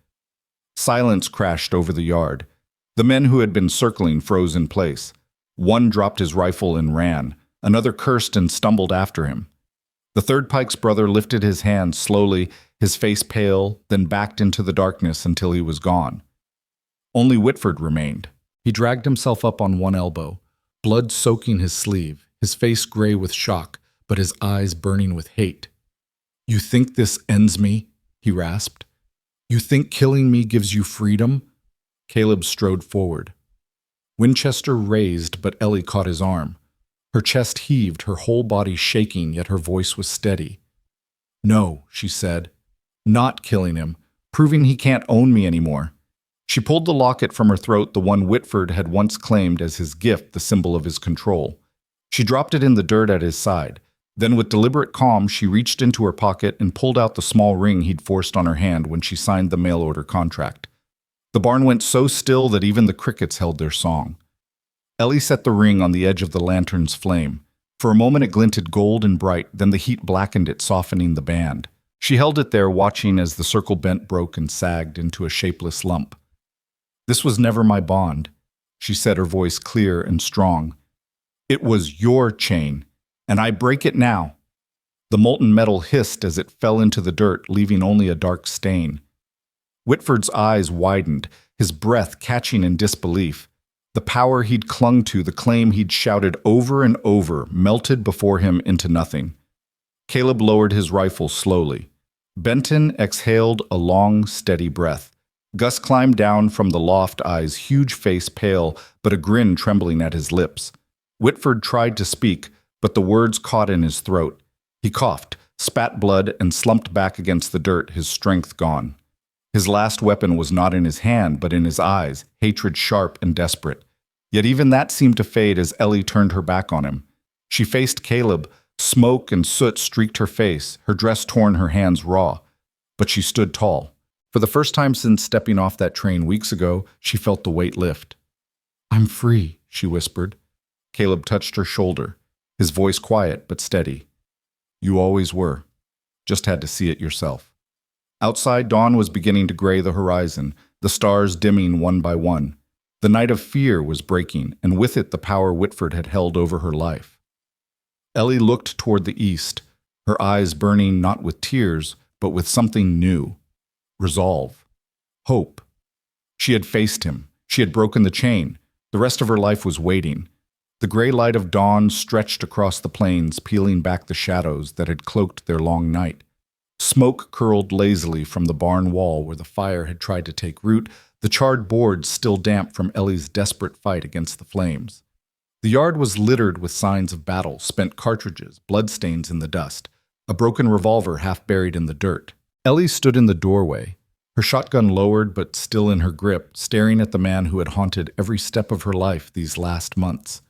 Silence crashed over the yard. The men who had been circling froze in place. One dropped his rifle and ran. Another cursed and stumbled after him. The third Pike's brother lifted his hand slowly, his face pale, then backed into the darkness until he was gone. Only Whitford remained. He dragged himself up on one elbow, blood soaking his sleeve, his face gray with shock, but his eyes burning with hate. You think this ends me? He rasped. You think killing me gives you freedom? Caleb strode forward. Winchester raised, but Ellie caught his arm. Her chest heaved, her whole body shaking, yet her voice was steady. No, she said. Not killing him, proving he can't own me anymore. She pulled the locket from her throat, the one Whitford had once claimed as his gift, the symbol of his control. She dropped it in the dirt at his side. Then with deliberate calm, she reached into her pocket and pulled out the small ring he'd forced on her hand when she signed the mail-order contract. The barn went so still that even the crickets held their song. Ellie set the ring on the edge of the lantern's flame. For a moment it glinted gold and bright, then the heat blackened it, softening the band. She held it there, watching as the circle bent, broke, and sagged into a shapeless lump. "This was never my bond," she said, her voice clear and strong. "It was your chain, and I break it now." The molten metal hissed as it fell into the dirt, leaving only a dark stain. Whitford's eyes widened, his breath catching in disbelief. The power he'd clung to, the claim he'd shouted over and over, melted before him into nothing. Caleb lowered his rifle slowly. Benton exhaled a long, steady breath. Gus climbed down from the loft, eyes huge, face pale, but a grin trembling at his lips. Whitford tried to speak, but the words caught in his throat. He coughed, spat blood, and slumped back against the dirt, his strength gone. His last weapon was not in his hand, but in his eyes, hatred sharp and desperate. Yet even that seemed to fade as Ellie turned her back on him. She faced Caleb. Smoke and soot streaked her face, her dress torn, her hands raw. But she stood tall. For the first time since stepping off that train weeks ago, she felt the weight lift. "I'm free," she whispered. Caleb touched her shoulder, his voice quiet but steady. "You always were. Just had to see it yourself." Outside, dawn was beginning to gray the horizon, the stars dimming one by one. The night of fear was breaking, and with it the power Whitford had held over her life. Ellie looked toward the east, her eyes burning not with tears, but with something new. Resolve. Hope. She had faced him. She had broken the chain. The rest of her life was waiting. The gray light of dawn stretched across the plains, peeling back the shadows that had cloaked their long night. Smoke curled lazily from the barn wall where the fire had tried to take root, the charred boards still damp from Ellie's desperate fight against the flames. The yard was littered with signs of battle, spent cartridges, bloodstains in the dust, a broken revolver half buried in the dirt. Ellie stood in the doorway, her shotgun lowered but still in her grip, staring at the man who had haunted every step of her life these last months.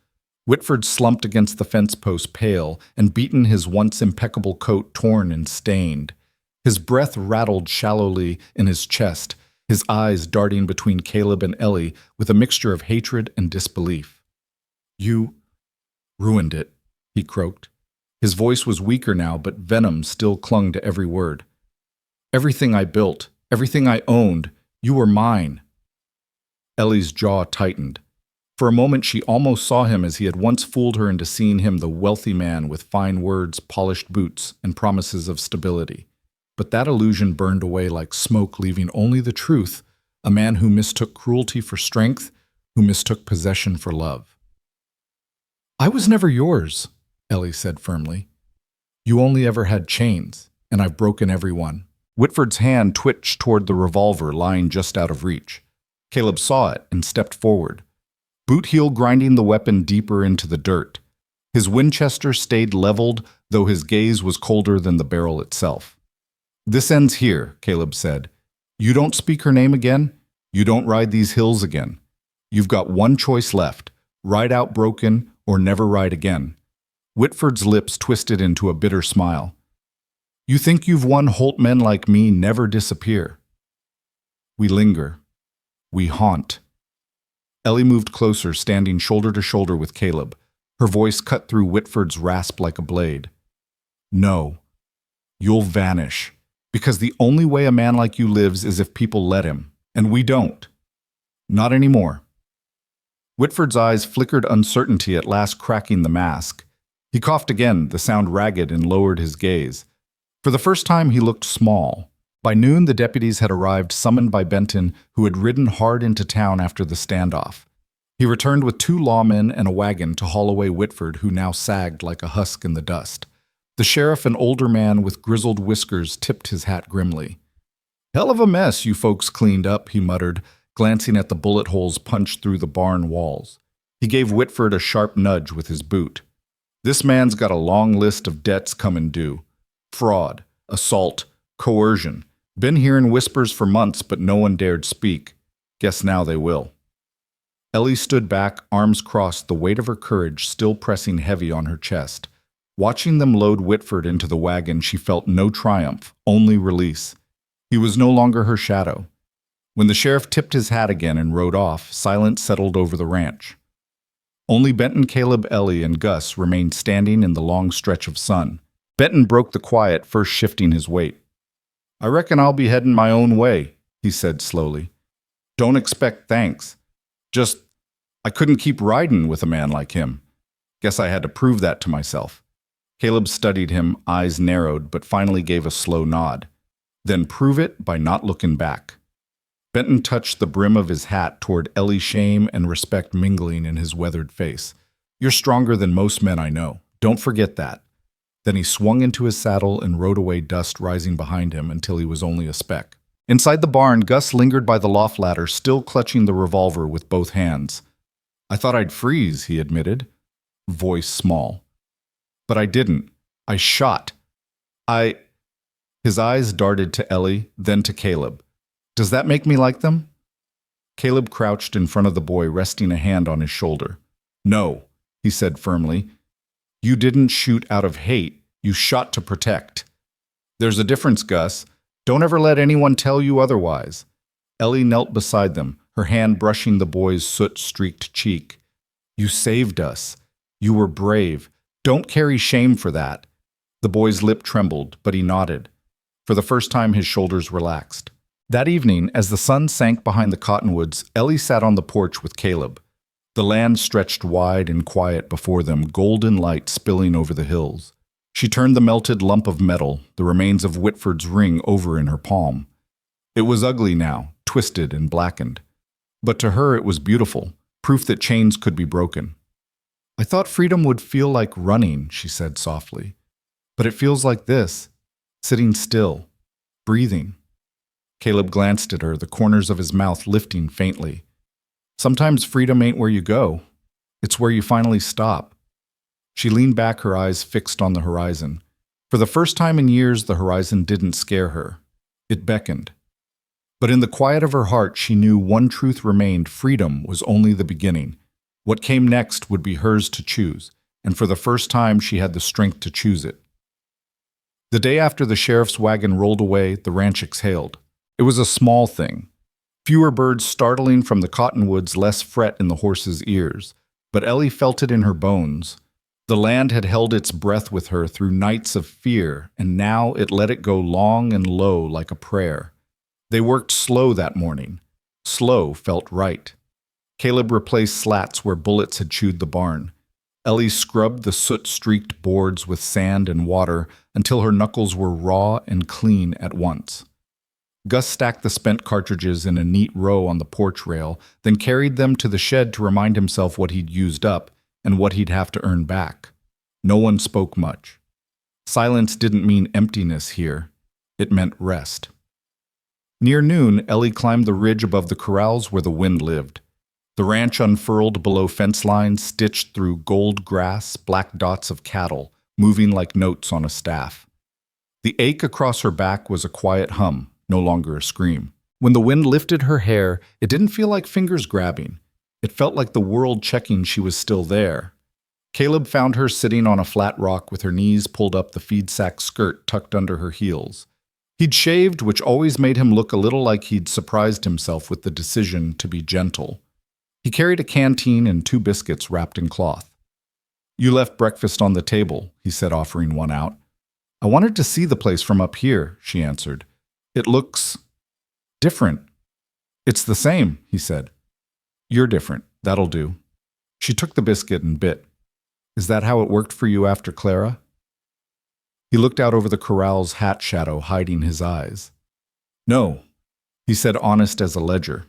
Whitford slumped against the fence post, pale and beaten, his once impeccable coat torn and stained. His breath rattled shallowly in his chest, his eyes darting between Caleb and Ellie with a mixture of hatred and disbelief. "You ruined it," he croaked. His voice was weaker now, but venom still clung to every word. "Everything I built, everything I owned, you were mine." Ellie's jaw tightened. For a moment she almost saw him as he had once fooled her into seeing him, the wealthy man with fine words, polished boots, and promises of stability. But that illusion burned away like smoke, leaving only the truth, a man who mistook cruelty for strength, who mistook possession for love. "I was never yours," Ellie said firmly. "You only ever had chains, and I've broken every one." Whitford's hand twitched toward the revolver lying just out of reach. Caleb saw it and stepped forward, boot heel grinding the weapon deeper into the dirt. His Winchester stayed leveled, though his gaze was colder than the barrel itself. "This ends here," Caleb said. "You don't speak her name again. You don't ride these hills again. You've got one choice left, ride out broken or never ride again." Whitford's lips twisted into a bitter smile. "You think you've won? Holt men like me never disappear. We linger. We haunt." Ellie moved closer, standing shoulder to shoulder with Caleb. Her voice cut through Whitford's rasp like a blade. "No. You'll vanish. Because the only way a man like you lives is if people let him. And we don't. Not anymore." Whitford's eyes flickered uncertainty, at last cracking the mask. He coughed again, the sound ragged, and lowered his gaze. For the first time he looked small. By noon the deputies had arrived, summoned by Benton, who had ridden hard into town after the standoff. He returned with 2 lawmen and a wagon to haul away Whitford, who now sagged like a husk in the dust. The sheriff, an older man with grizzled whiskers, tipped his hat grimly. "Hell of a mess you folks cleaned up," he muttered, glancing at the bullet holes punched through the barn walls. He gave Whitford a sharp nudge with his boot. "This man's got a long list of debts coming due. Fraud, assault, coercion. Been hearing whispers for months, but no one dared speak. Guess now they will." Ellie stood back, arms crossed, the weight of her courage still pressing heavy on her chest. Watching them load Whitford into the wagon, she felt no triumph, only release. He was no longer her shadow. When the sheriff tipped his hat again and rode off, silence settled over the ranch. Only Benton, Caleb, Ellie, and Gus remained standing in the long stretch of sun. Benton broke the quiet, first shifting his weight. "I reckon I'll be heading my own way," he said slowly. Don't expect thanks. Just, I couldn't keep riding with a man like him. Guess I had to prove that to myself. Caleb studied him, eyes narrowed, but finally gave a slow nod. Then prove it by not looking back. Benton touched the brim of his hat toward Ellie's shame and respect mingling in his weathered face. You're stronger than most men I know. Don't forget that. Then he swung into his saddle and rode away, dust rising behind him until he was only a speck. Inside the barn, Gus lingered by the loft ladder, still clutching the revolver with both hands. I thought I'd freeze, he admitted, voice small. But I didn't. I shot. His eyes darted to Ellie, then to Caleb. Does that make me like them? Caleb crouched in front of the boy, resting a hand on his shoulder. No, he said firmly. You didn't shoot out of hate. You shot to protect. There's a difference, Gus. Don't ever let anyone tell you otherwise. Ellie knelt beside them, her hand brushing the boy's soot-streaked cheek. You saved us. You were brave. Don't carry shame for that. The boy's lip trembled, but he nodded. For the first time, his shoulders relaxed. That evening, as the sun sank behind the cottonwoods, Ellie sat on the porch with Caleb. The land stretched wide and quiet before them, golden light spilling over the hills. She turned the melted lump of metal, the remains of Whitford's ring, over in her palm. It was ugly now, twisted and blackened. But to her it was beautiful, proof that chains could be broken. I thought freedom would feel like running, she said softly. But it feels like this, sitting still, breathing. Caleb glanced at her, the corners of his mouth lifting faintly. Sometimes freedom ain't where you go. It's where you finally stop. She leaned back, her eyes fixed on the horizon. For the first time in years, the horizon didn't scare her. It beckoned. But in the quiet of her heart, she knew one truth remained: freedom was only the beginning. What came next would be hers to choose, and for the first time she had the strength to choose it. The day after the sheriff's wagon rolled away, the ranch exhaled. It was a small thing. Fewer birds startling from the cottonwoods, less fret in the horses' ears. But Ellie felt it in her bones. The land had held its breath with her through nights of fear, and now it let it go long and low like a prayer. They worked slow that morning. Slow felt right. Caleb replaced slats where bullets had chewed the barn. Ellie scrubbed the soot-streaked boards with sand and water until her knuckles were raw and clean at once. Gus stacked the spent cartridges in a neat row on the porch rail, then carried them to the shed to remind himself what he'd used up and what he'd have to earn back. No one spoke much. Silence didn't mean emptiness here. It meant rest. Near noon, Ellie climbed the ridge above the corrals where the wind lived. The ranch unfurled below fence lines, stitched through gold grass, black dots of cattle, moving like notes on a staff. The ache across her back was a quiet hum, no longer a scream. When the wind lifted her hair, it didn't feel like fingers grabbing. It felt like the world checking she was still there. Caleb found her sitting on a flat rock with her knees pulled up, the feed sack skirt tucked under her heels. He'd shaved, which always made him look a little like he'd surprised himself with the decision to be gentle. He carried a canteen and 2 biscuits wrapped in cloth. You left breakfast on the table, he said, offering one out. I wanted to see the place from up here, she answered. It looks different. It's the same, he said. You're different. That'll do. She took the biscuit and bit. Is that how it worked for you after Clara? He looked out over the corral's hat shadow, hiding his eyes. No, he said, honest as a ledger.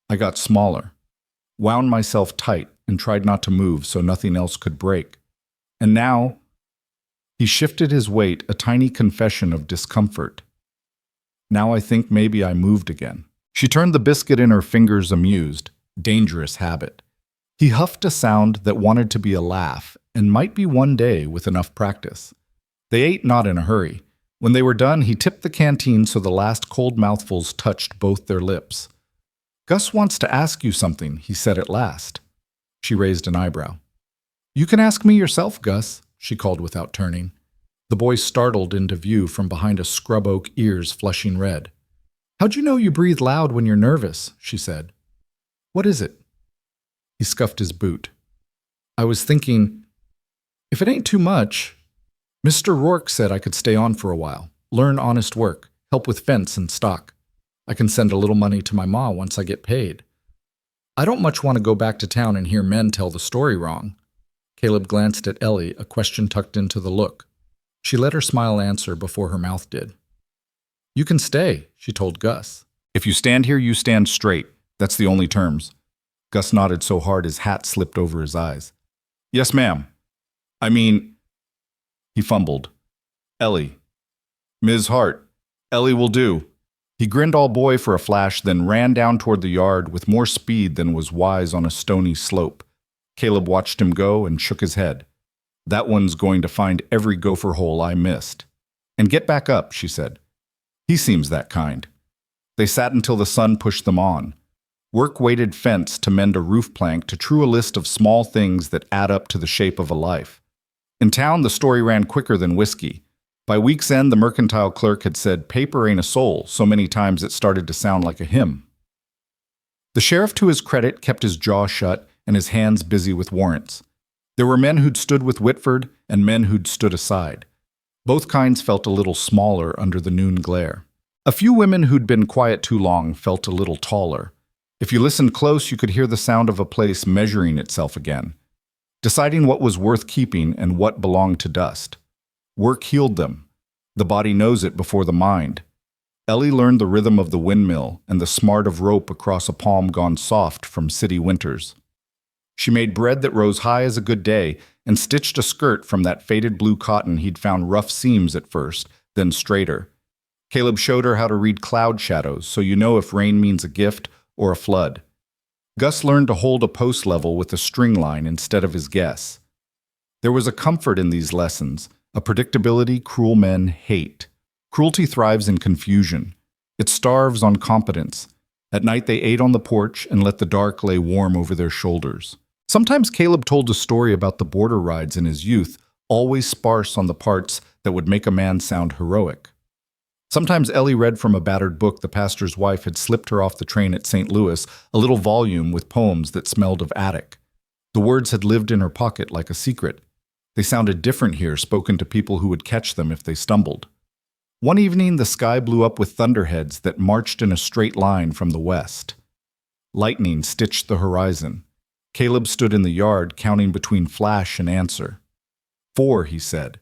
I got smaller, wound myself tight, and tried not to move so nothing else could break. And now, he shifted his weight, a tiny confession of discomfort. Now I think maybe I moved again. She turned the biscuit in her fingers, amused. Dangerous habit. He huffed a sound that wanted to be a laugh, and might be one day with enough practice. They ate not in a hurry. When they were done, he tipped the canteen so the last cold mouthfuls touched both their lips. Gus wants to ask you something, he said at last. She raised an eyebrow. You can ask me yourself, Gus, she called without turning. The boy startled into view from behind a scrub oak, ears flushing red. How'd you know you breathe loud when you're nervous? She said. What is it? He scuffed his boot. I was thinking, if it ain't too much, Mr. Rourke said I could stay on for a while, learn honest work, help with fence and stock. I can send a little money to my ma once I get paid. I don't much want to go back to town and hear men tell the story wrong. Caleb glanced at Ellie, a question tucked into the look. She let her smile answer before her mouth did. You can stay, she told Gus. If you stand here, you stand straight. That's the only terms. Gus nodded so hard his hat slipped over his eyes. Yes, ma'am. He fumbled. Ellie. Ms. Hart. Ellie will do. He grinned all boy for a flash, then ran down toward the yard with more speed than was wise on a stony slope. Caleb watched him go and shook his head. That one's going to find every gopher hole I missed. And get back up, she said. He seems that kind. They sat until the sun pushed them on. Work weighted fence to mend a roof plank to true a list of small things that add up to the shape of a life. In town, the story ran quicker than whiskey. By week's end, the mercantile clerk had said, paper ain't a soul, so many times it started to sound like a hymn. The sheriff, to his credit, kept his jaw shut and his hands busy with warrants. There were men who'd stood with Whitford and men who'd stood aside. Both kinds felt a little smaller under the noon glare. A few women who'd been quiet too long felt a little taller. If you listened close, you could hear the sound of a place measuring itself again, deciding what was worth keeping and what belonged to dust. Work healed them. The body knows it before the mind. Ellie learned the rhythm of the windmill and the smart of rope across a palm gone soft from city winters. She made bread that rose high as a good day and stitched a skirt from that faded blue cotton he'd found rough seams at first, then straighter. Caleb showed her how to read cloud shadows so you know if rain means a gift or a flood. Gus learned to hold a post level with a string line instead of his guess. There was a comfort in these lessons, a predictability cruel men hate. Cruelty thrives in confusion. It starves on competence. At night they ate on the porch and let the dark lay warm over their shoulders. Sometimes Caleb told a story about the border rides in his youth, always sparse on the parts that would make a man sound heroic. Sometimes Ellie read from a battered book the pastor's wife had slipped her off the train at St. Louis, a little volume with poems that smelled of attic. The words had lived in her pocket like a secret. They sounded different here, spoken to people who would catch them if they stumbled. One evening, the sky blew up with thunderheads that marched in a straight line from the west. Lightning stitched the horizon. Caleb stood in the yard, counting between flash and answer. 4, he said.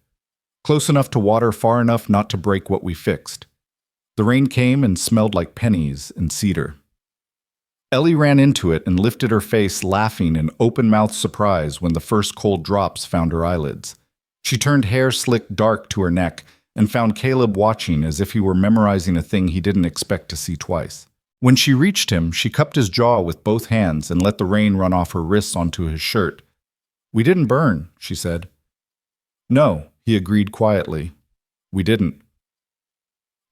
Close enough to water, far enough not to break what we fixed. The rain came and smelled like pennies and cedar. Ellie ran into it and lifted her face, laughing in open-mouthed surprise when the first cold drops found her eyelids. She turned hair slicked dark to her neck and found Caleb watching as if he were memorizing a thing he didn't expect to see twice. When she reached him, she cupped his jaw with both hands and let the rain run off her wrists onto his shirt. We didn't burn, she said. No, he agreed quietly. We didn't.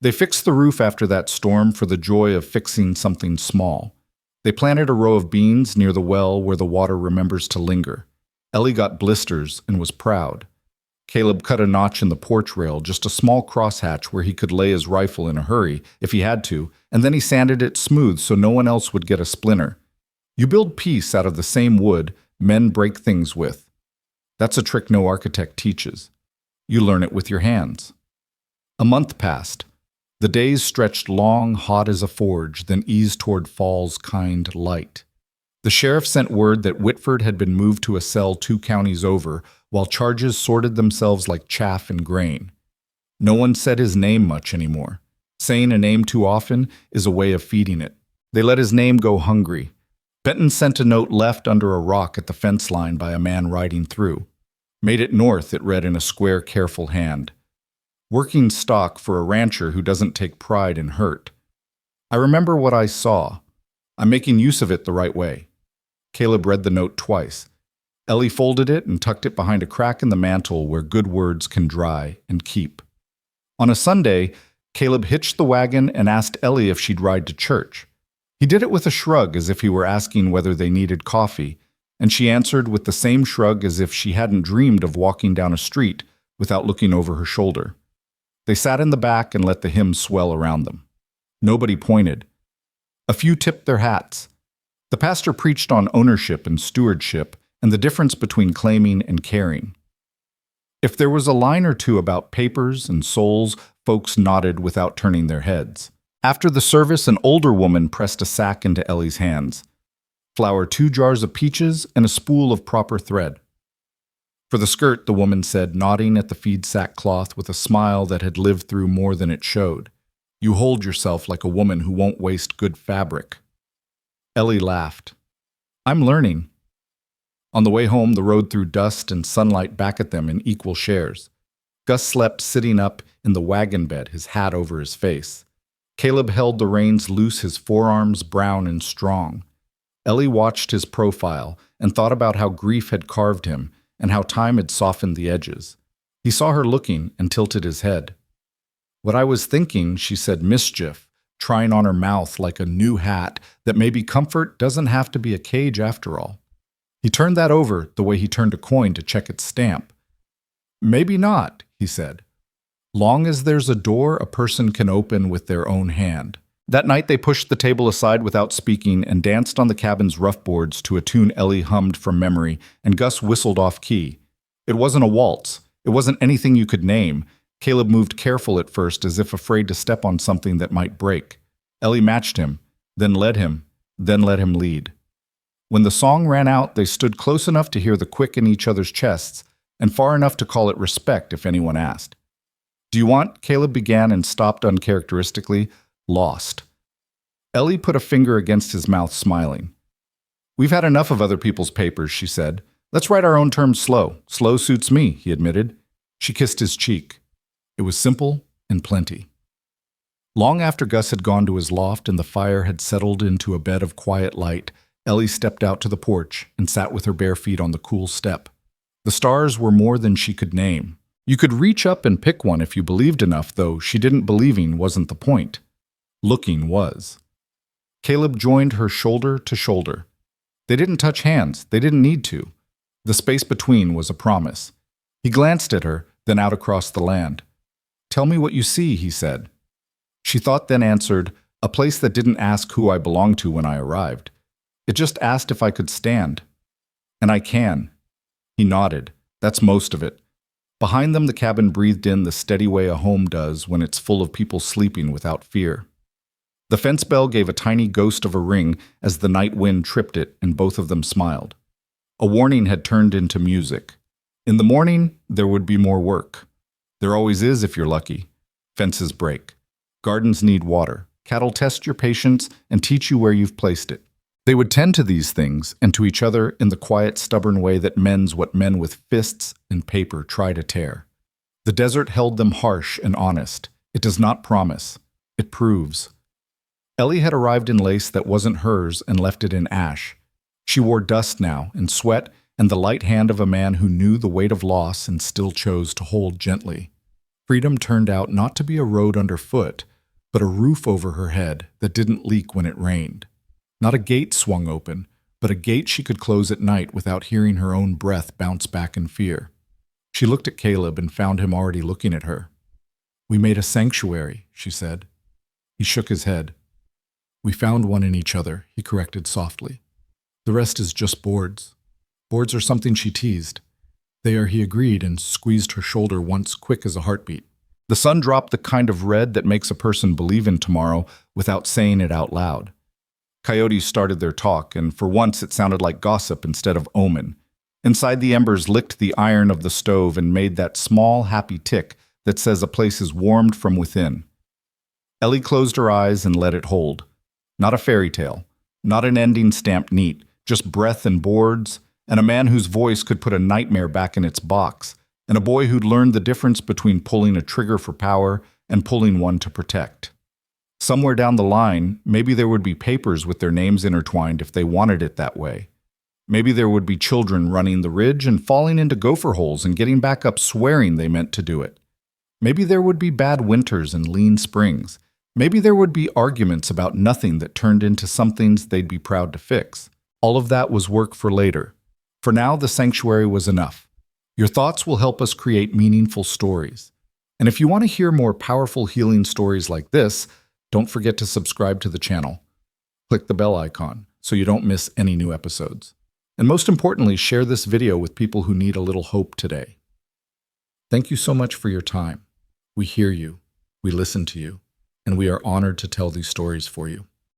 They fixed the roof after that storm for the joy of fixing something small. They planted a row of beans near the well where the water remembers to linger. Ellie got blisters and was proud. Caleb cut a notch in the porch rail, just a small crosshatch where he could lay his rifle in a hurry if he had to, and then he sanded it smooth so no one else would get a splinter. You build peace out of the same wood men break things with. That's a trick no architect teaches. You learn it with your hands. A month passed. The days stretched long, hot as a forge, then eased toward fall's kind light. The sheriff sent word that Whitford had been moved to a cell 2 counties over, while charges sorted themselves like chaff in grain. No one said his name much anymore. Saying a name too often is a way of feeding it. They let his name go hungry. Benton sent a note left under a rock at the fence line by a man riding through. Made it north, it read in a square, careful hand. Working stock for a rancher who doesn't take pride in hurt. I remember what I saw. I'm making use of it the right way. Caleb read the note twice. Ellie folded it and tucked it behind a crack in the mantle where good words can dry and keep. On a Sunday, Caleb hitched the wagon and asked Ellie if she'd ride to church. He did it with a shrug as if he were asking whether they needed coffee, and she answered with the same shrug as if she hadn't dreamed of walking down a street without looking over her shoulder. They sat in the back and let the hymn swell around them. Nobody pointed. A few tipped their hats. The pastor preached on ownership and stewardship and the difference between claiming and caring. If there was a line or two about papers and souls, folks nodded without turning their heads. After the service, an older woman pressed a sack into Ellie's hands. Flour 2 jars of peaches and a spool of proper thread. For the skirt, the woman said, nodding at the feed sack cloth with a smile that had lived through more than it showed. You hold yourself like a woman who won't waste good fabric. Ellie laughed. I'm learning. On the way home, the road threw dust and sunlight back at them in equal shares. Gus slept sitting up in the wagon bed, his hat over his face. Caleb held the reins loose, his forearms brown and strong. Ellie watched his profile and thought about how grief had carved him and how time had softened the edges. He saw her looking and tilted his head. What I was thinking, she said, mischief, trying on her mouth like a new hat, that maybe comfort doesn't have to be a cage after all. He turned that over the way he turned a coin to check its stamp. Maybe not, he said. Long as there's a door a person can open with their own hand. That night they pushed the table aside without speaking and danced on the cabin's rough boards to a tune Ellie hummed from memory, and Gus whistled off key. It wasn't a waltz. It wasn't anything you could name. Caleb moved careful at first, as if afraid to step on something that might break. Ellie matched him, then led him, then let him lead. When the song ran out, they stood close enough to hear the quick in each other's chests, and far enough to call it respect if anyone asked. Do you want? Caleb began and stopped uncharacteristically, lost. Ellie put a finger against his mouth, smiling. We've had enough of other people's papers, she said. Let's write our own terms slow. Slow suits me, he admitted. She kissed his cheek. It was simple and plenty. Long after Gus had gone to his loft and the fire had settled into a bed of quiet light, Ellie stepped out to the porch and sat with her bare feet on the cool step. The stars were more than she could name. You could reach up and pick one if you believed enough, though she didn't. Believing wasn't the point. Looking was. Caleb joined her shoulder to shoulder. They didn't touch hands. They didn't need to. The space between was a promise. He glanced at her, then out across the land. Tell me what you see, he said. She thought, then answered, a place that didn't ask who I belonged to when I arrived. It just asked if I could stand. And I can. He nodded. That's most of it. Behind them, the cabin breathed in the steady way a home does when it's full of people sleeping without fear. The fence bell gave a tiny ghost of a ring as the night wind tripped it, and both of them smiled. A warning had turned into music. In the morning, there would be more work. There always is if you're lucky. Fences break. Gardens need water. Cattle test your patience and teach you where you've placed it. They would tend to these things and to each other in the quiet, stubborn way that mends what men with fists and paper try to tear. The desert held them harsh and honest. It does not promise. It proves. Ellie had arrived in lace that wasn't hers and left it in ash. She wore dust now and sweat and the light hand of a man who knew the weight of loss and still chose to hold gently. Freedom turned out not to be a road underfoot, but a roof over her head that didn't leak when it rained. Not a gate swung open, but a gate she could close at night without hearing her own breath bounce back in fear. She looked at Caleb and found him already looking at her. We made a sanctuary, she said. He shook his head. We found one in each other, he corrected softly. The rest is just boards. Boards are something she teased. They are, he agreed, and squeezed her shoulder once, quick as a heartbeat. The sun dropped the kind of red that makes a person believe in tomorrow without saying it out loud. Coyotes started their talk, and for once it sounded like gossip instead of omen. Inside, the embers licked the iron of the stove and made that small, happy tick that says a place is warmed from within. Ellie closed her eyes and let it hold. Not a fairy tale, not an ending stamped neat, just breath and boards, and a man whose voice could put a nightmare back in its box, and a boy who'd learned the difference between pulling a trigger for power and pulling one to protect. Somewhere down the line, maybe there would be papers with their names intertwined if they wanted it that way. Maybe there would be children running the ridge and falling into gopher holes and getting back up swearing they meant to do it. Maybe there would be bad winters and lean springs. Maybe there would be arguments about nothing that turned into somethings they'd be proud to fix. All of that was work for later. For now, the sanctuary was enough. Your thoughts will help us create meaningful stories. And if you want to hear more powerful healing stories like this, don't forget to subscribe to the channel. Click the bell icon so you don't miss any new episodes. And most importantly, share this video with people who need a little hope today. Thank you so much for your time. We hear you. We listen to you. and we are honored to tell these stories for you.